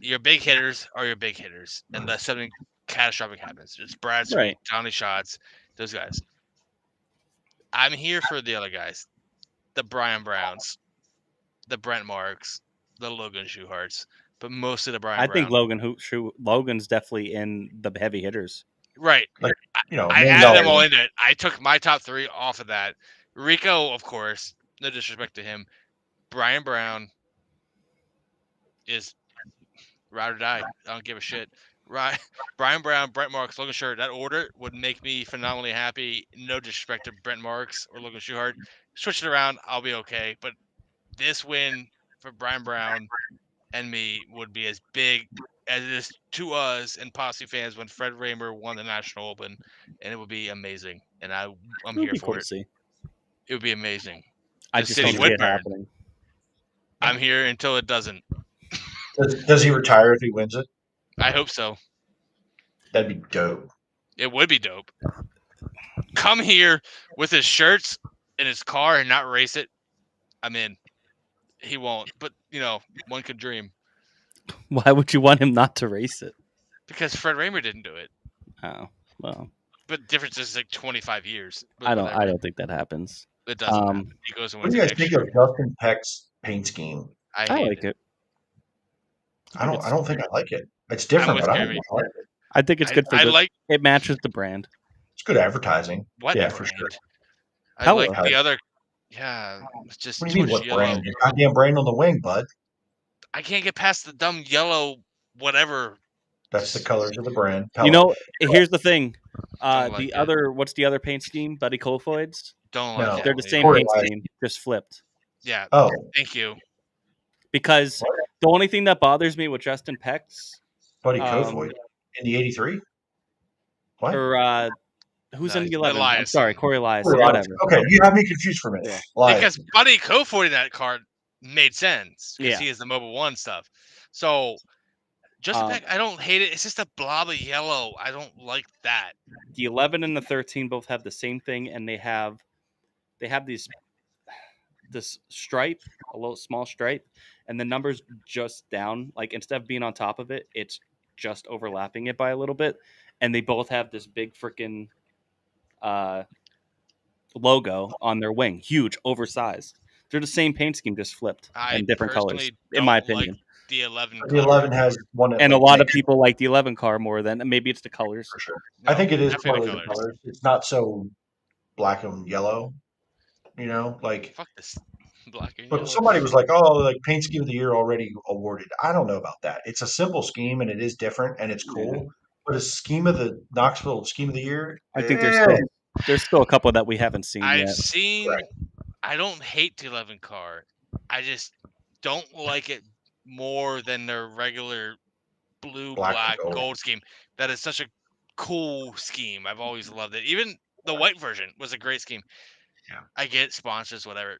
Your big hitters are your big hitters, unless something catastrophic happens. It's Brad Sweet, Right. Johnny Shots, those guys. I'm here for the other guys, the Brian Browns, the Brent Marks, the Logan Schuharts, but mostly the Brian. I think Logan's definitely in the heavy hitters. Right. Like, I added them all into it. I took my top 3 off of that. Rico, of course, no disrespect to him. Brian Brown is ride or die. I don't give a shit. Right. Brian Brown, Brent Marks, Logan Schuchart. That order would make me phenomenally happy. No disrespect to Brent Marks or Logan Schuchart. Switch it around, I'll be okay. But this win for Brian Brown and me would be as big as it is to us and Posse fans when Fred Raymer won the National Open, and it would be amazing. And I'm here for it. It would be amazing. I just don't see it happening. I'm here until it doesn't. Does he retire if he wins it? I hope so. That'd be dope. It would be dope. Come here with his shirts in his car and not race it. I'm in. He won't, but one could dream. Why would you want him not to race it? Because Fred Raymer didn't do it. Oh, well. But the difference is like 25 years. I don't think that happens. It doesn't happen. He goes and What wins do you guys think of Justin Peck's paint scheme? I like it. I don't think I like it. It's different, but I don't like it. I think it's good for it matches the brand. It's good advertising. What Yeah, brand? for sure. I like the other. Yeah, it's just What do you mean? too What yellow. brand? The goddamn brand on the wing, bud. I can't get past the dumb yellow, whatever. That's the colors of the brand. You know, here's the thing. Like what's the other paint scheme? Buddy Colfoids? Don't like it. They're the same Corey paint Lies. scheme, just flipped. Yeah. Oh. Thank you. Because the only thing that bothers me with Justin Peck's Buddy Kofoid in the 83. What? Or who's in the 11? I'm Elias. sorry, Corey Elias. Corey Elias. Whatever. Okay, you have me confused for a minute. Yeah. Because Buddy Kofoid in that card made sense because Yeah. he is the Mobile 1 stuff. So Justin Peck, I don't hate it. It's just a blob of yellow. I don't like that. The 11 and the 13 both have the same thing, and they have this stripe, a little small stripe, and the numbers just down. Like instead of being on top of it, it's just overlapping it by a little bit, and they both have this big freaking logo on their wing, huge, oversized. They're the same paint scheme, just flipped in different colors, in my opinion. Like the 11. The 11 has one, and a lot of people like the 11 car more than maybe it's the colors. For sure, I think it is probably the colors. It's not so black and yellow, you know, like. Fuck this. Black and but yellow. somebody was like, "Oh, like paint scheme of the year already awarded." I don't know about that. It's a simple scheme and it is different and it's cool. Yeah. But a scheme of the Knoxville scheme of the year, I think there's still a couple that we haven't seen yet. I've seen. Right. I don't hate the 11 car. I just don't like it more than their regular blue, black, gold scheme. That is such a cool scheme. I've always loved it. Even the white version was a great scheme. Yeah. I get sponsors, whatever.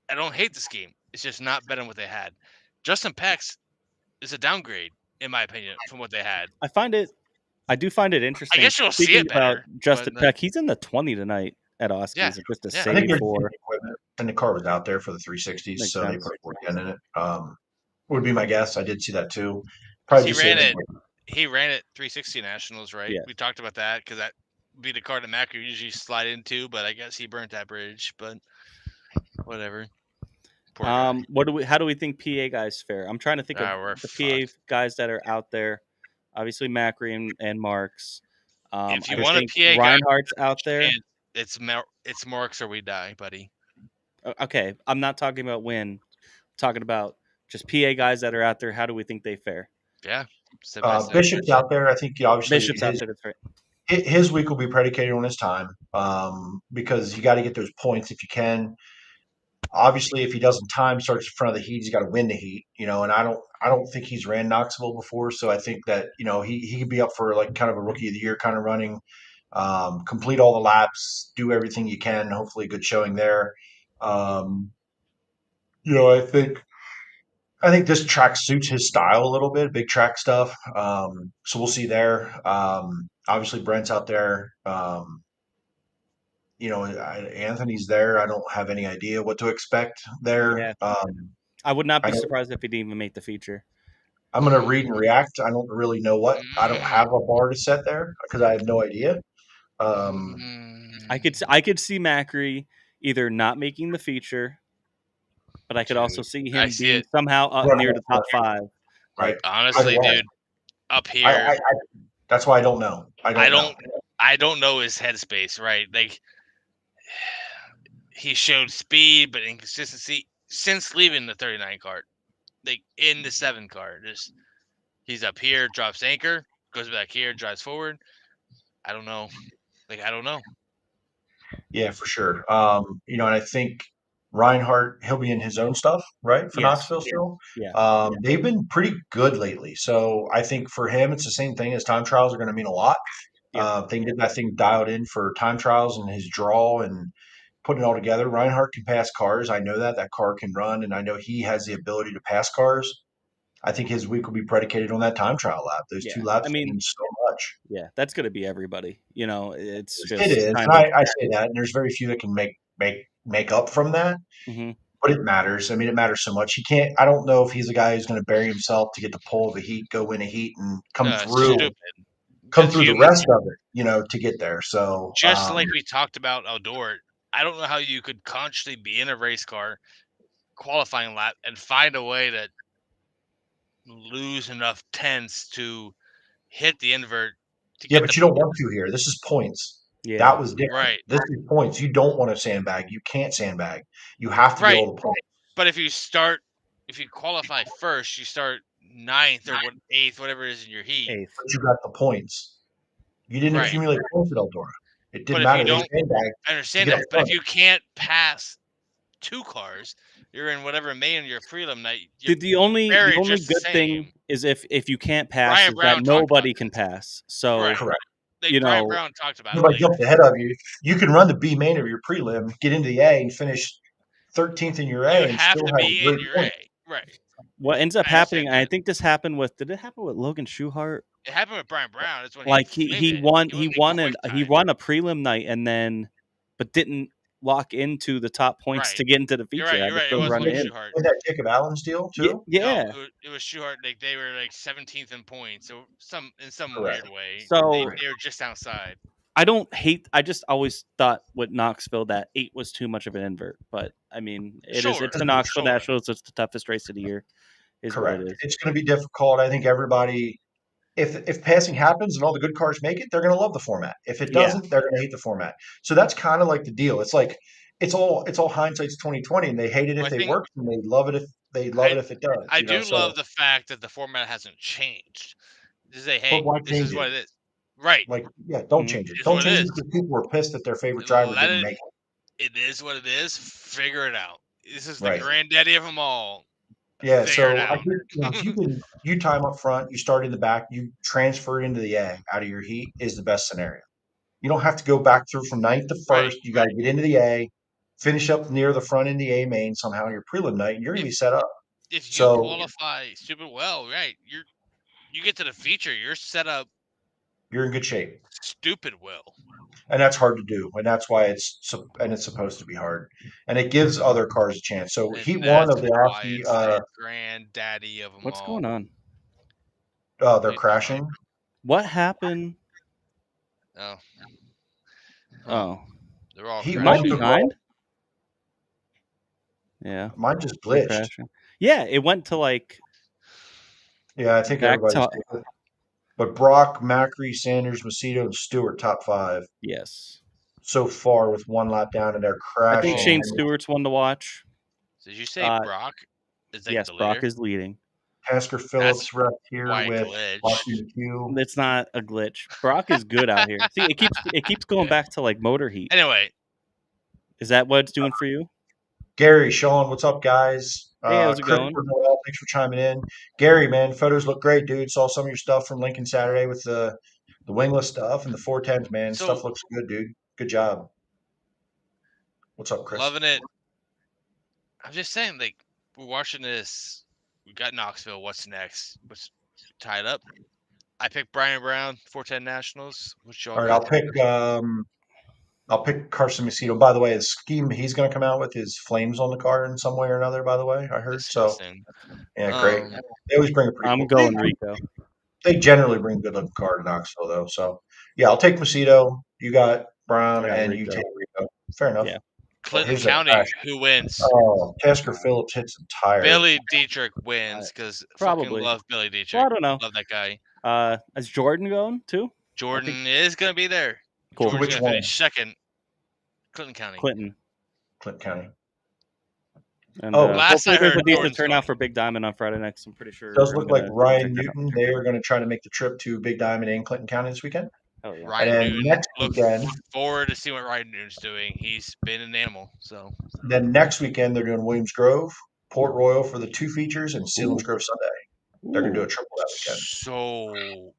I don't hate the scheme. It's just not better than what they had. Justin Peck's is a downgrade, in my opinion, from what they had. I do find it interesting. I guess you'll see it better. About Justin Peck, he's in the 20 tonight at Oskies. Yeah. Just a save for. And the car was out there for the 360s, so they put work in it. Would be my guess. I did see that too. Probably he ran it 360 Nationals, right? Yeah. We talked about that because that would be the car that Mac would usually slide into, but I guess he burnt that bridge. But whatever. How do we think PA guys fare? I'm trying to think of the PA guys that are out there. Obviously, Macri and Marks. If you want a PA Reinhardt's out there. It's Marks or we die, buddy. Okay, I'm not talking about win. I'm talking about just PA guys that are out there. How do we think they fare? Yeah. Bishop's out there. I think obviously Bishop's out there. That's right. His week will be predicated on his time because you got to get those points if you can. Obviously, if he doesn't time starts in front of the heat, he's got to win the heat, you know. And I don't think he's ran Knoxville before, so I think that he could be up for like kind of a rookie of the year kind of running. Complete all the laps, do everything you can. Hopefully, a good showing there. I think this track suits his style a little bit, big track stuff. So we'll see there. Obviously, Brent's out there. Anthony's there. I don't have any idea what to expect there. Yeah. I would not be surprised if he didn't even make the feature. I'm going to read and react. I don't really know what. I don't have a bar to set there because I have no idea. I could see Macri either not making the feature, but I could also see him being somehow up near the top 5. Right. Honestly, dude, up here. That's why I don't know. I don't know his headspace, right? Like he showed speed, but inconsistency since leaving the 39 card. Like in the 7 card, he's up here, drops anchor, goes back here, drives forward. I don't know. I don't know. Yeah, for sure. And I think Reinhardt, he'll be in his own stuff, right? For Knoxville still. Yeah. They've been pretty good lately. So I think for him, it's the same thing as time trials are going to mean a lot. They get that thing dialed in for time trials and his draw and putting it all together. Reinhardt can pass cars. I know that car can run, and I know he has the ability to pass cars. I think his week will be predicated on that time trial lap. Those 2 laps mean so much. Yeah, that's going to be everybody. It's just it is. I say that, and there's very few that can make up from that. Mm-hmm. But it matters. I mean, it matters so much. He can't. I don't know if he's a guy who's going to bury himself to get the pole of a heat, go win a heat, and come through the rest of it, to get there. So just like we talked about Eldor, I don't know how you could consciously be in a race car, qualifying lap, and find a way to lose enough tenths to hit the invert to Yeah, get but the you don't want to here. This is points. Yeah. That was different. right. This is points. You don't want to sandbag. You can't sandbag. You have to get Right. all the points. But if you qualify first, you start 9th or 8th, whatever it is in your heat. 8th. But you got the points. You didn't Right. accumulate points at Eldora. It But didn't if matter. you They don't, sandbagged I to understand get that. up But if front. you can't pass 2 cars, you're in whatever main your prelim night. The only buried good just the thing same. is if you can't pass, Brian is Brown that talked about nobody can this. pass. So Right. Correct. Like you Brian know, Brown talked about it. Nobody Like, jumped ahead of you. You can run the B main of your prelim, get into the A, and finish 13th in your A, you and have still to have be great in your points. A. Right. what ends up I understand happening, and I that. think this happened with. Did it happen with Logan Schuchart? It happened with Brian Brown. That's when Like he he flamed it. won He he won a prelim night and then, but didn't lock into the top points Right. to get into the You're feature. right. Had You're to right. It still was run Logan in. Schuchart. Was that Jacob Allen's deal too? Yeah. No, it was Schuchart. Like they were like 17th in points, so in some Correct. weird way. So they were just outside. I don't hate. I just always thought with Knoxville that 8 was too much of an invert. But I mean, it's Sure, the Knoxville sure. Nationals. It's the toughest race of the year. Is Correct. what it is. It's going to be difficult. I think everybody, if passing happens and all the good cars make it, they're going to love the format. If it Yeah. doesn't, they're going to hate the format. So that's kind of like the deal. It's like it's all hindsight's 2020, and they hate it Well, if I it think- works, and they love it if it does. I you know? do So- love the fact that the format hasn't changed. To say, hey, why this change is it? what it is. Right. Like, yeah, don't Mhm. change it. It's Don't what it change it is. because people were pissed that their favorite driver Let didn't it- make it. It is what it is. Figure it out. This is Right. the granddaddy of them all. Yeah, Figure it so I out. think if you time up front, you start in the back, you transfer into the A out of your heat is the best scenario. You don't have to go back through from 9th to 1st. Right, You got to get into the A, finish up near the front in the A main somehow your prelim night, and you're going to be set up. If you So- qualify stupid well, right, you get to the feature, you're set up You're in good shape, stupid well. and that's hard to do, and that's why it's supposed to be hard, and it gives other cars a chance. So And Heat 1 that's of the why Aussie, it's the granddaddy of them What's all. going on? they're crashing. What happened? Oh, Oh, they're all He am I won the behind? Yeah, Mine just they're glitched. crashing. Yeah, it went to like Yeah, I think back everybody's. to But Brock, Macri, Sanders, Macedo, and Stewart top 5 yes. so far with one lap down, and they're I crashing. think Shane Stewart's one to watch. Did you say Brock is like Yes, the leader? Brock is leading. Tasker Phillips rep here why with glitch. Austin McHugh. It's not a glitch. Brock is good out here. See, it keeps going back to like motor heat. Anyway, Is that what it's doing for you? Gary, Sean, what's up, guys? Hey, how's it going? Christopher Noel, thanks for chiming in. Gary, man, photos look great, dude. Saw some of your stuff from Lincoln Saturday with the wingless stuff and the 410s, man. So- Stuff looks good, dude. Good job. What's up, Chris? loving it. I'm just saying, like, we're watching this. We got Knoxville. What's next? What's tied up? I picked Brian Brown, 410 Nationals. What's y'all All right, got? I'll pick Carson Macedo. By the way, the scheme he's going to come out with is flames on the car in some way or another. By the way, I heard. So Disgusting. yeah, great. They always bring a pretty. I'm cool- going Rico. They generally bring a good looking car to Knoxville, though. So yeah, I'll take Macedo. You got Brown, I got and you Rico. take Rico. Fair enough. Yeah. Clinton Here's that County, crash. who wins? Oh, Tasker Phillips hits the tire. Billy Dietrich wins because fucking Probably. love Billy Dietrich. Well, I don't know. Love that guy. Is Jordan going too? Jordan is going to be there. Cool. Jordan's Which going to one? finish second. Clinton County. Clinton. County. And, Oh, last hopefully I there's heard, a decent Jordan's turnout going. for Big Diamond on Friday night. 'cause I'm pretty sure. Does I'm look like gonna Ryan check that out. Newton. They are going to try to make the trip to Big Diamond in Clinton County this weekend. Oh yeah. Ryan And then Newton. next Look weekend- forward to seeing what Ryan Newton's doing. He's been an animal. So Then next weekend they're doing Williams Grove, Port Royal for the 2 features, and Sealands Grove Sunday. They're going to do a triple that weekend. So,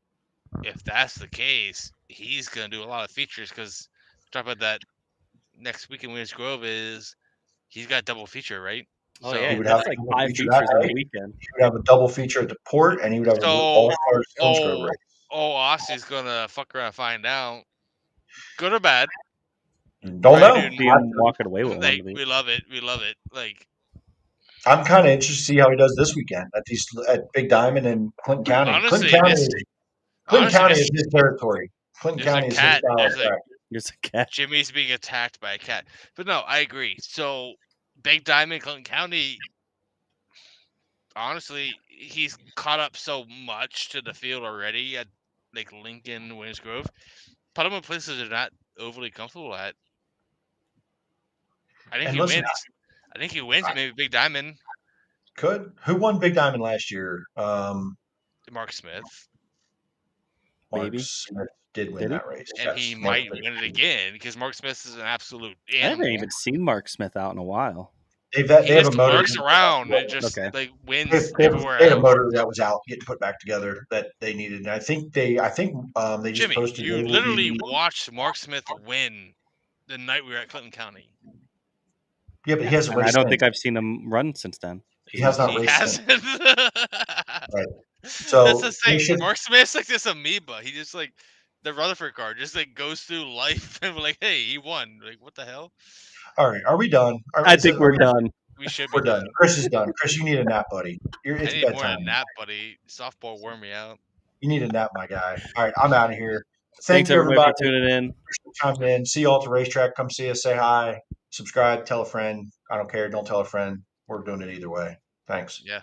if that's the case, he's gonna do a lot of features because talk about that next week in Williams Grove is he's got double feature, right? Oh So- yeah, He would that's have like to 5 feature features that on day. the weekend. He would have a double feature at the port, and he would have So- an all-star Sealands Grove race. Aussie's gonna fuck around and find out. Good or bad? Don't Ryan know. Newton- See him walking away with one. Like, to be. we love it. We love it. Like, I'm kind of interested to see how he does this weekend at Big Diamond and Clinton County. Honestly, Clinton County this- is his territory. Clinton there's a County is his cat. style of There's a- track. There's a cat. Jimmy's being attacked by a cat. But no, I agree. So, Big Diamond, Clinton County, honestly, he's caught up so much to the field already. like Lincoln, Williams Grove. Put him in places they're not overly comfortable at. I think And he listen, wins. I think he wins. Maybe Big Diamond, who won Big Diamond last year? Mark Smith, Mark Maybe. Smith did win Did he? that race. and Yes, he Mark might Smith. win it again because Mark Smith is an absolute I haven't animal. even seen Mark Smith out in a while. He They have a just motor. lurks around and just Okay. like They have, wins they have- everywhere they had a else. motor that was out, getting put back together that they needed. And I think they just Jimmy, posted. you they will literally be- watched Mark Smith win the night we were at Clinton County. Yeah, but he hasn't And I raced. don't since. think I've seen him run since then. He has not He raced. Since. hasn't. Right. So That's the they thing. should. Mark Smith's like this amoeba. He just like the Rutherford card, just like goes through life and we're like, hey, he won. Like, what the hell? All right, are we done? I think we're done. We should be We're done. Chris is done. Chris, you need a nap, buddy. I It's need more bedtime. than a nap, buddy. Softball wore me out. You need a nap, my guy. All right, I'm out of here. Thanks Thank you, everybody everybody. for tuning in. Coming in. See you all at the racetrack. Come see us. Say hi. Subscribe. Tell a friend. I don't care. Don't tell a friend. We're doing it either way. Thanks. Yeah.